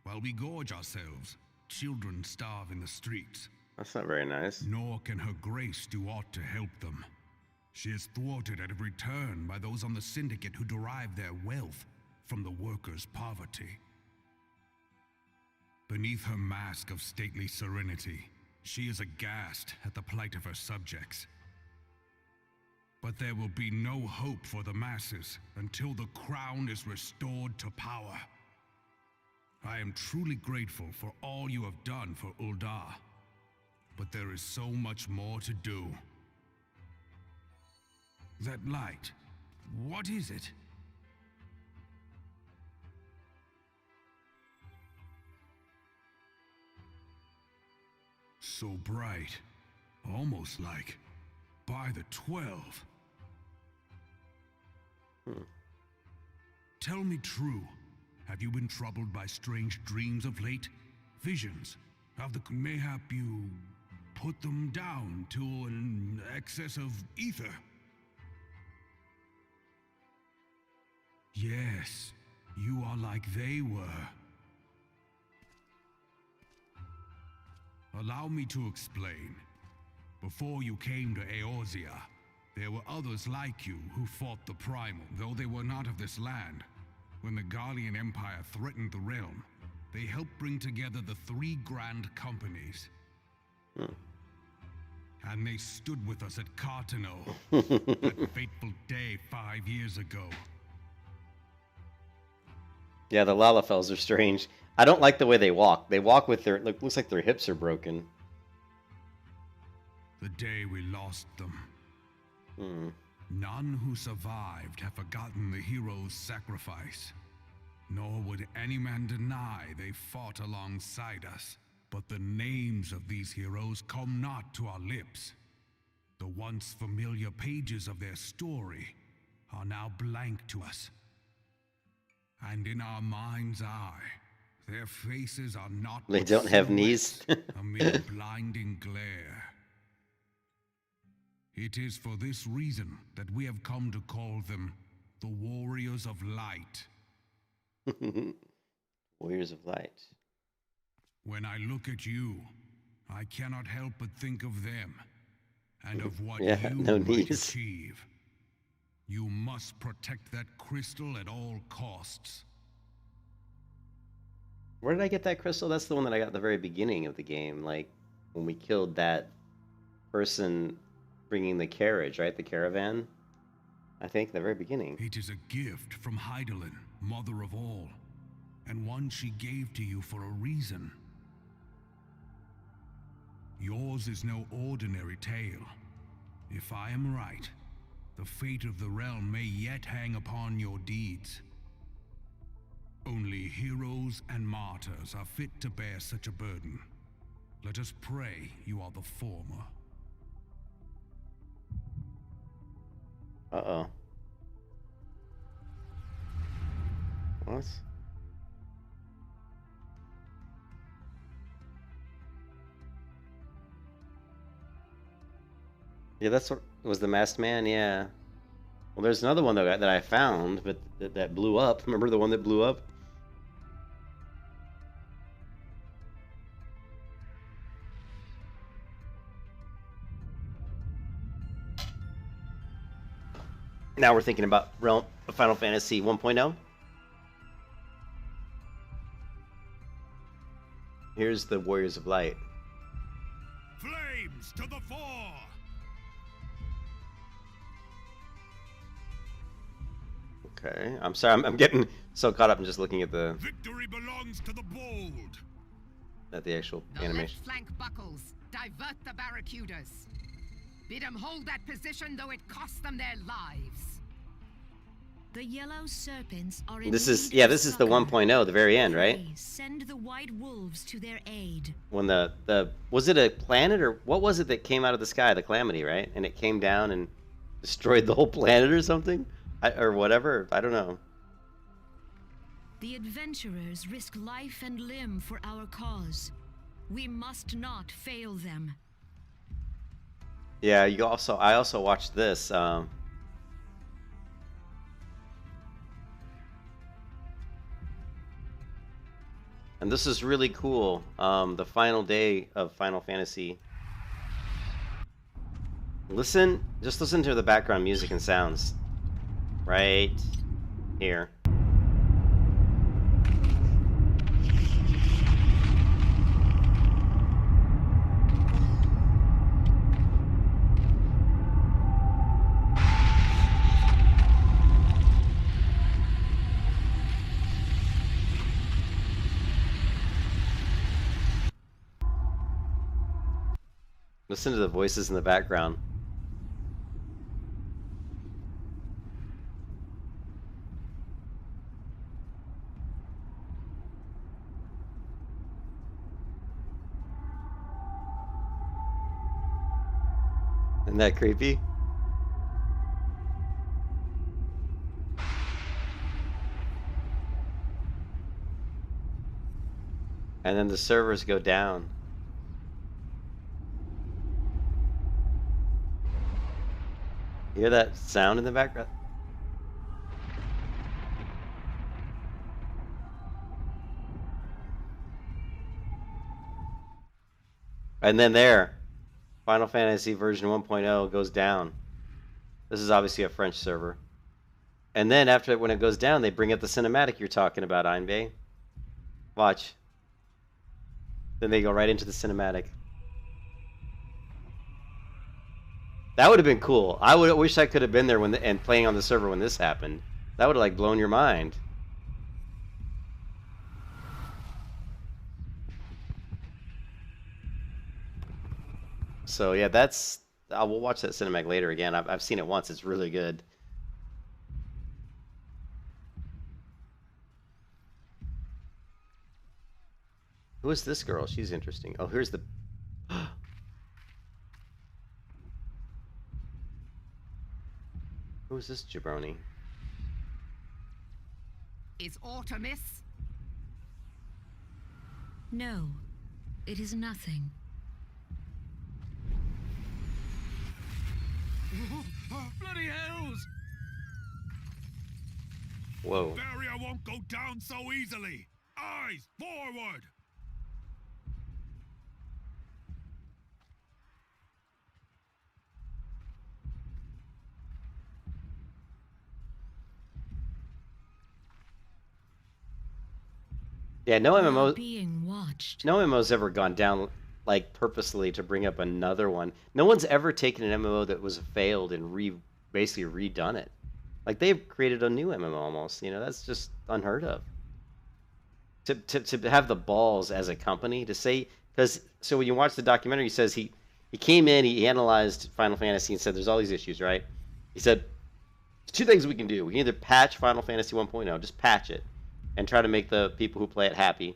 Speaker 4: While we gorge ourselves, children starve in the streets.
Speaker 1: That's not very nice.
Speaker 4: Nor can her grace do aught to help them. She is thwarted at every turn by those on the syndicate who derive their wealth from the workers' poverty. Beneath her mask of stately serenity, she is aghast at the plight of her subjects. But there will be no hope for the masses until the crown is restored to power. I am truly grateful for all you have done for Ul'dah, but there is so much more to do. That light, what is it? So bright, almost like by the 12. Tell me true, have you been troubled by strange dreams of late? Visions of the... Mayhap you put them down to an excess of ether? Yes, you are like they were. Allow me to explain. Before you came to Eorzea, there were others like you who fought the Primal, though they were not of this land. When the Guardian Empire threatened the realm, they helped bring together the three grand companies. And they stood with us at Cartano, that fateful day 5 years ago.
Speaker 1: Yeah, the Lalafels are strange. I don't like the way they walk. They walk with their... looks like their hips are broken.
Speaker 4: The day we lost them. None who survived have forgotten the hero's sacrifice. Nor would any man deny they fought alongside us. But the names of these heroes come not to our lips. The once familiar pages of their story are now blank to us. And in our mind's eye, their faces are not...
Speaker 1: They don't have knees.
Speaker 4: amid blinding glare. It is for this reason that we have come to call them the Warriors of Light.
Speaker 1: Warriors of Light.
Speaker 4: When I look at you, I cannot help but think of them, and of what
Speaker 1: Yeah,
Speaker 4: you
Speaker 1: no
Speaker 4: might
Speaker 1: knees.
Speaker 4: achieve. You must protect that crystal at all costs.
Speaker 1: Where did I get that crystal? That's the one that I got at the very beginning of the game, like when we killed that person bringing the carriage, right? The caravan, I think, the very beginning.
Speaker 4: It is a gift from Hydaelyn, mother of all, and one she gave to you for a reason. Yours is no ordinary tale. If I am right, the fate of the realm may yet hang upon your deeds. Only heroes and martyrs are fit to bear such a burden. Let us pray you are the former.
Speaker 1: Uh-oh. What? Yeah, that's what was the masked man, yeah. Well, there's another one that I found, but that blew up. Remember the one that blew up? Now we're thinking about Final Fantasy 1.0. Here's the Warriors of Light.
Speaker 4: Flames to the fore!
Speaker 1: Okay, I'm sorry, I'm getting so caught up in just looking at the
Speaker 4: Victory belongs to the bold!
Speaker 1: actual
Speaker 5: The
Speaker 1: animation.
Speaker 5: left flank buckles. Divert the barracudas. Bid them hold that position, though it costs them their lives.
Speaker 6: The yellow serpents are in
Speaker 1: This
Speaker 6: need
Speaker 1: is
Speaker 6: of
Speaker 1: this is the
Speaker 6: succor.
Speaker 1: 1.0, the very end, right?
Speaker 6: Pray, send the white wolves to their aid.
Speaker 1: When the was it a planet or what was it that came out of the sky? The calamity, right? And it came down and destroyed the whole planet or something, or whatever. I don't know.
Speaker 6: The adventurers risk life and limb for our cause. We must not fail them.
Speaker 1: Yeah, I also watched this. And this is really cool. The final day of Final Fantasy. Just listen to the background music and sounds. Right here. Listen to the voices in the background. Isn't that creepy? And then the servers go down. You hear that sound in the background? And then there, Final Fantasy version 1.0 goes down. This is obviously a French server. And then after, when it goes down, they bring up the cinematic you're talking about, Einbei. Watch. Then they go right into the cinematic. That would have been cool. I would wish I could have been there and playing on the server when this happened. That would have like blown your mind. So yeah, we'll watch that cinematic later again. I've seen it once. It's really good. Who is this girl? She's interesting. Oh, here's the. Who's this jabroni?
Speaker 5: Is Artemis?
Speaker 6: No, it is nothing.
Speaker 4: Bloody hells!
Speaker 1: Whoa.
Speaker 4: The barrier won't go down so easily. Eyes forward!
Speaker 1: Yeah, no MMO.
Speaker 6: Being watched.
Speaker 1: No MMO's ever gone down like purposely to bring up another one. No one's ever taken an MMO that was failed and basically redone it. Like they've created a new MMO almost. You know, that's just unheard of. To have the balls as a company to say, because so when you watch the documentary, he says he came in, he analyzed Final Fantasy and said there's all these issues, right? He said there's two things we can do. We can either patch Final Fantasy 1.0, just patch it, and try to make the people who play it happy.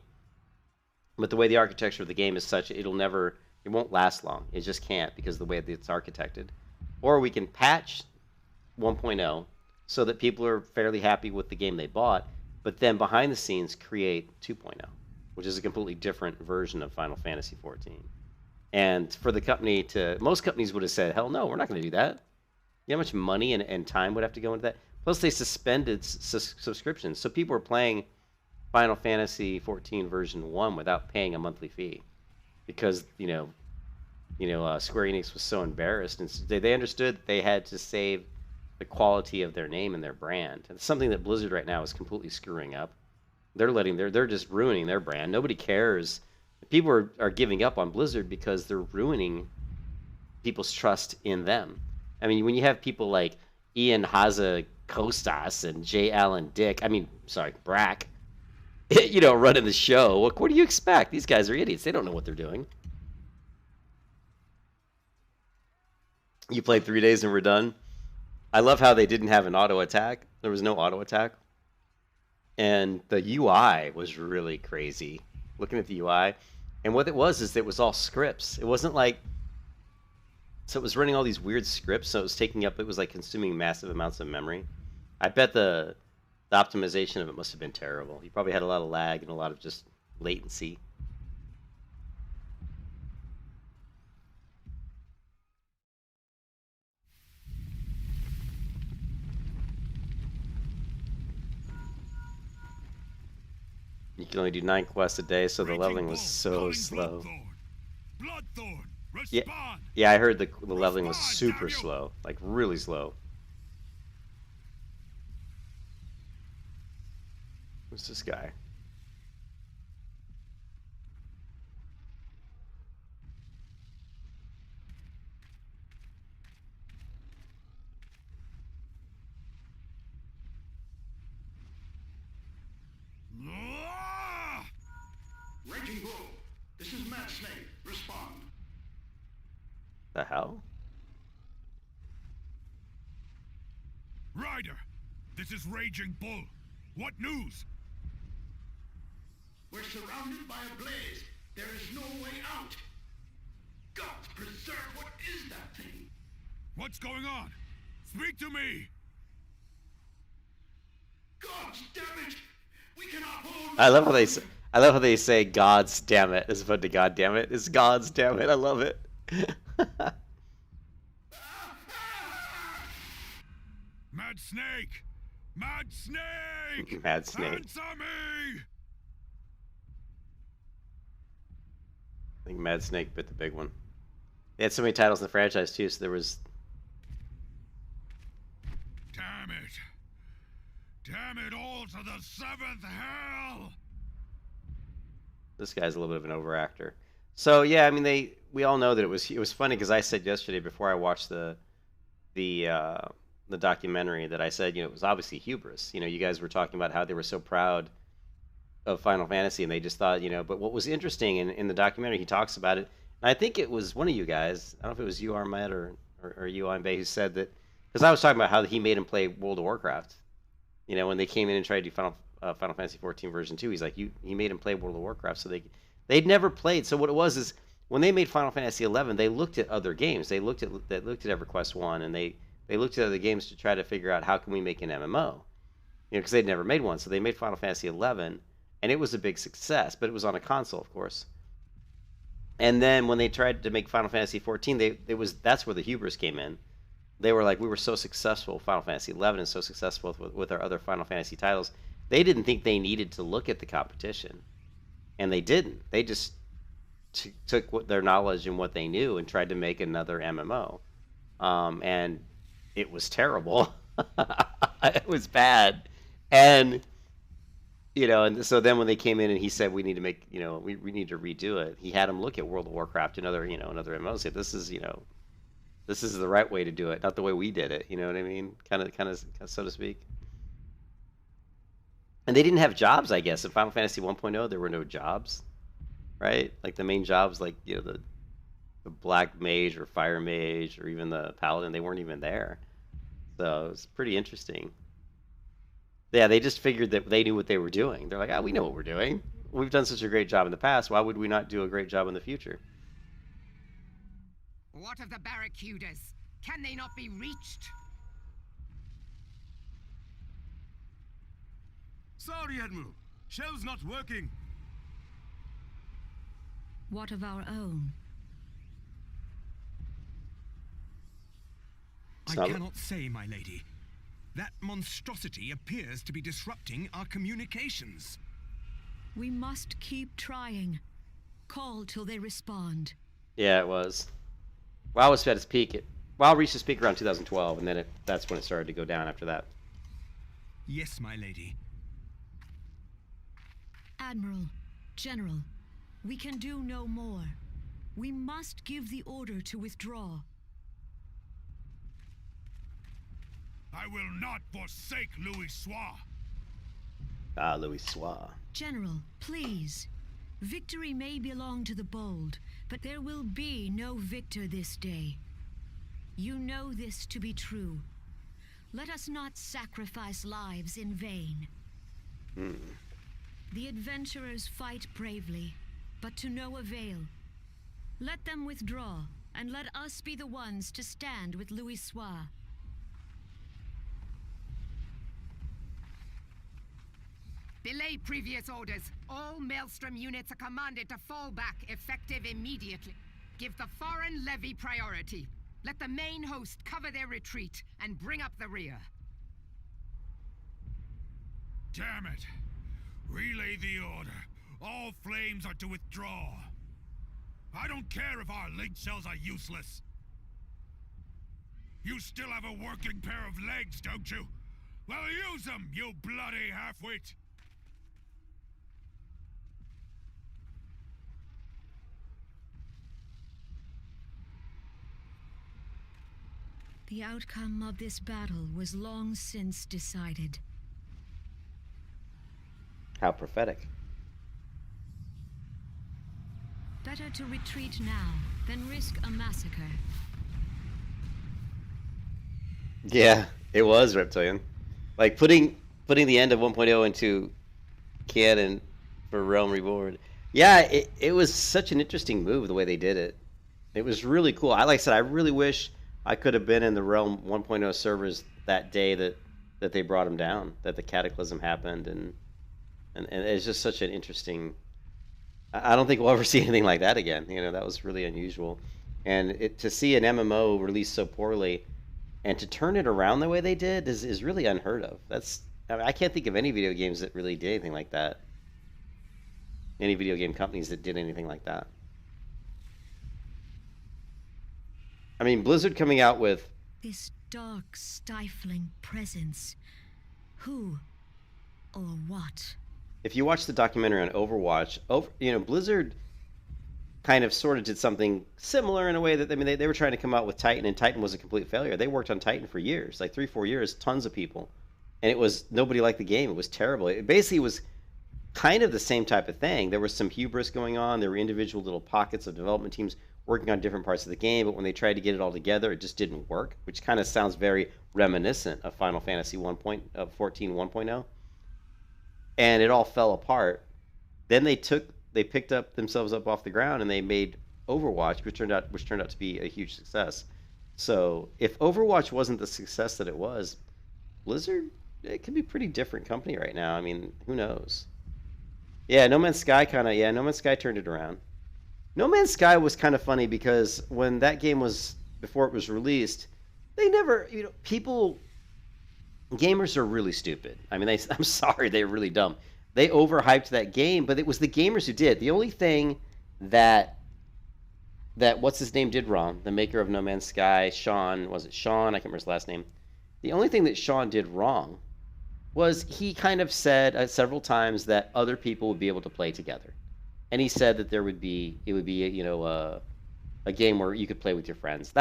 Speaker 1: But the way the architecture of the game is such, it won't last long. It just can't because of the way that it's architected. Or we can patch 1.0 so that people are fairly happy with the game they bought, but then behind the scenes create 2.0, which is a completely different version of Final Fantasy XIV. And for the company most companies would have said, hell no, we're not going to do that. You know how much money and time would have to go into that? Plus they suspended subscriptions. So people were playing Final Fantasy XIV version 1 without paying a monthly fee because, Square Enix was so embarrassed. And they understood that they had to save the quality of their name and their brand. It's something that Blizzard right now is completely screwing up. They're just ruining their brand. Nobody cares. People are giving up on Blizzard because they're ruining people's trust in them. I mean, when you have people like Ian Haza-Kostas and J. Allen Brack, running the show, what do you expect? These guys are idiots. They don't know what they're doing. You played 3 days and we're done. I love how they didn't have an auto attack. There was no auto attack. And the UI was really crazy. Looking at the UI. And what it was all scripts. It wasn't like... So it was running all these weird scripts, so it was like consuming massive amounts of memory. I bet the optimization of it must have been terrible. You probably had a lot of lag and a lot of just latency. You can only do 9 quests a day, so the leveling was so slow. Yeah, I heard the leveling was super slow, like really slow. Who's this guy?
Speaker 7: Raging Bull, this is Mad Snake. Respond.
Speaker 1: The hell?
Speaker 4: Ryder, this is Raging Bull. What news?
Speaker 7: We're surrounded by a blaze. There is no way out. Gods preserve, what is that thing?
Speaker 4: What's going on? Speak to me!
Speaker 7: Gods damn it! We cannot hold...
Speaker 1: I love how they say "God's damn it" as opposed to "God damn it." It's "God's damn it." I love it.
Speaker 4: Mad Snake! Mad Snake!
Speaker 1: Mad Snake.
Speaker 4: Answer me!
Speaker 1: I think Mad Snake bit the big one. They had so many titles in the franchise too, so there was...
Speaker 4: Damn it! Damn it all to the 7th hell!
Speaker 1: This guy's a little bit of an overactor. So yeah, I mean we all know that it was funny because I said yesterday before I watched the documentary that I said, it was obviously hubris. You guys were talking about how they were so proud of Final Fantasy and they just thought, but what was interesting in the documentary, he talks about it, and I think it was one of you guys, I don't know if it was you, Armet, or you, Bay, who said that, because I was talking about how he made him play World of Warcraft. When they came in and tried to do Final Fantasy XIV version 2, he's like, he made him play World of Warcraft, so they'd never played. So what it was is when they made Final Fantasy XI, they looked at other games. They looked at EverQuest 1, and they looked at other games to try to figure out how can we make an MMO, because they'd never made one. So they made Final Fantasy XI, and it was a big success, but it was on a console, of course. And then when they tried to make Final Fantasy XIV, that's where the hubris came in. they were like, we were so successful, Final Fantasy XI is so successful with our other Final Fantasy titles. They didn't think they needed to look at the competition, and they didn't. They just took their knowledge and what they knew and tried to make another MMO, and it was terrible. It was bad, and and so then when they came in and he said we need to make, we need to redo it, he had them look at World of Warcraft and other MMOs. Said this is the right way to do it, not the way we did it. You know what I mean? Kind of, so to speak. And they didn't have jobs, I guess. In Final Fantasy 1.0, there were no jobs, right? Like the main jobs, like the Black Mage or Fire Mage or even the Paladin, they weren't even there. So it was pretty interesting. Yeah, they just figured that they knew what they were doing. They're like, we know what we're doing. We've done such a great job in the past. Why would we not do a great job in the future?
Speaker 5: What of the barracudas? Can they not be reached?
Speaker 8: Sorry, Admiral. Shell's not working.
Speaker 6: What of our own?
Speaker 4: I cannot say, my lady. That monstrosity appears to be disrupting our communications.
Speaker 6: We must keep trying. Call till they respond.
Speaker 1: Yeah, it was. WoW was at its peak. WoW reached its peak around 2012, and then that's when it started to go down after that.
Speaker 4: Yes, my lady.
Speaker 6: Admiral, General, we can do no more. We must give the order to withdraw.
Speaker 8: I will not forsake Louis Soir.
Speaker 1: Ah, Louis Soir.
Speaker 6: General, please. Victory may belong to the bold, but there will be no victor this day. You know this to be true. Let us not sacrifice lives in vain. The adventurers fight bravely, but to no avail. Let them withdraw, and let us be the ones to stand with Louis Soir.
Speaker 5: Belay previous orders. All Maelstrom units are commanded to fall back, effective immediately. Give the foreign levy priority. Let the main host cover their retreat and bring up the rear.
Speaker 8: Damn it. Relay the order. All flames are to withdraw. I don't care if our link cells are useless. You still have a working pair of legs, don't you? Well, use them, you bloody half-wit!
Speaker 6: The outcome of this battle was long since decided.
Speaker 1: How prophetic.
Speaker 6: Better to retreat now than risk a massacre.
Speaker 1: Yeah, it was Reptilian. Like putting the end of 1.0 into canon for Realm Reborn. Yeah, it was such an interesting move the way they did it. It was really cool. Like I said, I really wish I could have been in the Realm 1.0 servers that day that they brought him down, that the cataclysm happened, and it's just such an interesting. I don't think we'll ever see anything like that again. That was really unusual, and to see an MMO released so poorly, and to turn it around the way they did is really unheard of. I can't think of any video games that really did anything like that. Any video game companies that did anything like that. I mean, Blizzard coming out with
Speaker 6: this dark, stifling presence. Who or what?
Speaker 1: If you watch the documentary on Overwatch, Blizzard kind of sort of did something similar in a way that, they were trying to come out with Titan, and Titan was a complete failure. They worked on Titan for years, like 3-4 years, tons of people. And nobody liked the game. It was terrible. It basically was kind of the same type of thing. There was some hubris going on. There were individual little pockets of development teams working on different parts of the game, but when they tried to get it all together, it just didn't work, which kind of sounds very reminiscent of Final Fantasy 14 1.0. And it all fell apart. Then they picked up themselves up off the ground and they made Overwatch, which turned out to be a huge success. So if Overwatch wasn't the success that it was, Blizzard, it could be a pretty different company right now. I mean, who knows? Yeah, No Man's Sky turned it around. No Man's Sky was kind of funny because when that game before it was released, they never, people, gamers are really stupid. I mean, I'm sorry, they're really dumb. They overhyped that game, but it was the gamers who did. The only thing that what's his name did wrong, the maker of No Man's Sky, Sean, was it Sean? I can't remember his last name. The only thing that Sean did wrong was he kind of said several times that other people would be able to play together, and he said that it would be a game where you could play with your friends.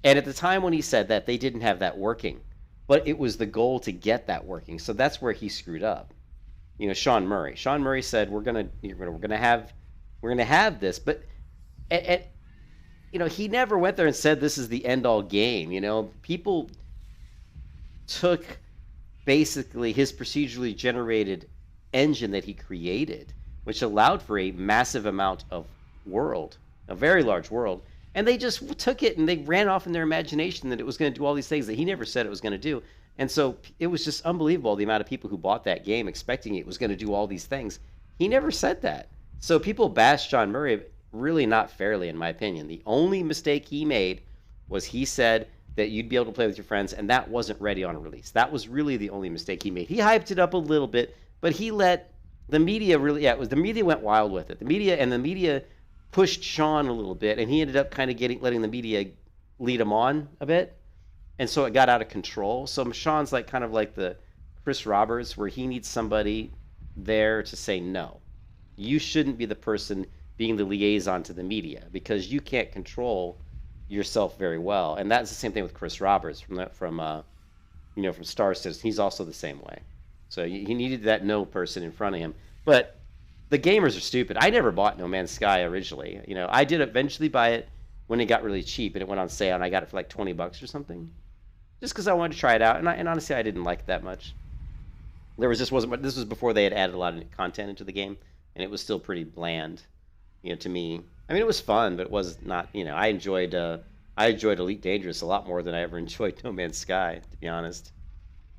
Speaker 1: And at the time when he said that, they didn't have that working, but it was the goal to get that working. So that's where he screwed up. Sean Murray. Sean Murray said we're gonna have this, but he never went there and said this is the end all game. People took basically his procedurally generated engine that he created, which allowed for a massive amount of world, a very large world, and they just took it and they ran off in their imagination that it was going to do all these things that he never said it was going to do. And so it was just unbelievable, the amount of people who bought that game expecting it was going to do all these things. He never said that. So people bashed Sean Murray really not fairly, in my opinion. The only mistake he made was he said that you'd be able to play with your friends, and that wasn't ready on a release. That was really the only mistake he made. He hyped it up a little bit, but he let the media really, the media went wild with it. The media pushed Sean a little bit, and he ended up kind of letting the media lead him on a bit, and so it got out of control. So Sean's kind of like the Chris Roberts, where he needs somebody there to say no. You shouldn't be the person being the liaison to the media because you can't control yourself very well. And that's the same thing with Chris Roberts from Star Citizen. He's also the same way. So he needed that no person in front of him. But the gamers are stupid. I never bought No Man's Sky originally. I did eventually buy it when it got really cheap and it went on sale, and I got it for like $20 or something, just because I wanted to try it out. And honestly, I didn't like it that much. This was before they had added a lot of content into the game, and it was still pretty bland, to me. I mean, it was fun, but it was not. I enjoyed Elite Dangerous a lot more than I ever enjoyed No Man's Sky, to be honest.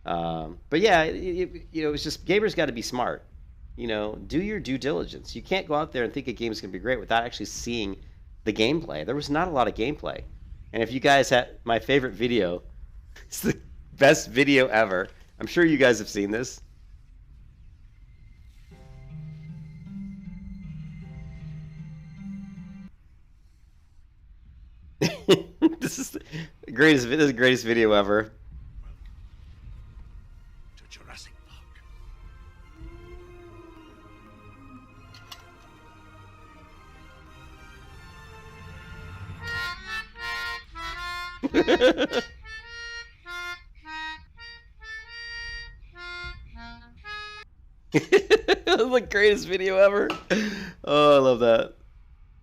Speaker 1: But yeah, it's just gamers got to be smart. Do your due diligence. You can't go out there and think a game is going to be great without actually seeing the gameplay. There was not a lot of gameplay. And if you guys had my favorite video, it's the best video ever. I'm sure you guys have seen this. This is the greatest video ever.
Speaker 7: To Jurassic
Speaker 1: Park. The greatest video ever. Oh, I love that.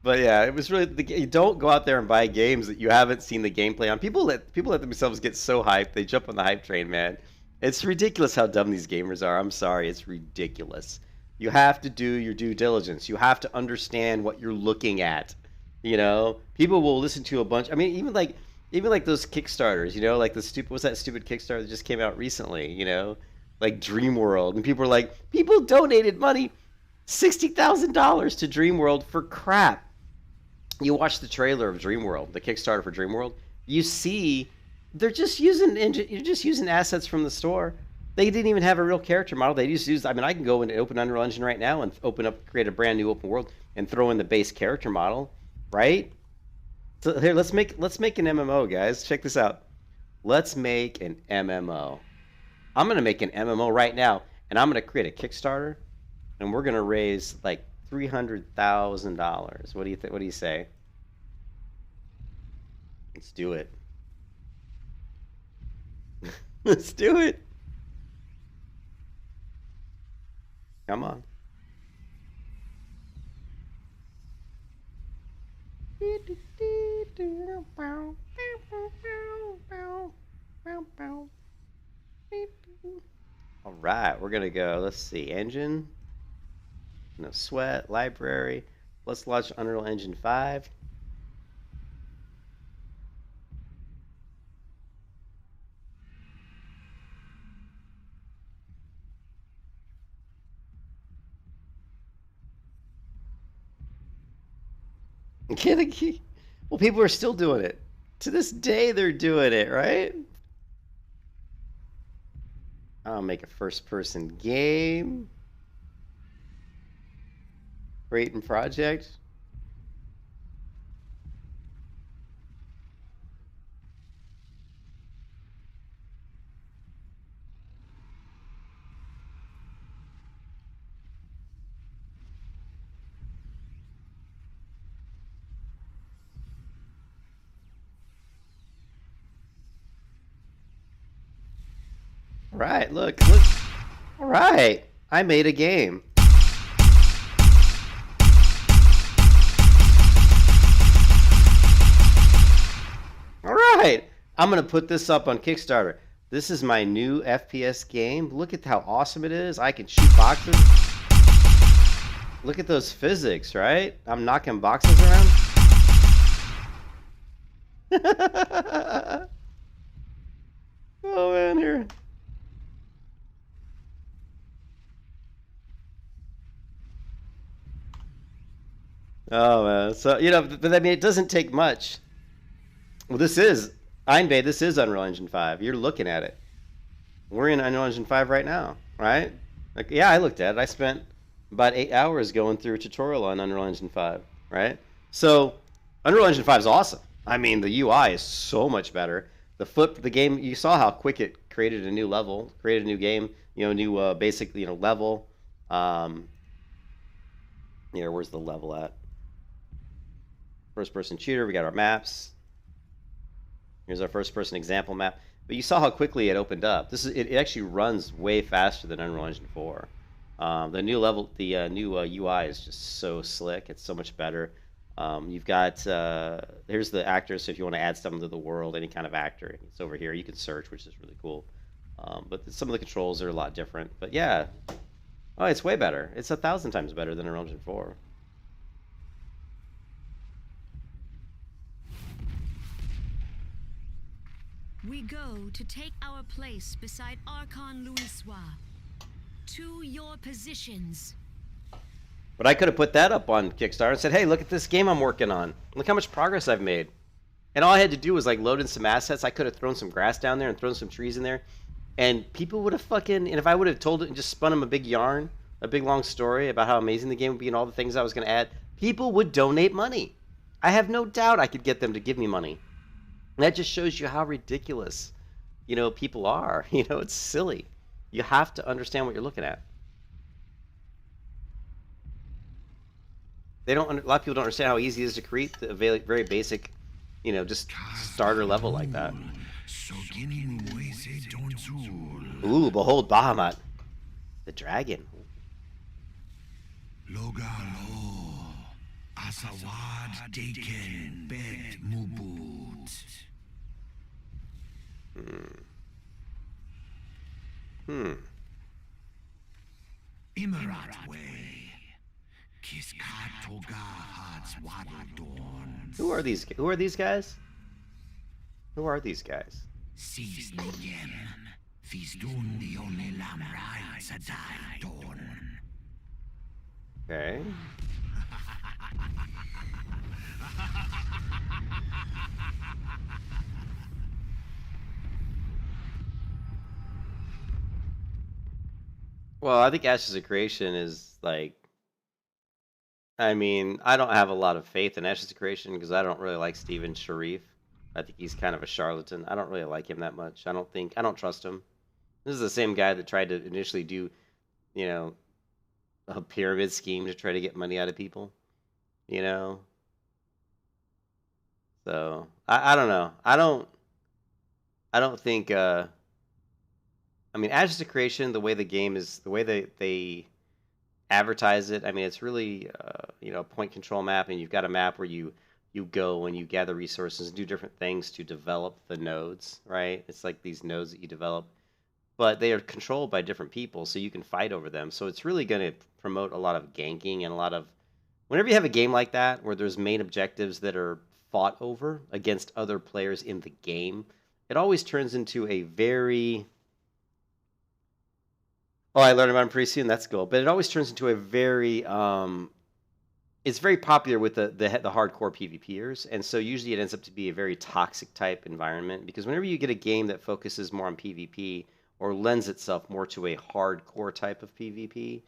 Speaker 1: But yeah, it was really you don't go out there and buy games that you haven't seen the gameplay on. People let themselves get so hyped. They jump on the hype train, man. It's ridiculous how dumb these gamers are. I'm sorry, it's ridiculous. You have to do your due diligence. You have to understand what you're looking at. People will listen to a bunch. I mean, even like those Kickstarters. Like what's that stupid Kickstarter that just came out recently? Like Dreamworld, and people donated money, $60,000 to Dreamworld for crap. You watch the trailer of Dreamworld, the Kickstarter for Dreamworld. You see, they're just using assets from the store. They didn't even have a real character model. They just used. I mean, I can go into open Unreal Engine right now and create a brand new open world and throw in the base character model, right? So here, let's make an MMO, guys. Check this out. Let's make an MMO. I'm gonna make an MMO right now, and I'm gonna create a Kickstarter, and we're gonna raise like $300,000. What do you think? What do you say? Let's do it. Let's do it. Come on. All right, we're gonna go. Let's see, engine. No sweat. Library. Let's launch Unreal Engine 5. Well, people are still doing it. To this day, they're doing it, right? I'll make a first-person game. Creating project. Right, look. All right, I made a game. All right, I'm gonna put this up on Kickstarter. This is my new FPS game. Look at how awesome it is. I can shoot boxes. Look at those physics, right? I'm knocking boxes around. Oh man, here. Oh man, so but I mean, it doesn't take much. Well, this is Einbay. This is Unreal Engine 5. You're looking at it. We're in Unreal Engine 5 right now, right? Like, yeah, I looked at it. I spent about 8 hours going through a tutorial on Unreal Engine 5, right? So, Unreal Engine 5 is awesome. I mean, the UI is so much better. The game, you saw how quick it created a new level, created a new game, new basic, level. Where's the level at? First-person shooter. We got our maps. Here's our first-person example map. But you saw how quickly it opened up. It actually runs way faster than Unreal Engine 4. The new UI is just so slick. It's so much better. You've got here's the actors. So if you want to add something to the world, any kind of actor, it's over here. You can search, which is really cool. But some of the controls are a lot different. But yeah, oh, it's way better. It's 1,000 times better than Unreal Engine 4.
Speaker 6: We go to take our place beside Archon Louisoix. To your positions.
Speaker 1: But I could have put that up on Kickstarter and said, hey, look at this game I'm working on. Look how much progress I've made. And all I had to do was like load in some assets. I could have thrown some grass down there and thrown some trees in there. And people would have and if I would have told it and just spun them a big yarn, a big long story about how amazing the game would be and all the things I was going to add, people would donate money. I have no doubt I could get them to give me money. And that just shows you how ridiculous, people are. It's silly. You have to understand what you're looking at. A lot of people don't understand how easy it is to create a very basic, just starter level like that. Ooh, behold Bahamut, the dragon.
Speaker 4: Logalo, Asawad Daken, Bet Mubut. Imarat way.
Speaker 1: Who are these? Who are these guys? Who are these guys? Okay. Well, I think Ashes of Creation is like, I mean, I don't have a lot of faith in Ashes of Creation because I don't really like Steven Sharif. I think he's kind of a charlatan. I don't really like him that much. I don't trust him. This is the same guy that tried to initially do, a pyramid scheme to try to get money out of people, So I don't know. I don't think. I mean, Ashes of Creation, the way the game is, the way they advertise it. I mean, it's really a point control map, and you've got a map where you go and you gather resources and do different things to develop the nodes, right? It's like these nodes that you develop, but they are controlled by different people, so you can fight over them. So it's really going to promote a lot of ganking and a lot of. Whenever you have a game like that where there's main objectives that are fought over against other players in the game, it always turns into a very. Oh, I learned about him pretty soon. That's cool. But it always turns into a very it's very popular with the hardcore PvPers, and so usually it ends up to be a very toxic type environment because whenever you get a game that focuses more on PvP or lends itself more to a hardcore type of PvP,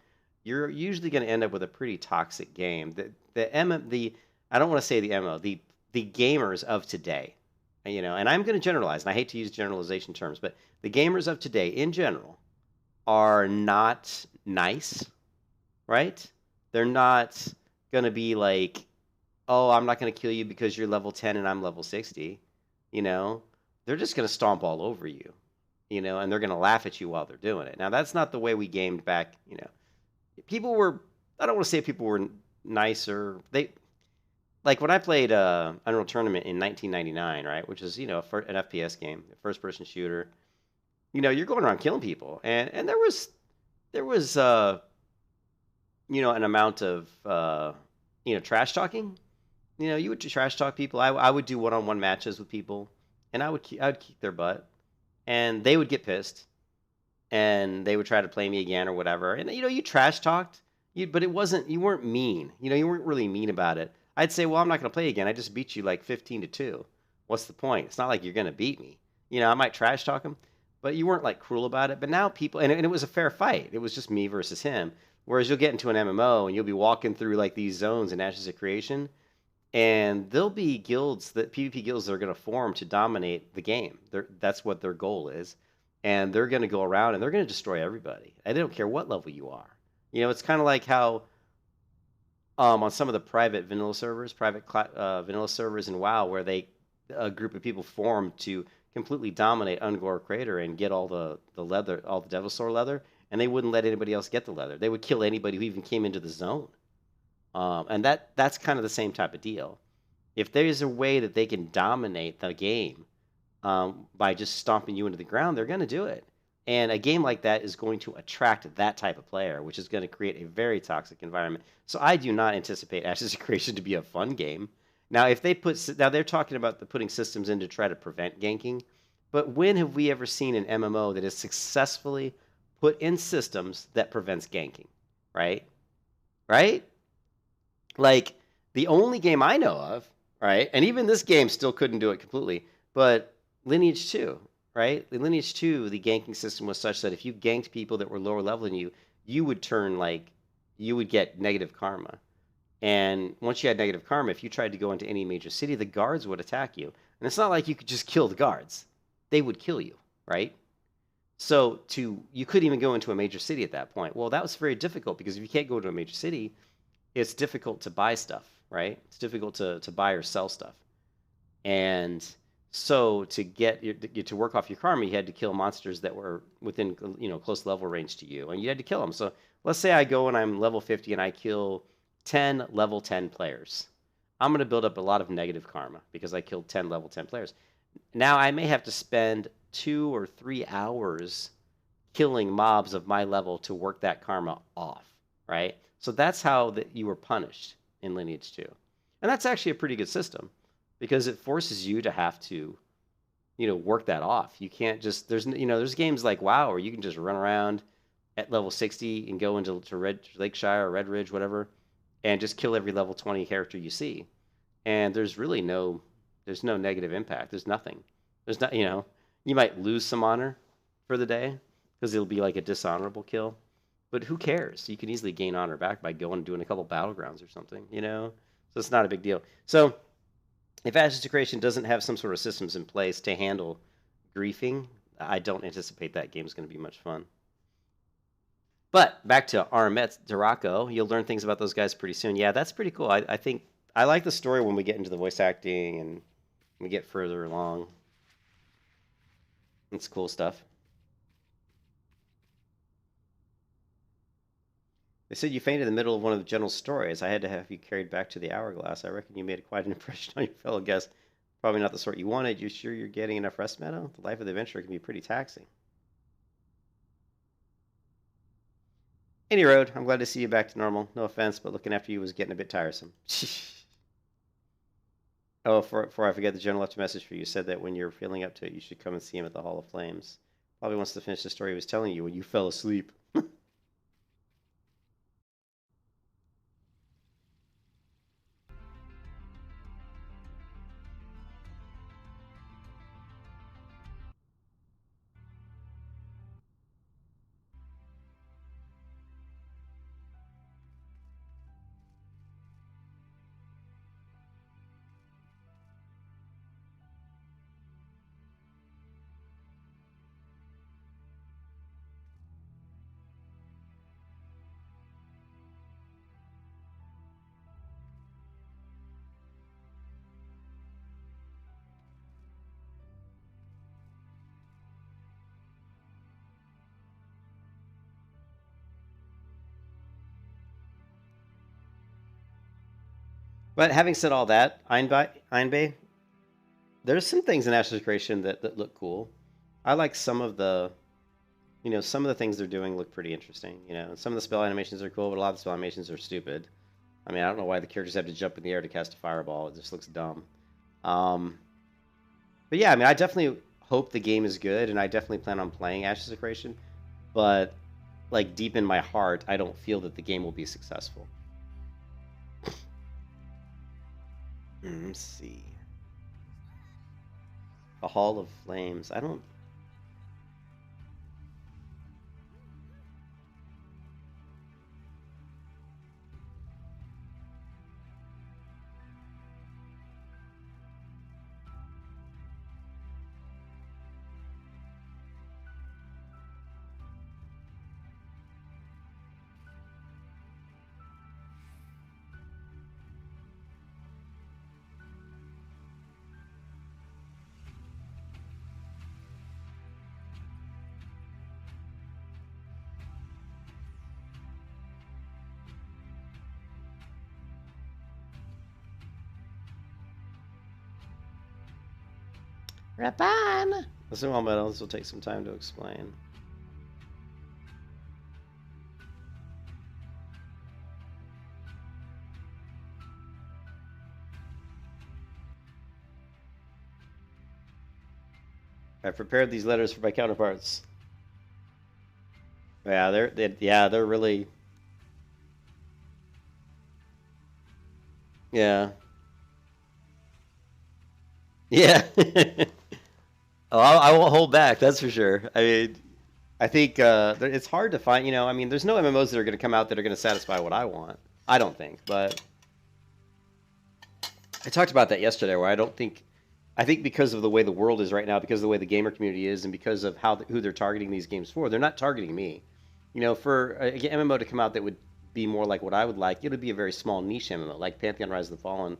Speaker 1: you're usually going to end up with a pretty toxic game. The I don't want to say the MMO, the gamers of today, and I'm going to generalize, and I hate to use generalization terms, but the gamers of today in general are not nice, right? They're not going to be like, oh, I'm not going to kill you because you're level 10 and I'm level 60. They're just going to stomp all over you, and they're going to laugh at you while they're doing it. Now, that's not the way we gamed back. People were, I don't want to say people were nicer. Like when I played Unreal Tournament in 1999, right, which is, an FPS game, a first-person shooter, you're going around killing people. And there was an amount of, trash talking. You would trash talk people. I would do one-on-one matches with people, and I would kick their butt, and they would get pissed, and they would try to play me again or whatever. And you trash talked, but you weren't mean. You weren't really mean about it. I'd say, well, I'm not going to play again. I just beat you like 15-2. What's the point? It's not like you're going to beat me. I might trash talk him, but you weren't like cruel about it. But now people, and it was a fair fight. It was just me versus him. Whereas you'll get into an MMO and you'll be walking through like these zones and Ashes of Creation, and there'll be guilds, PvP guilds that are going to form to dominate the game. That's what their goal is. And they're going to go around and they're going to destroy everybody. And they don't care what level you are. It's kind of like how on some of the private vanilla servers in WoW, where a group of people formed to completely dominate Ungor Crater and get all the leather, all the Devilsaur leather, and they wouldn't let anybody else get the leather. They would kill anybody who even came into the zone. And that's kind of the same type of deal. If there's a way that they can dominate the game by just stomping you into the ground, they're going to do it. And a game like that is going to attract that type of player, which is going to create a very toxic environment. So I do not anticipate Ashes of Creation to be a fun game. Now, if they they're talking about putting systems in to try to prevent ganking, but when have we ever seen an MMO that has successfully put in systems that prevents ganking, right? Right? Like, the only game I know of, right, and even this game still couldn't do it completely, but Lineage 2, right? In Lineage 2, the ganking system was such that if you ganked people that were lower level than you, you would get negative karma. And once you had negative karma, if you tried to go into any major city, the guards would attack you. And it's not like you could just kill the guards. They would kill you, right? So you couldn't even go into a major city at that point. Well, that was very difficult because if you can't go to a major city, it's difficult to buy stuff, right? It's difficult to buy or sell stuff. And so to work off your karma, you had to kill monsters that were within close level range to you, and you had to kill them. So let's say I go and I'm level 50 and I kill 10 level 10 players. I'm going to build up a lot of negative karma because I killed 10 level 10 players. Now I may have to spend 2 or 3 hours killing mobs of my level to work that karma off, right? So that's how you were punished in Lineage 2. And that's actually a pretty good system because it forces you to have to, work that off. You can't just, there's games like WoW where you can just run around at level 60 and go into Lakeshire or Red Ridge, whatever, and just kill every level 20 character you see. And there's really no negative impact. There's nothing. There's not, you might lose some honor for the day because it'll be like a dishonorable kill. But who cares? You can easily gain honor back by going and doing a couple battlegrounds or something, So it's not a big deal. So if Ashes of Creation doesn't have some sort of systems in place to handle griefing, I don't anticipate that game's going to be much fun. But back to Armet Duraco, you'll learn things about those guys pretty soon. Yeah, that's pretty cool. I think I like the story when we get into the voice acting and we get further along. It's cool stuff. They said you fainted in the middle of one of the general's stories. I had to have you carried back to the hourglass. I reckon you made quite an impression on your fellow guests. Probably not the sort you wanted. You sure you're getting enough rest, Meadow? The life of the adventurer can be pretty taxing. Any road, I'm glad to see you back to normal. No offense, but looking after you was getting a bit tiresome. Oh, before I forget, the general left a message for you. Said that when you're feeling up to it, you should come and see him at the Hall of Flames. Probably wants to finish the story he was telling you when you fell asleep. But having said all that, Einbay, there's some things in Ashes of Creation that look cool. I like some of the, some of the things they're doing look pretty interesting. Some of the spell animations are cool, but a lot of the spell animations are stupid. I mean, I don't know why the characters have to jump in the air to cast a fireball. It just looks dumb. But yeah, I mean, I definitely hope the game is good, and I definitely plan on playing Ashes of Creation. But, like, deep in my heart, I don't feel that the game will be successful. Let's see. The Hall of Flames. I don't... Rapan! The Sumo medals will take some time to explain. I prepared these letters for my counterparts. Yeah, they're really... Yeah. Yeah. Oh, I won't hold back, that's for sure. I mean, I think it's hard to find, I mean, there's no MMOs that are going to come out that are going to satisfy what I want. I don't think, but I talked about that yesterday, where I think because of the way the world is right now, because of the way the gamer community is, and because of who they're targeting these games for, they're not targeting me. For an MMO to come out that would be more like what I would like, it would be a very small niche MMO, like Pantheon Rise of the Fallen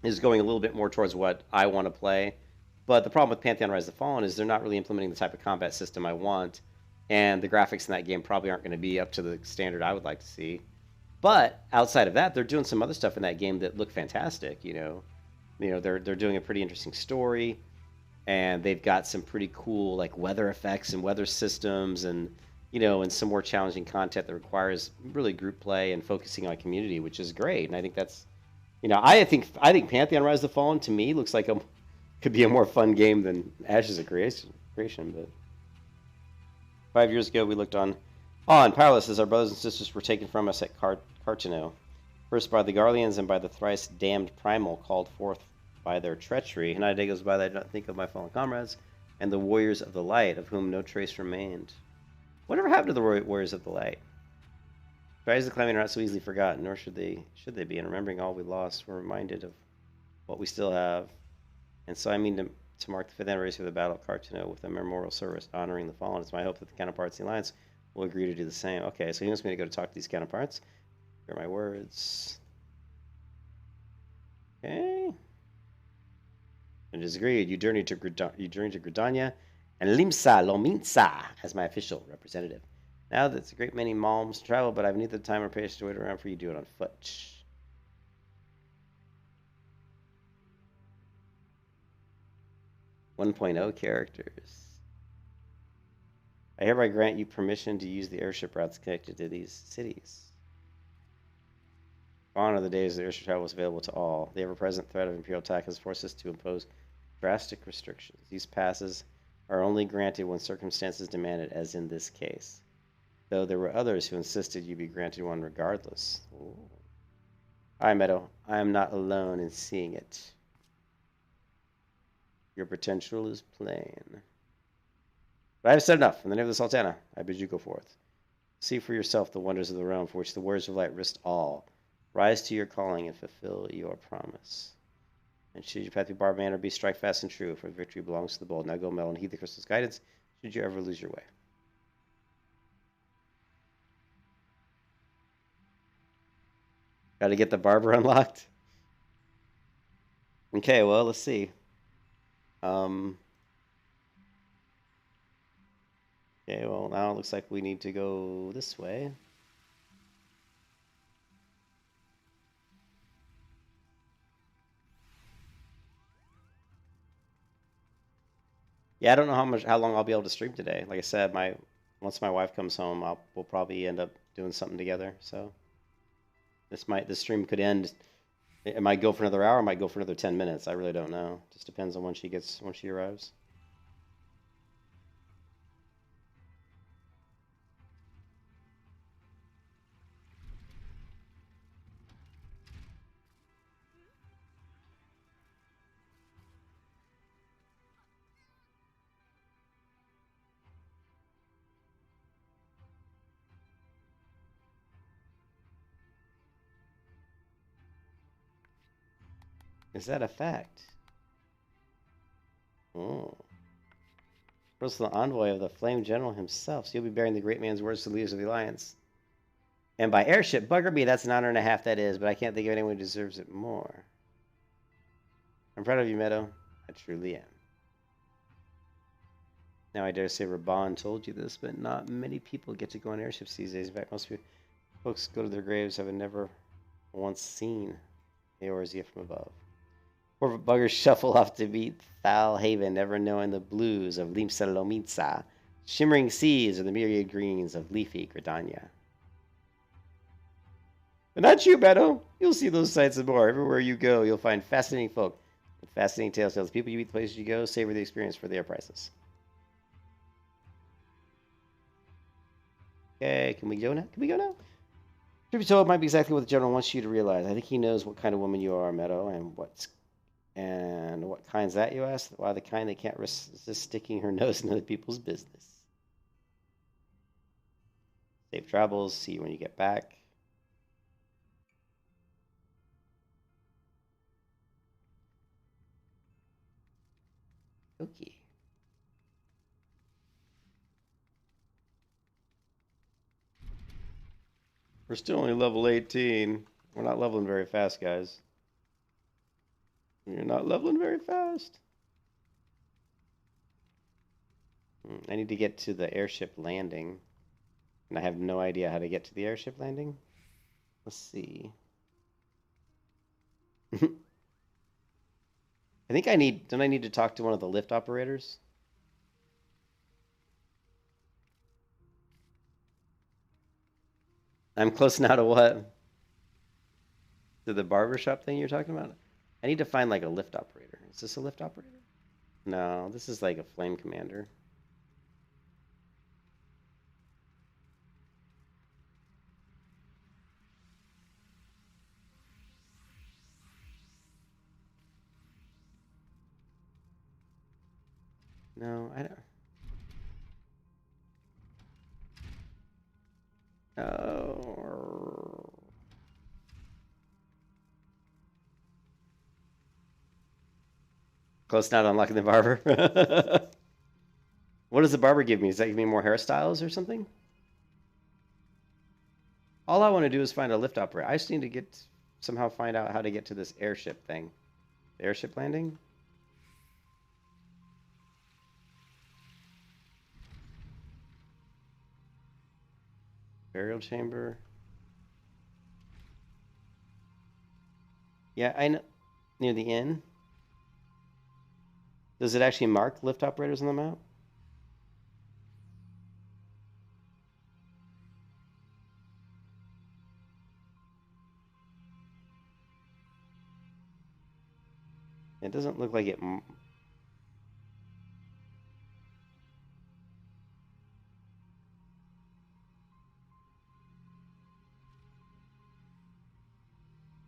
Speaker 1: is going a little bit more towards what I want to play. But the problem with Pantheon Rise of the Fallen is they're not really implementing the type of combat system I want, and the graphics in that game probably aren't going to be up to the standard I would like to see. But outside of that, they're doing some other stuff in that game that look fantastic. They're doing a pretty interesting story, and they've got some pretty cool like weather effects and weather systems, and and some more challenging content that requires really group play and focusing on community, which is great. And I think that's, I think Pantheon Rise of the Fallen to me looks like could be a more fun game than Ashes of Creation. But 5 years ago, we looked on powerless as our brothers and sisters were taken from us at Cartino, first by the Garleans and by the thrice damned Primal, called forth by their treachery. And a day goes by that I do not think of my fallen comrades and the warriors of the light, of whom no trace remained. Whatever happened to the warriors of the light? Tries to claim are not so easily forgotten, nor should they be. And remembering all we lost, we're reminded of what we still have. And so I mean to mark the 5th anniversary of the Battle of Cartino with a memorial service honoring the fallen. It's my hope that the counterparts in the Alliance will agree to do the same. Okay, so he wants me to go to talk to these counterparts. Here are my words. Okay. It is agreed. You journey to Gridania and Limsa Lominsa as my official representative. Now that's a great many malms to travel, but I've neither time or patience to wait around for you to do it on foot. 1.0 characters. I hereby grant you permission to use the airship routes connected to these cities. Gone are the days that airship travel is available to all. The ever-present threat of Imperial attack has forced us to impose drastic restrictions. These passes are only granted when circumstances demand it, as in this case. Though there were others who insisted you be granted one regardless. Ooh. Hi, Meadow. I am not alone in seeing it. Your potential is plain. But I have said enough. In the name of the Sultana, I bid you go forth. See for yourself the wonders of the realm for which the warriors of light risked all. Rise to your calling and fulfill your promise. And should your path be barred man or be strike fast and true, for victory belongs to the bold. Now go, Mel, and heed the crystal's guidance, should you ever lose your way. Got to get the barber unlocked. Okay, well, let's see. Okay, well, now it looks like we need to go this way. Yeah, I don't know how long I'll be able to stream today. Like I said, once my wife comes home, we'll probably end up doing something together. So this stream could end. It might go for another hour. It might go for another 10 minutes. I really don't know. Just depends on when she arrives. Is that a fact? Oh. Personal envoy of the Flame General himself. So you'll be bearing the great man's words to the leaders of the Alliance. And by airship, bugger me, that's an honor and a half, that is, but I can't think of anyone who deserves it more. I'm proud of you, Meadow. I truly am. Now I dare say Raban told you this, but not many people get to go on airships these days. In fact, most folks go to their graves having never once seen Eorzea from above. Poor buggers shuffle off to meet Thal Haven, never knowing the blues of Limsa Lomitsa, shimmering seas, or the myriad greens of leafy Gridania. But not you, Meadow. You'll see those sights and more. Everywhere you go, you'll find fascinating folk with fascinating tales. The people you meet, the places you go, savor the experience for their prices. Okay, can we go now? Can we go now? Truth be told, it might be exactly what the general wants you to realize. I think he knows what kind of woman you are, Meadow, and what kind's that, you ask? Why, the kind that can't resist sticking her nose into other people's business. Safe travels. See you when you get back. Okay. We're still only level 18. We're not leveling very fast, guys. You're not leveling very fast. I need to get to the airship landing. And I have no idea how to get to the airship landing. Let's see. I think don't I need to talk to one of the lift operators? I'm close now to what? To the barbershop thing you're talking about? I need to find like a lift operator. Is this a lift operator? No, this is like a flame commander. No, I don't. Oh. Close now to unlocking the barber. What does the barber give me? Does that give me more hairstyles or something? All I want to do is find a lift operator. I just need to somehow find out how to get to this airship thing. The airship landing? Burial chamber. Yeah, I know. Near the inn. Does it actually mark lift operators on the map? It doesn't look like it.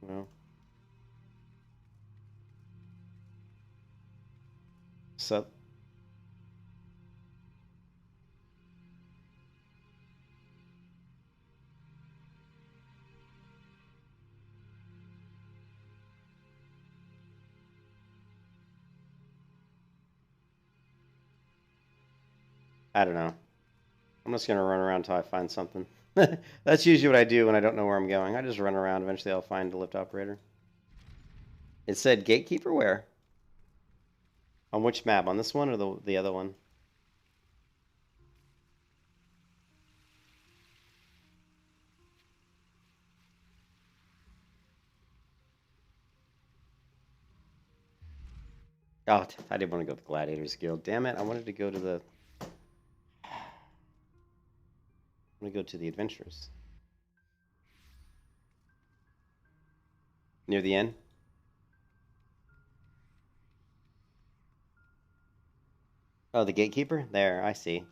Speaker 1: Well. So. I don't know. I'm just going to run around until I find something. That's usually what I do when I don't know where I'm going. I just run around. Eventually I'll find a lift operator. It said gatekeeper where? On which map? On this one or the other one? Oh, I didn't want to go to the Gladiators Guild. Damn it! I wanted to go to the. I want to go to the Adventurers. Near the end. Oh, the Gatekeeper? There, I see.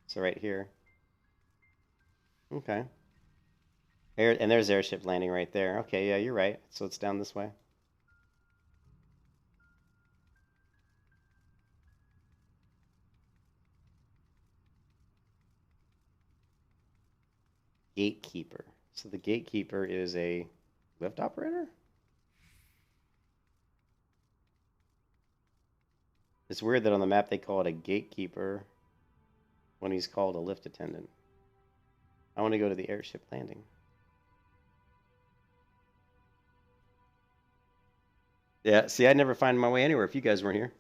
Speaker 1: So right here. Okay. And there's airship landing right there. Okay, yeah, you're right. So it's down this way. Gatekeeper. So the Gatekeeper is a lift operator? It's weird that on the map they call it a Gatekeeper when he's called a lift attendant. I want to go to the airship landing. Yeah, see, I'd never find my way anywhere if you guys weren't here.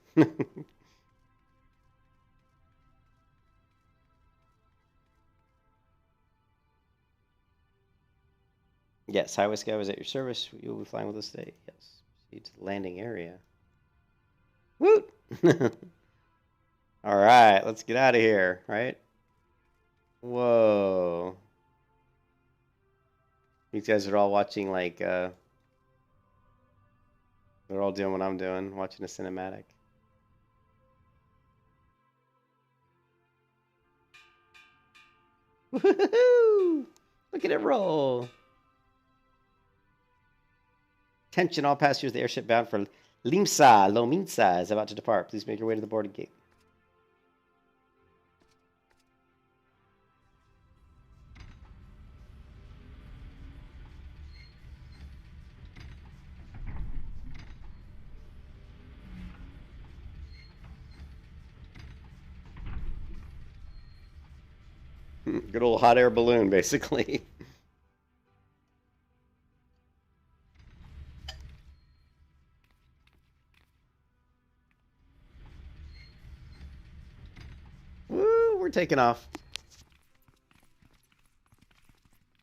Speaker 1: Yes, Highway Sky was at your service. You'll be flying with us today. Yes. Proceed to the landing area. Woot! All right, let's get out of here, right? Whoa. These guys are all watching, like, they're all doing what I'm doing, watching a cinematic. Woohoo! Look at it roll. Attention, all passengers. The airship bound for Lominsa is about to depart. Please make your way to the boarding gate. Good old hot air balloon, basically. Woo, we're taking off.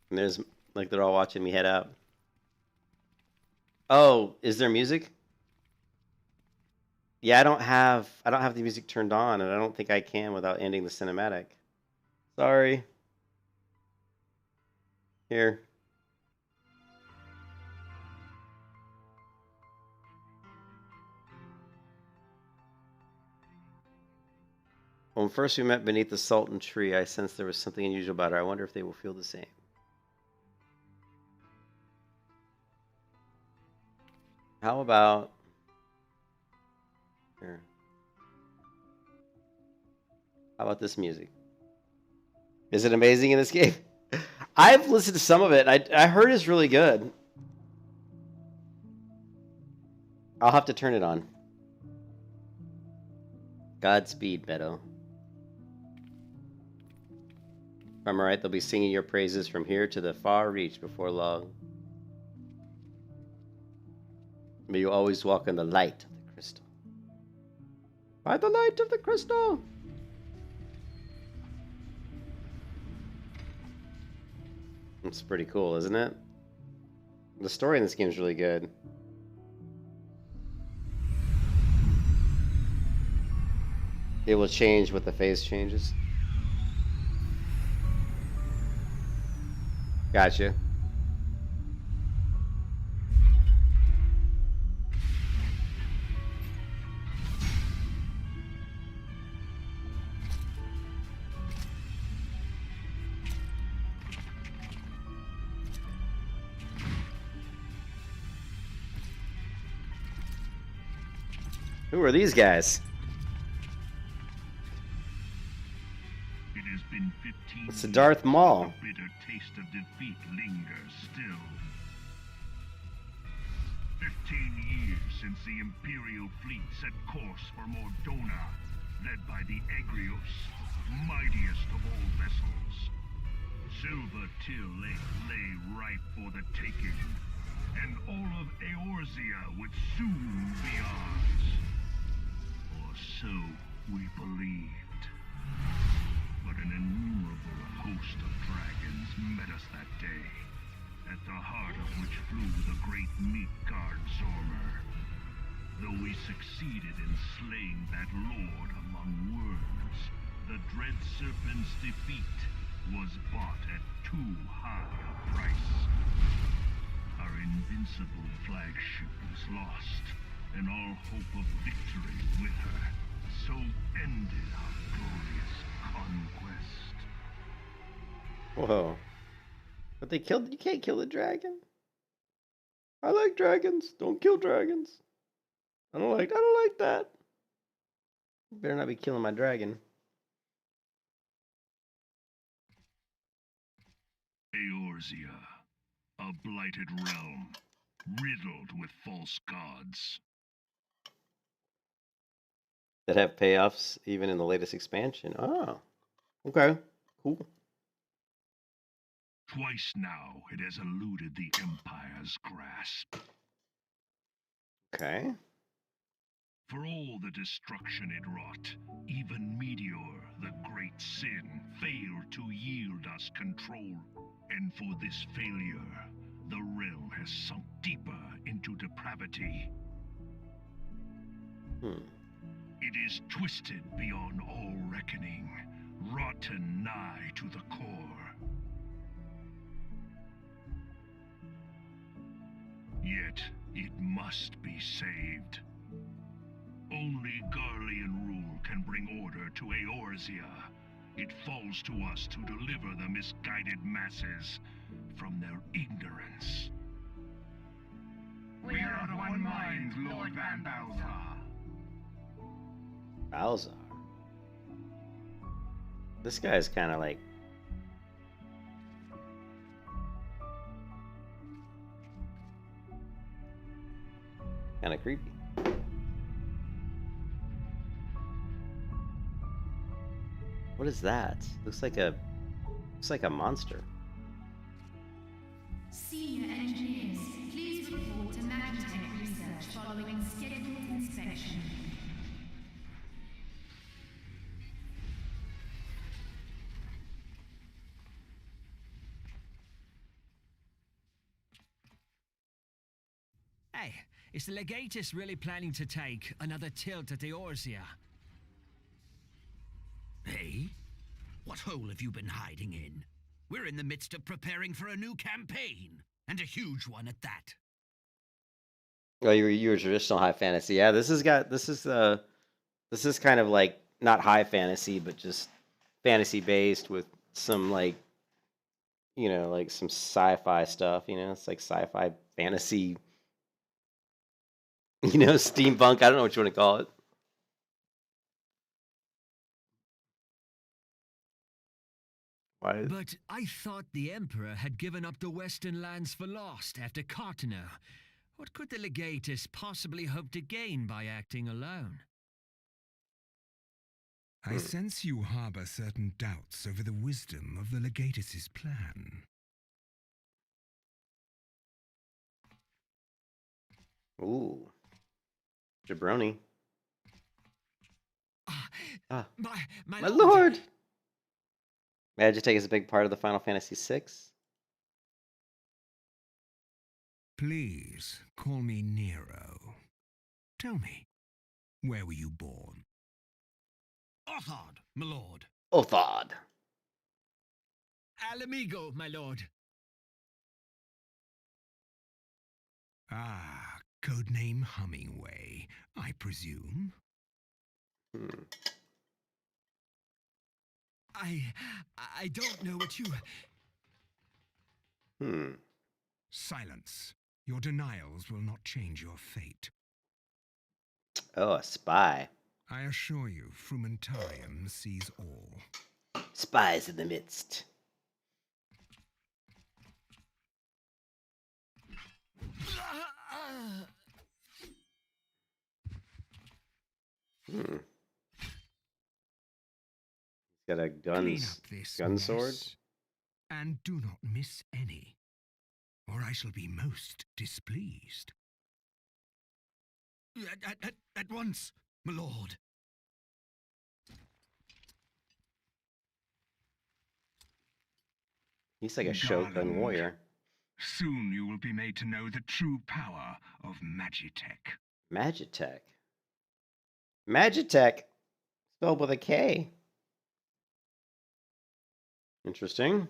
Speaker 1: And there's, like, they're all watching me head out. Oh, is there music? Yeah, I don't have the music turned on, and I don't think I can without ending the cinematic. Sorry. Here. When first we met beneath the Sultan tree, I sensed there was something unusual about her. I wonder if they will feel the same. How about... Here. How about this music? Is it amazing in this game? I've listened to some of it. I heard it's really good. I'll have to turn it on. Godspeed, Beto. If I'm right, they'll be singing your praises from here to the far reach before long. May you always walk in the light of the crystal. By the light of the crystal! It's pretty cool, isn't it? The story in this game is really good. It will change with the phase changes. Gotcha. Who are these guys?
Speaker 7: It has been 15
Speaker 1: It's the Darth Maul.
Speaker 7: The bitter taste of defeat lingers still. 15 years since the Imperial fleet set course for Mordona, led by the Egrios, mightiest of all vessels. Silver Till Lake lay ripe for the taking, and all of Eorzea would soon be ours. Or so we believed. But an innumerable host of dragons met us that day, at the heart of which flew the great meat guard Zormer. Though we succeeded in slaying that lord among worms, the dread serpent's defeat was bought at too high a price. Our invincible flagship was lost, and all hope of victory with her. So ended our glorious conquest.
Speaker 1: Whoa. But they killed... You can't kill the dragon. I like dragons. Don't kill dragons. I don't like that. You better not be killing my dragon.
Speaker 7: Eorzea, a blighted realm, riddled with false gods.
Speaker 1: That have payoffs even in the latest expansion. Oh. Okay. Cool.
Speaker 7: Twice now it has eluded the Empire's grasp.
Speaker 1: Okay.
Speaker 7: For all the destruction it wrought, even Meteor, the great sin, failed to yield us control. And for this failure, the realm has sunk deeper into depravity. It is twisted beyond all reckoning, rotten nigh to the core. Yet, it must be saved. Only Garlean rule can bring order to Eorzea. It falls to us to deliver the misguided masses from their ignorance.
Speaker 8: We are of one mind, Lord Van Balzar.
Speaker 1: Balzar. This guy's kind of like... kind of creepy. What is that? Looks like a monster.
Speaker 9: Senior engineers, please report to Magitech research following scheduled inspection.
Speaker 10: Hey, is the Legatus really planning to take another tilt at Eorzea?
Speaker 8: Hey? What hole have you been hiding in? We're in the midst of preparing for a new campaign, and a huge one at that.
Speaker 1: Oh, you were traditional high fantasy. Yeah, this is kind of like not high fantasy, but just fantasy based with some like, you know, like some sci-fi stuff. You know, it's like sci-fi fantasy. You know, steampunk. I don't know what you want to call it. Why?
Speaker 10: But I thought the Emperor had given up the Western lands for lost after Cartano. What could the Legatus possibly hope to gain by acting alone?
Speaker 4: I sense you harbor certain doubts over the wisdom of the Legatus's plan.
Speaker 1: Ooh. Jabroni.
Speaker 10: My
Speaker 1: lord! Magitech is a big part of the Final Fantasy VI.
Speaker 4: Please, call me Nero. Tell me, where were you born?
Speaker 8: Othard, my lord.
Speaker 1: Othard.
Speaker 10: Alamigo, my lord.
Speaker 4: Ah, codename Hummingway, I presume.
Speaker 10: I don't know what you...
Speaker 4: Silence. Your denials will not change your fate.
Speaker 1: Oh, a spy.
Speaker 4: I assure you, Frumentarium sees all.
Speaker 1: Spies in the midst. He's got a gun sword.
Speaker 4: And do not miss any, or I shall be most displeased.
Speaker 8: At once, my lord.
Speaker 1: He's like a Shogun warrior.
Speaker 8: Soon you will be made to know the true power of Magitech.
Speaker 1: Magitech. Magitech, spelled with a K. Interesting.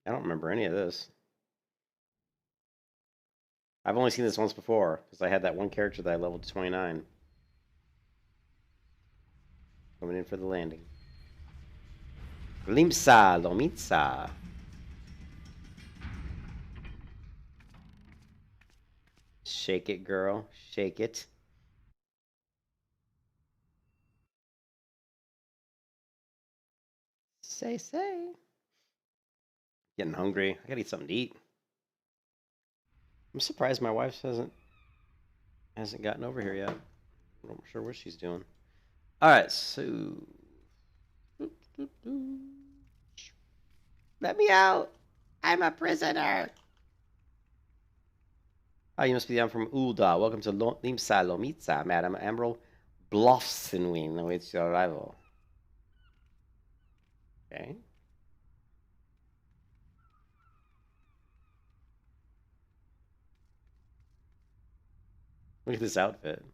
Speaker 1: I don't remember any of this. I've only seen this once before, because I had that one character that I leveled to 29. Coming in for the landing. Limsa Lomitsa. Shake it, girl. Shake it. Say. Getting hungry. I gotta eat something to eat. I'm surprised my wife hasn't gotten over here yet. I'm not sure what she's doing. Alright, so... Let me out! I'm a prisoner! Oh, you must be down from Ulda. Welcome to Limsa Lomitsa, Madam Emerald Bluffsinwin awaits your arrival. Okay. Look at this outfit.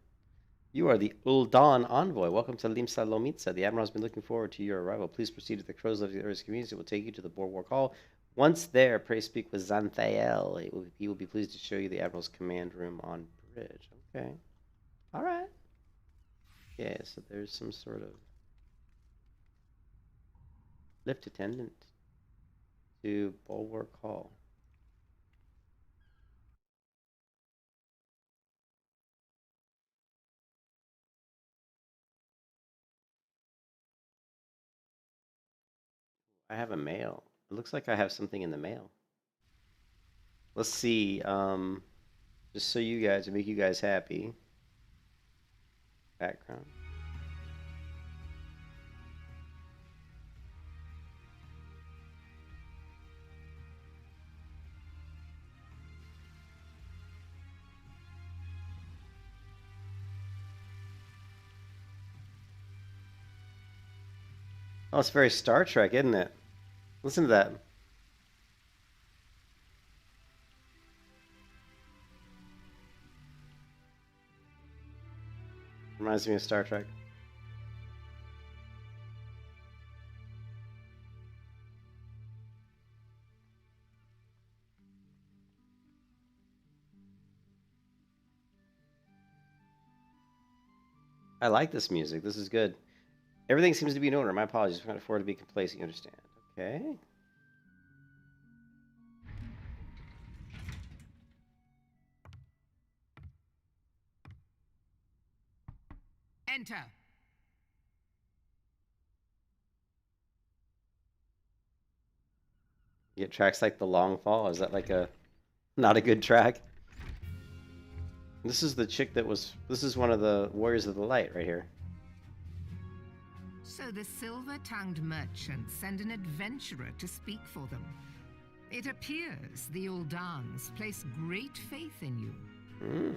Speaker 1: You are the Uldan envoy. Welcome to Limsa Lomitsa. The Admiral has been looking forward to your arrival. Please proceed to the Crows of the Earth's community. It will take you to the Boardwalk Hall. Once there, pray speak with Xanthael. He will be pleased to show you the Admiral's command room on bridge. Okay. Alright. Yeah, so there's some sort of lift attendant to Bulwark Hall. I have a mail. It looks like I have something in the mail. Let's see. Just so you guys, to make you guys happy. Background. Oh, it's very Star Trek, isn't it? Listen to that. Reminds me of Star Trek. I like this music. This is good. Everything seems to be in order. My apologies. We can't afford to be complacent. You understand? Okay.
Speaker 5: Enter.
Speaker 1: You get tracks like The Long Fall. Is that like a not a good track? This is the chick that was. This is one of the Warriors of the Light right here.
Speaker 5: So the silver-tongued merchants send an adventurer to speak for them. It appears the Uldans place great faith in you.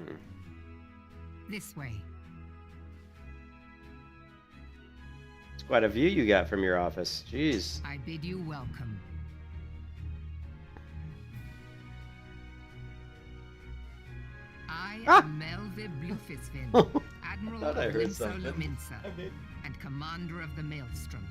Speaker 5: This way.
Speaker 1: It's quite a view you got from your office. Jeez.
Speaker 5: I bid you welcome. I am Melve Blufisvin, Admiral of Limsa Lominsa, and Commander of the Maelstrom.